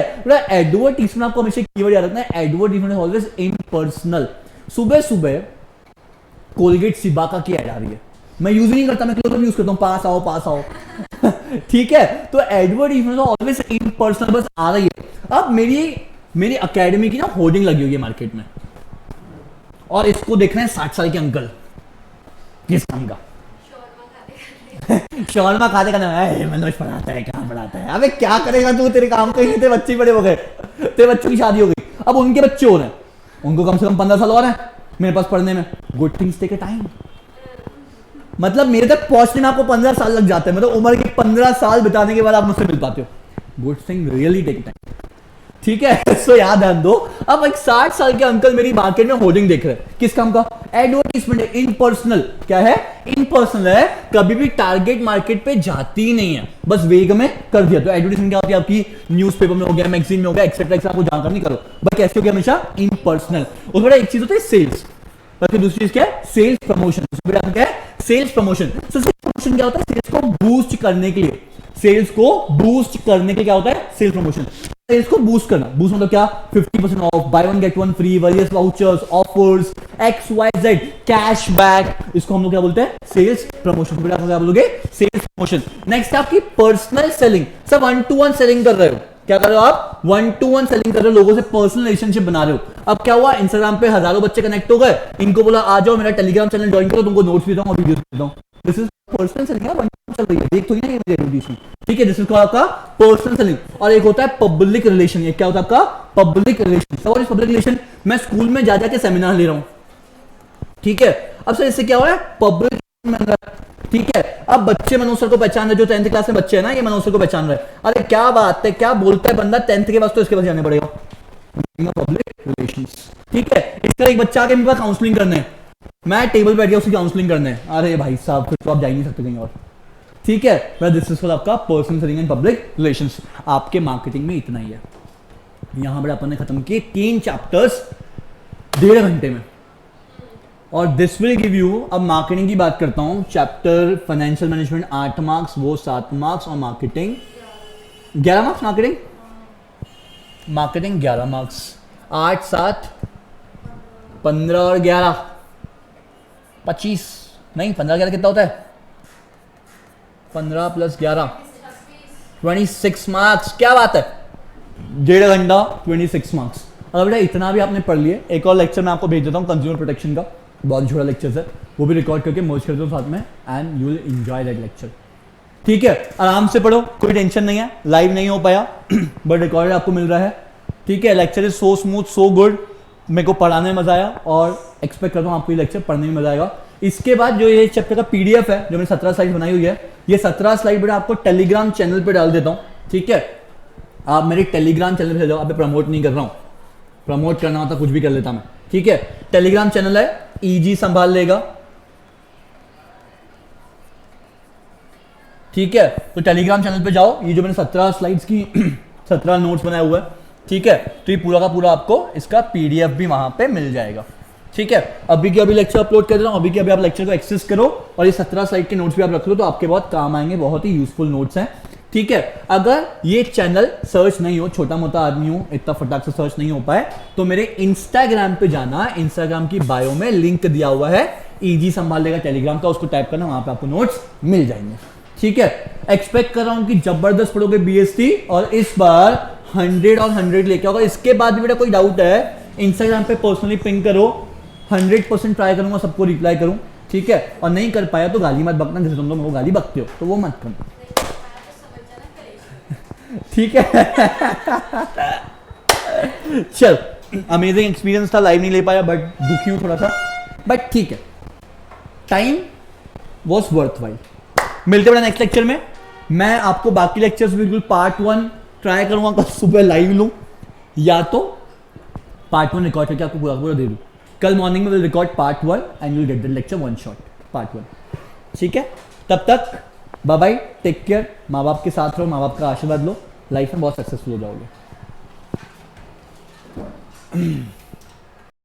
एडवर्टीजमेंट आपको हमेशा कीवर्ड याद रखना है, एडवर्टीजमेंट इज ऑलवेज इम्पर्सनल। सुबह सुबह कोलगेट सिबाका की ऐड आ रही है, मैं यूज नहीं करता, मैं क्लोज यूज करता हूँ, पास आओ पास आओ ठीक है। तो एडवर्टीजमेंट ऑलवेज इम्पर्सनल, बस आ रही है। अब मेरी अकेडमी की ना होर्डिंग लगी हुई है मार्केट में, और इसको देख रहे हैं 60 साल के अंकल, किस काम का? शॉर्मा खाते का नाम मनोज पढ़ाता है, कहाँ पढ़ाता है? अबे क्या करेगा तू, तेरे काम का ही नहीं, तेरे बच्चे बड़े हो गए, तेरे बच्चों की शादी हो गई, अब उनके बच्चे हो रहे हैं, उनको कम से कम 15 साल और है मेरे पास पढ़ने में। Good things take a time. मतलब मेरे तक पहुंचने में आपको 15 साल लग जाते हैं, मतलब उम्र के 15 साल बिताने के बाद आप मुझसे मिल पाते हो। Good thing really take time, ठीक है। सो याद ध्यान दो। अब एक 60 साल के अंकल मेरी मार्केट में होर्डिंग देख रहे हैं, किस काम का? एडवर्टीजमेंट है, इम्पर्सनल। क्या है? इम्पर्सनल है, कभी भी टारगेट मार्केट पे जाती ही नहीं है, बस वेग में कर दिया। तो एडवर्टीजमेंट क्या होती है आपकी? न्यूज़पेपर में हो गया, मैगजीन में हो गया, एक्सेट्रा, आपको जानकारी नहीं करो, बट कैसे हो गया? हमेशा इम्पर्सनल। उसमें एक चीज होती है सेल्स, और दूसरी चीज क्या है? Sales promotion. क्या है? Sales promotion. सेल्स प्रमोशन क्या होता है? सेल्स को बूस्ट करने के लिए, सेल्स को बूस्ट करने के लिए क्या होता है? Sales promotion. सेल्स को बूस्ट करना, बूस्ट मतलब क्या? 50% off, buy one get one free, various vouchers, offers, XYZ, cashback, इसको हम लोग क्या बोलते हैं? Sales promotion. फिर आप क्या बोलोगे? Sales promotion. नेक्स्ट आपकी पर्सनल सेलिंग। सब 1-to-1 सेलिंग कर रहे हो, क्या कर रहे हो आप? 1-to-1 सेलिंग कर रहे हो, लोगों से पर्सनल रिलेशनशिप बना रहे हो। अब क्या हुआ? इंस्टाग्राम पे हजारों बच्चे कनेक्ट हो गए, इनको बोला आ जाओ मेरा टेलीग्राम चैनल ज्वाइन करो, तुमको नोट्स भी दूंगा और वीडियोस भी दूंगा। This is personal selling, 1-to-1 चल रही है, देख तो नहीं है एडवर्टीजमेंट, ठीक है। दिस इज आपका पर्सनल सेलिंग। और एक होता है पब्लिक रिलेशन। ये क्या होता है आपका? Public relation. What is public relation? मैं स्कूल में जा जाके सेमिनार ले रहा हूं, ठीक है। अब सर इससे क्या हो रहा है? पब्लिक, ठीक है। अब बच्चे मनोज सर को पहचान रहे, जो 10th क्लास में बच्चे हैं ना, ये मनोज सर को पहचान रहे। अरे क्या बात है, क्या बोलता है बंदा, 10th के बाद तो इसके पास जाने पड़ेगा, पब्लिक रिलेशंस, ठीक है। इसका एक बच्चा आके मेरे पास काउंसलिंग करने है, मैं टेबल बैठ गया उसकी काउंसलिंग करने है, अरे भाई साहब फिर तो आप जा ही नहीं सकते कहीं और, ठीक है। दिस इज आपका personal selling and public relations. आपके मार्केटिंग में इतना ही है। यहां पर अपन ने खत्म किए 3 चैप्टर्स 1.5 घंटे में। और दिस विल गिव यू, अब मार्केटिंग की बात करता हूँ, चैप्टर फाइनेंशियल मैनेजमेंट 8 मार्क्स, वो 7 मार्क्स, और मार्केटिंग 11 मार्क्स। मार्केटिंग 11 मार्क्स, 8 7 15 और 11 25, नहीं 15 11 कितना होता है, 15 + 11 26 मार्क्स। क्या बात है, 1.5 घंटा 26 मार्क्स। अगर बेटा इतना भी आपने पढ़ लिए, एक और लेक्चर मैं आपको भेज देता हूँ कंज्यूमर प्रोटेक्शन का, बहुत छोटा लेक्चर है, वो भी रिकॉर्ड करके मर्ज कर दो साथ में, and you will enjoy that lecture. ठीक है, आराम से पढ़ो, कोई टेंशन नहीं है, लाइव नहीं हो पाया बट रिकॉर्डेड आपको मिल रहा है। ठीक है, lecture is so smooth, so good, मेरे को पढ़ाने में मजा आया और एक्सपेक्ट करता हूँ आपको ये लेक्चर पढ़ने में मजा आएगा। इसके बाद जो ये चैप्टर का पीडीएफ है, जो मैंने 17 स्लाइड बनाई हुई है, ये 17 स्लाइड बेटा आपको टेलीग्राम चैनल पे डाल देता हूँ। ठीक है, आप मेरे टेलीग्राम चैनल पे जाओ, आप प्रमोट नहीं कर रहा हूँ, प्रमोट करना होता कुछ भी कर लेता मैं। ठीक है, टेलीग्राम चैनल है, ईजी संभाल लेगा। ठीक है, तो टेलीग्राम चैनल पे जाओ, ये जो मैंने 17 स्लाइड्स की 17 नोट्स बनाए हुए हैं, ठीक है, तो ये पूरा का पूरा आपको इसका पीडीएफ भी वहां पे मिल जाएगा। ठीक है, अभी के अभी लेक्चर अपलोड कर रहा हूँ, अभी के अभी आप लेक्चर को एक्सेस करो और ये 17 स्लाइड के नोट्स भी आप रख लो, तो आपके बहुत काम आएंगे, बहुत ही यूजफुल नोट्स हैं। ठीक है, अगर ये चैनल सर्च नहीं हो, छोटा मोटा आदमी हो, इतना फटाक से सर्च नहीं हो पाए, तो मेरे इंस्टाग्राम पे जाना, इंस्टाग्राम की बायो में लिंक दिया हुआ है, ईजी संभाल लेगा टेलीग्राम का, उसको टाइप करना, वहां पे आपको नोट्स मिल जाएंगे। ठीक है, एक्सपेक्ट कर रहा हूं कि जबरदस्त पढ़ोगे बीएसटी और इस बार 100 और 100 लेके आओगे। इसके बाद भी मेरा कोई डाउट है, इंस्टाग्राम पे पर्सनली पिंग करो, 100% ट्राई करूंगा, सबको रिप्लाई करूं। ठीक है, और नहीं कर पाया तो गाली मत बकना, जैसे तुम लोग गाली बकते हो तो वो मत करना। ठीक है चल, अमेजिंग एक्सपीरियंस था, लाइव नहीं ले पाया बट दुखी हूं थोड़ा सा, बट ठीक है, टाइम वॉज वर्थ वाइल। मिलते हैं नेक्स्ट लेक्चर में। मैं आपको बाकी लेक्चर्स बिल्कुल पार्ट 1 ट्राई करूंगा, कल सुबह लाइव लूं, या तो पार्ट 1 रिकॉर्ड करके आपको पूरा पूरा दे दूं। कल मॉर्निंग में will record part 1 and you will get the lecture one shot part 1। ठीक है, तब तक बाय बाय, टेक केयर, माँ बाप के साथ रहो, माँ बाप का आशीर्वाद लो, लाइफ में बहुत सक्सेसफुल हो जाओगे।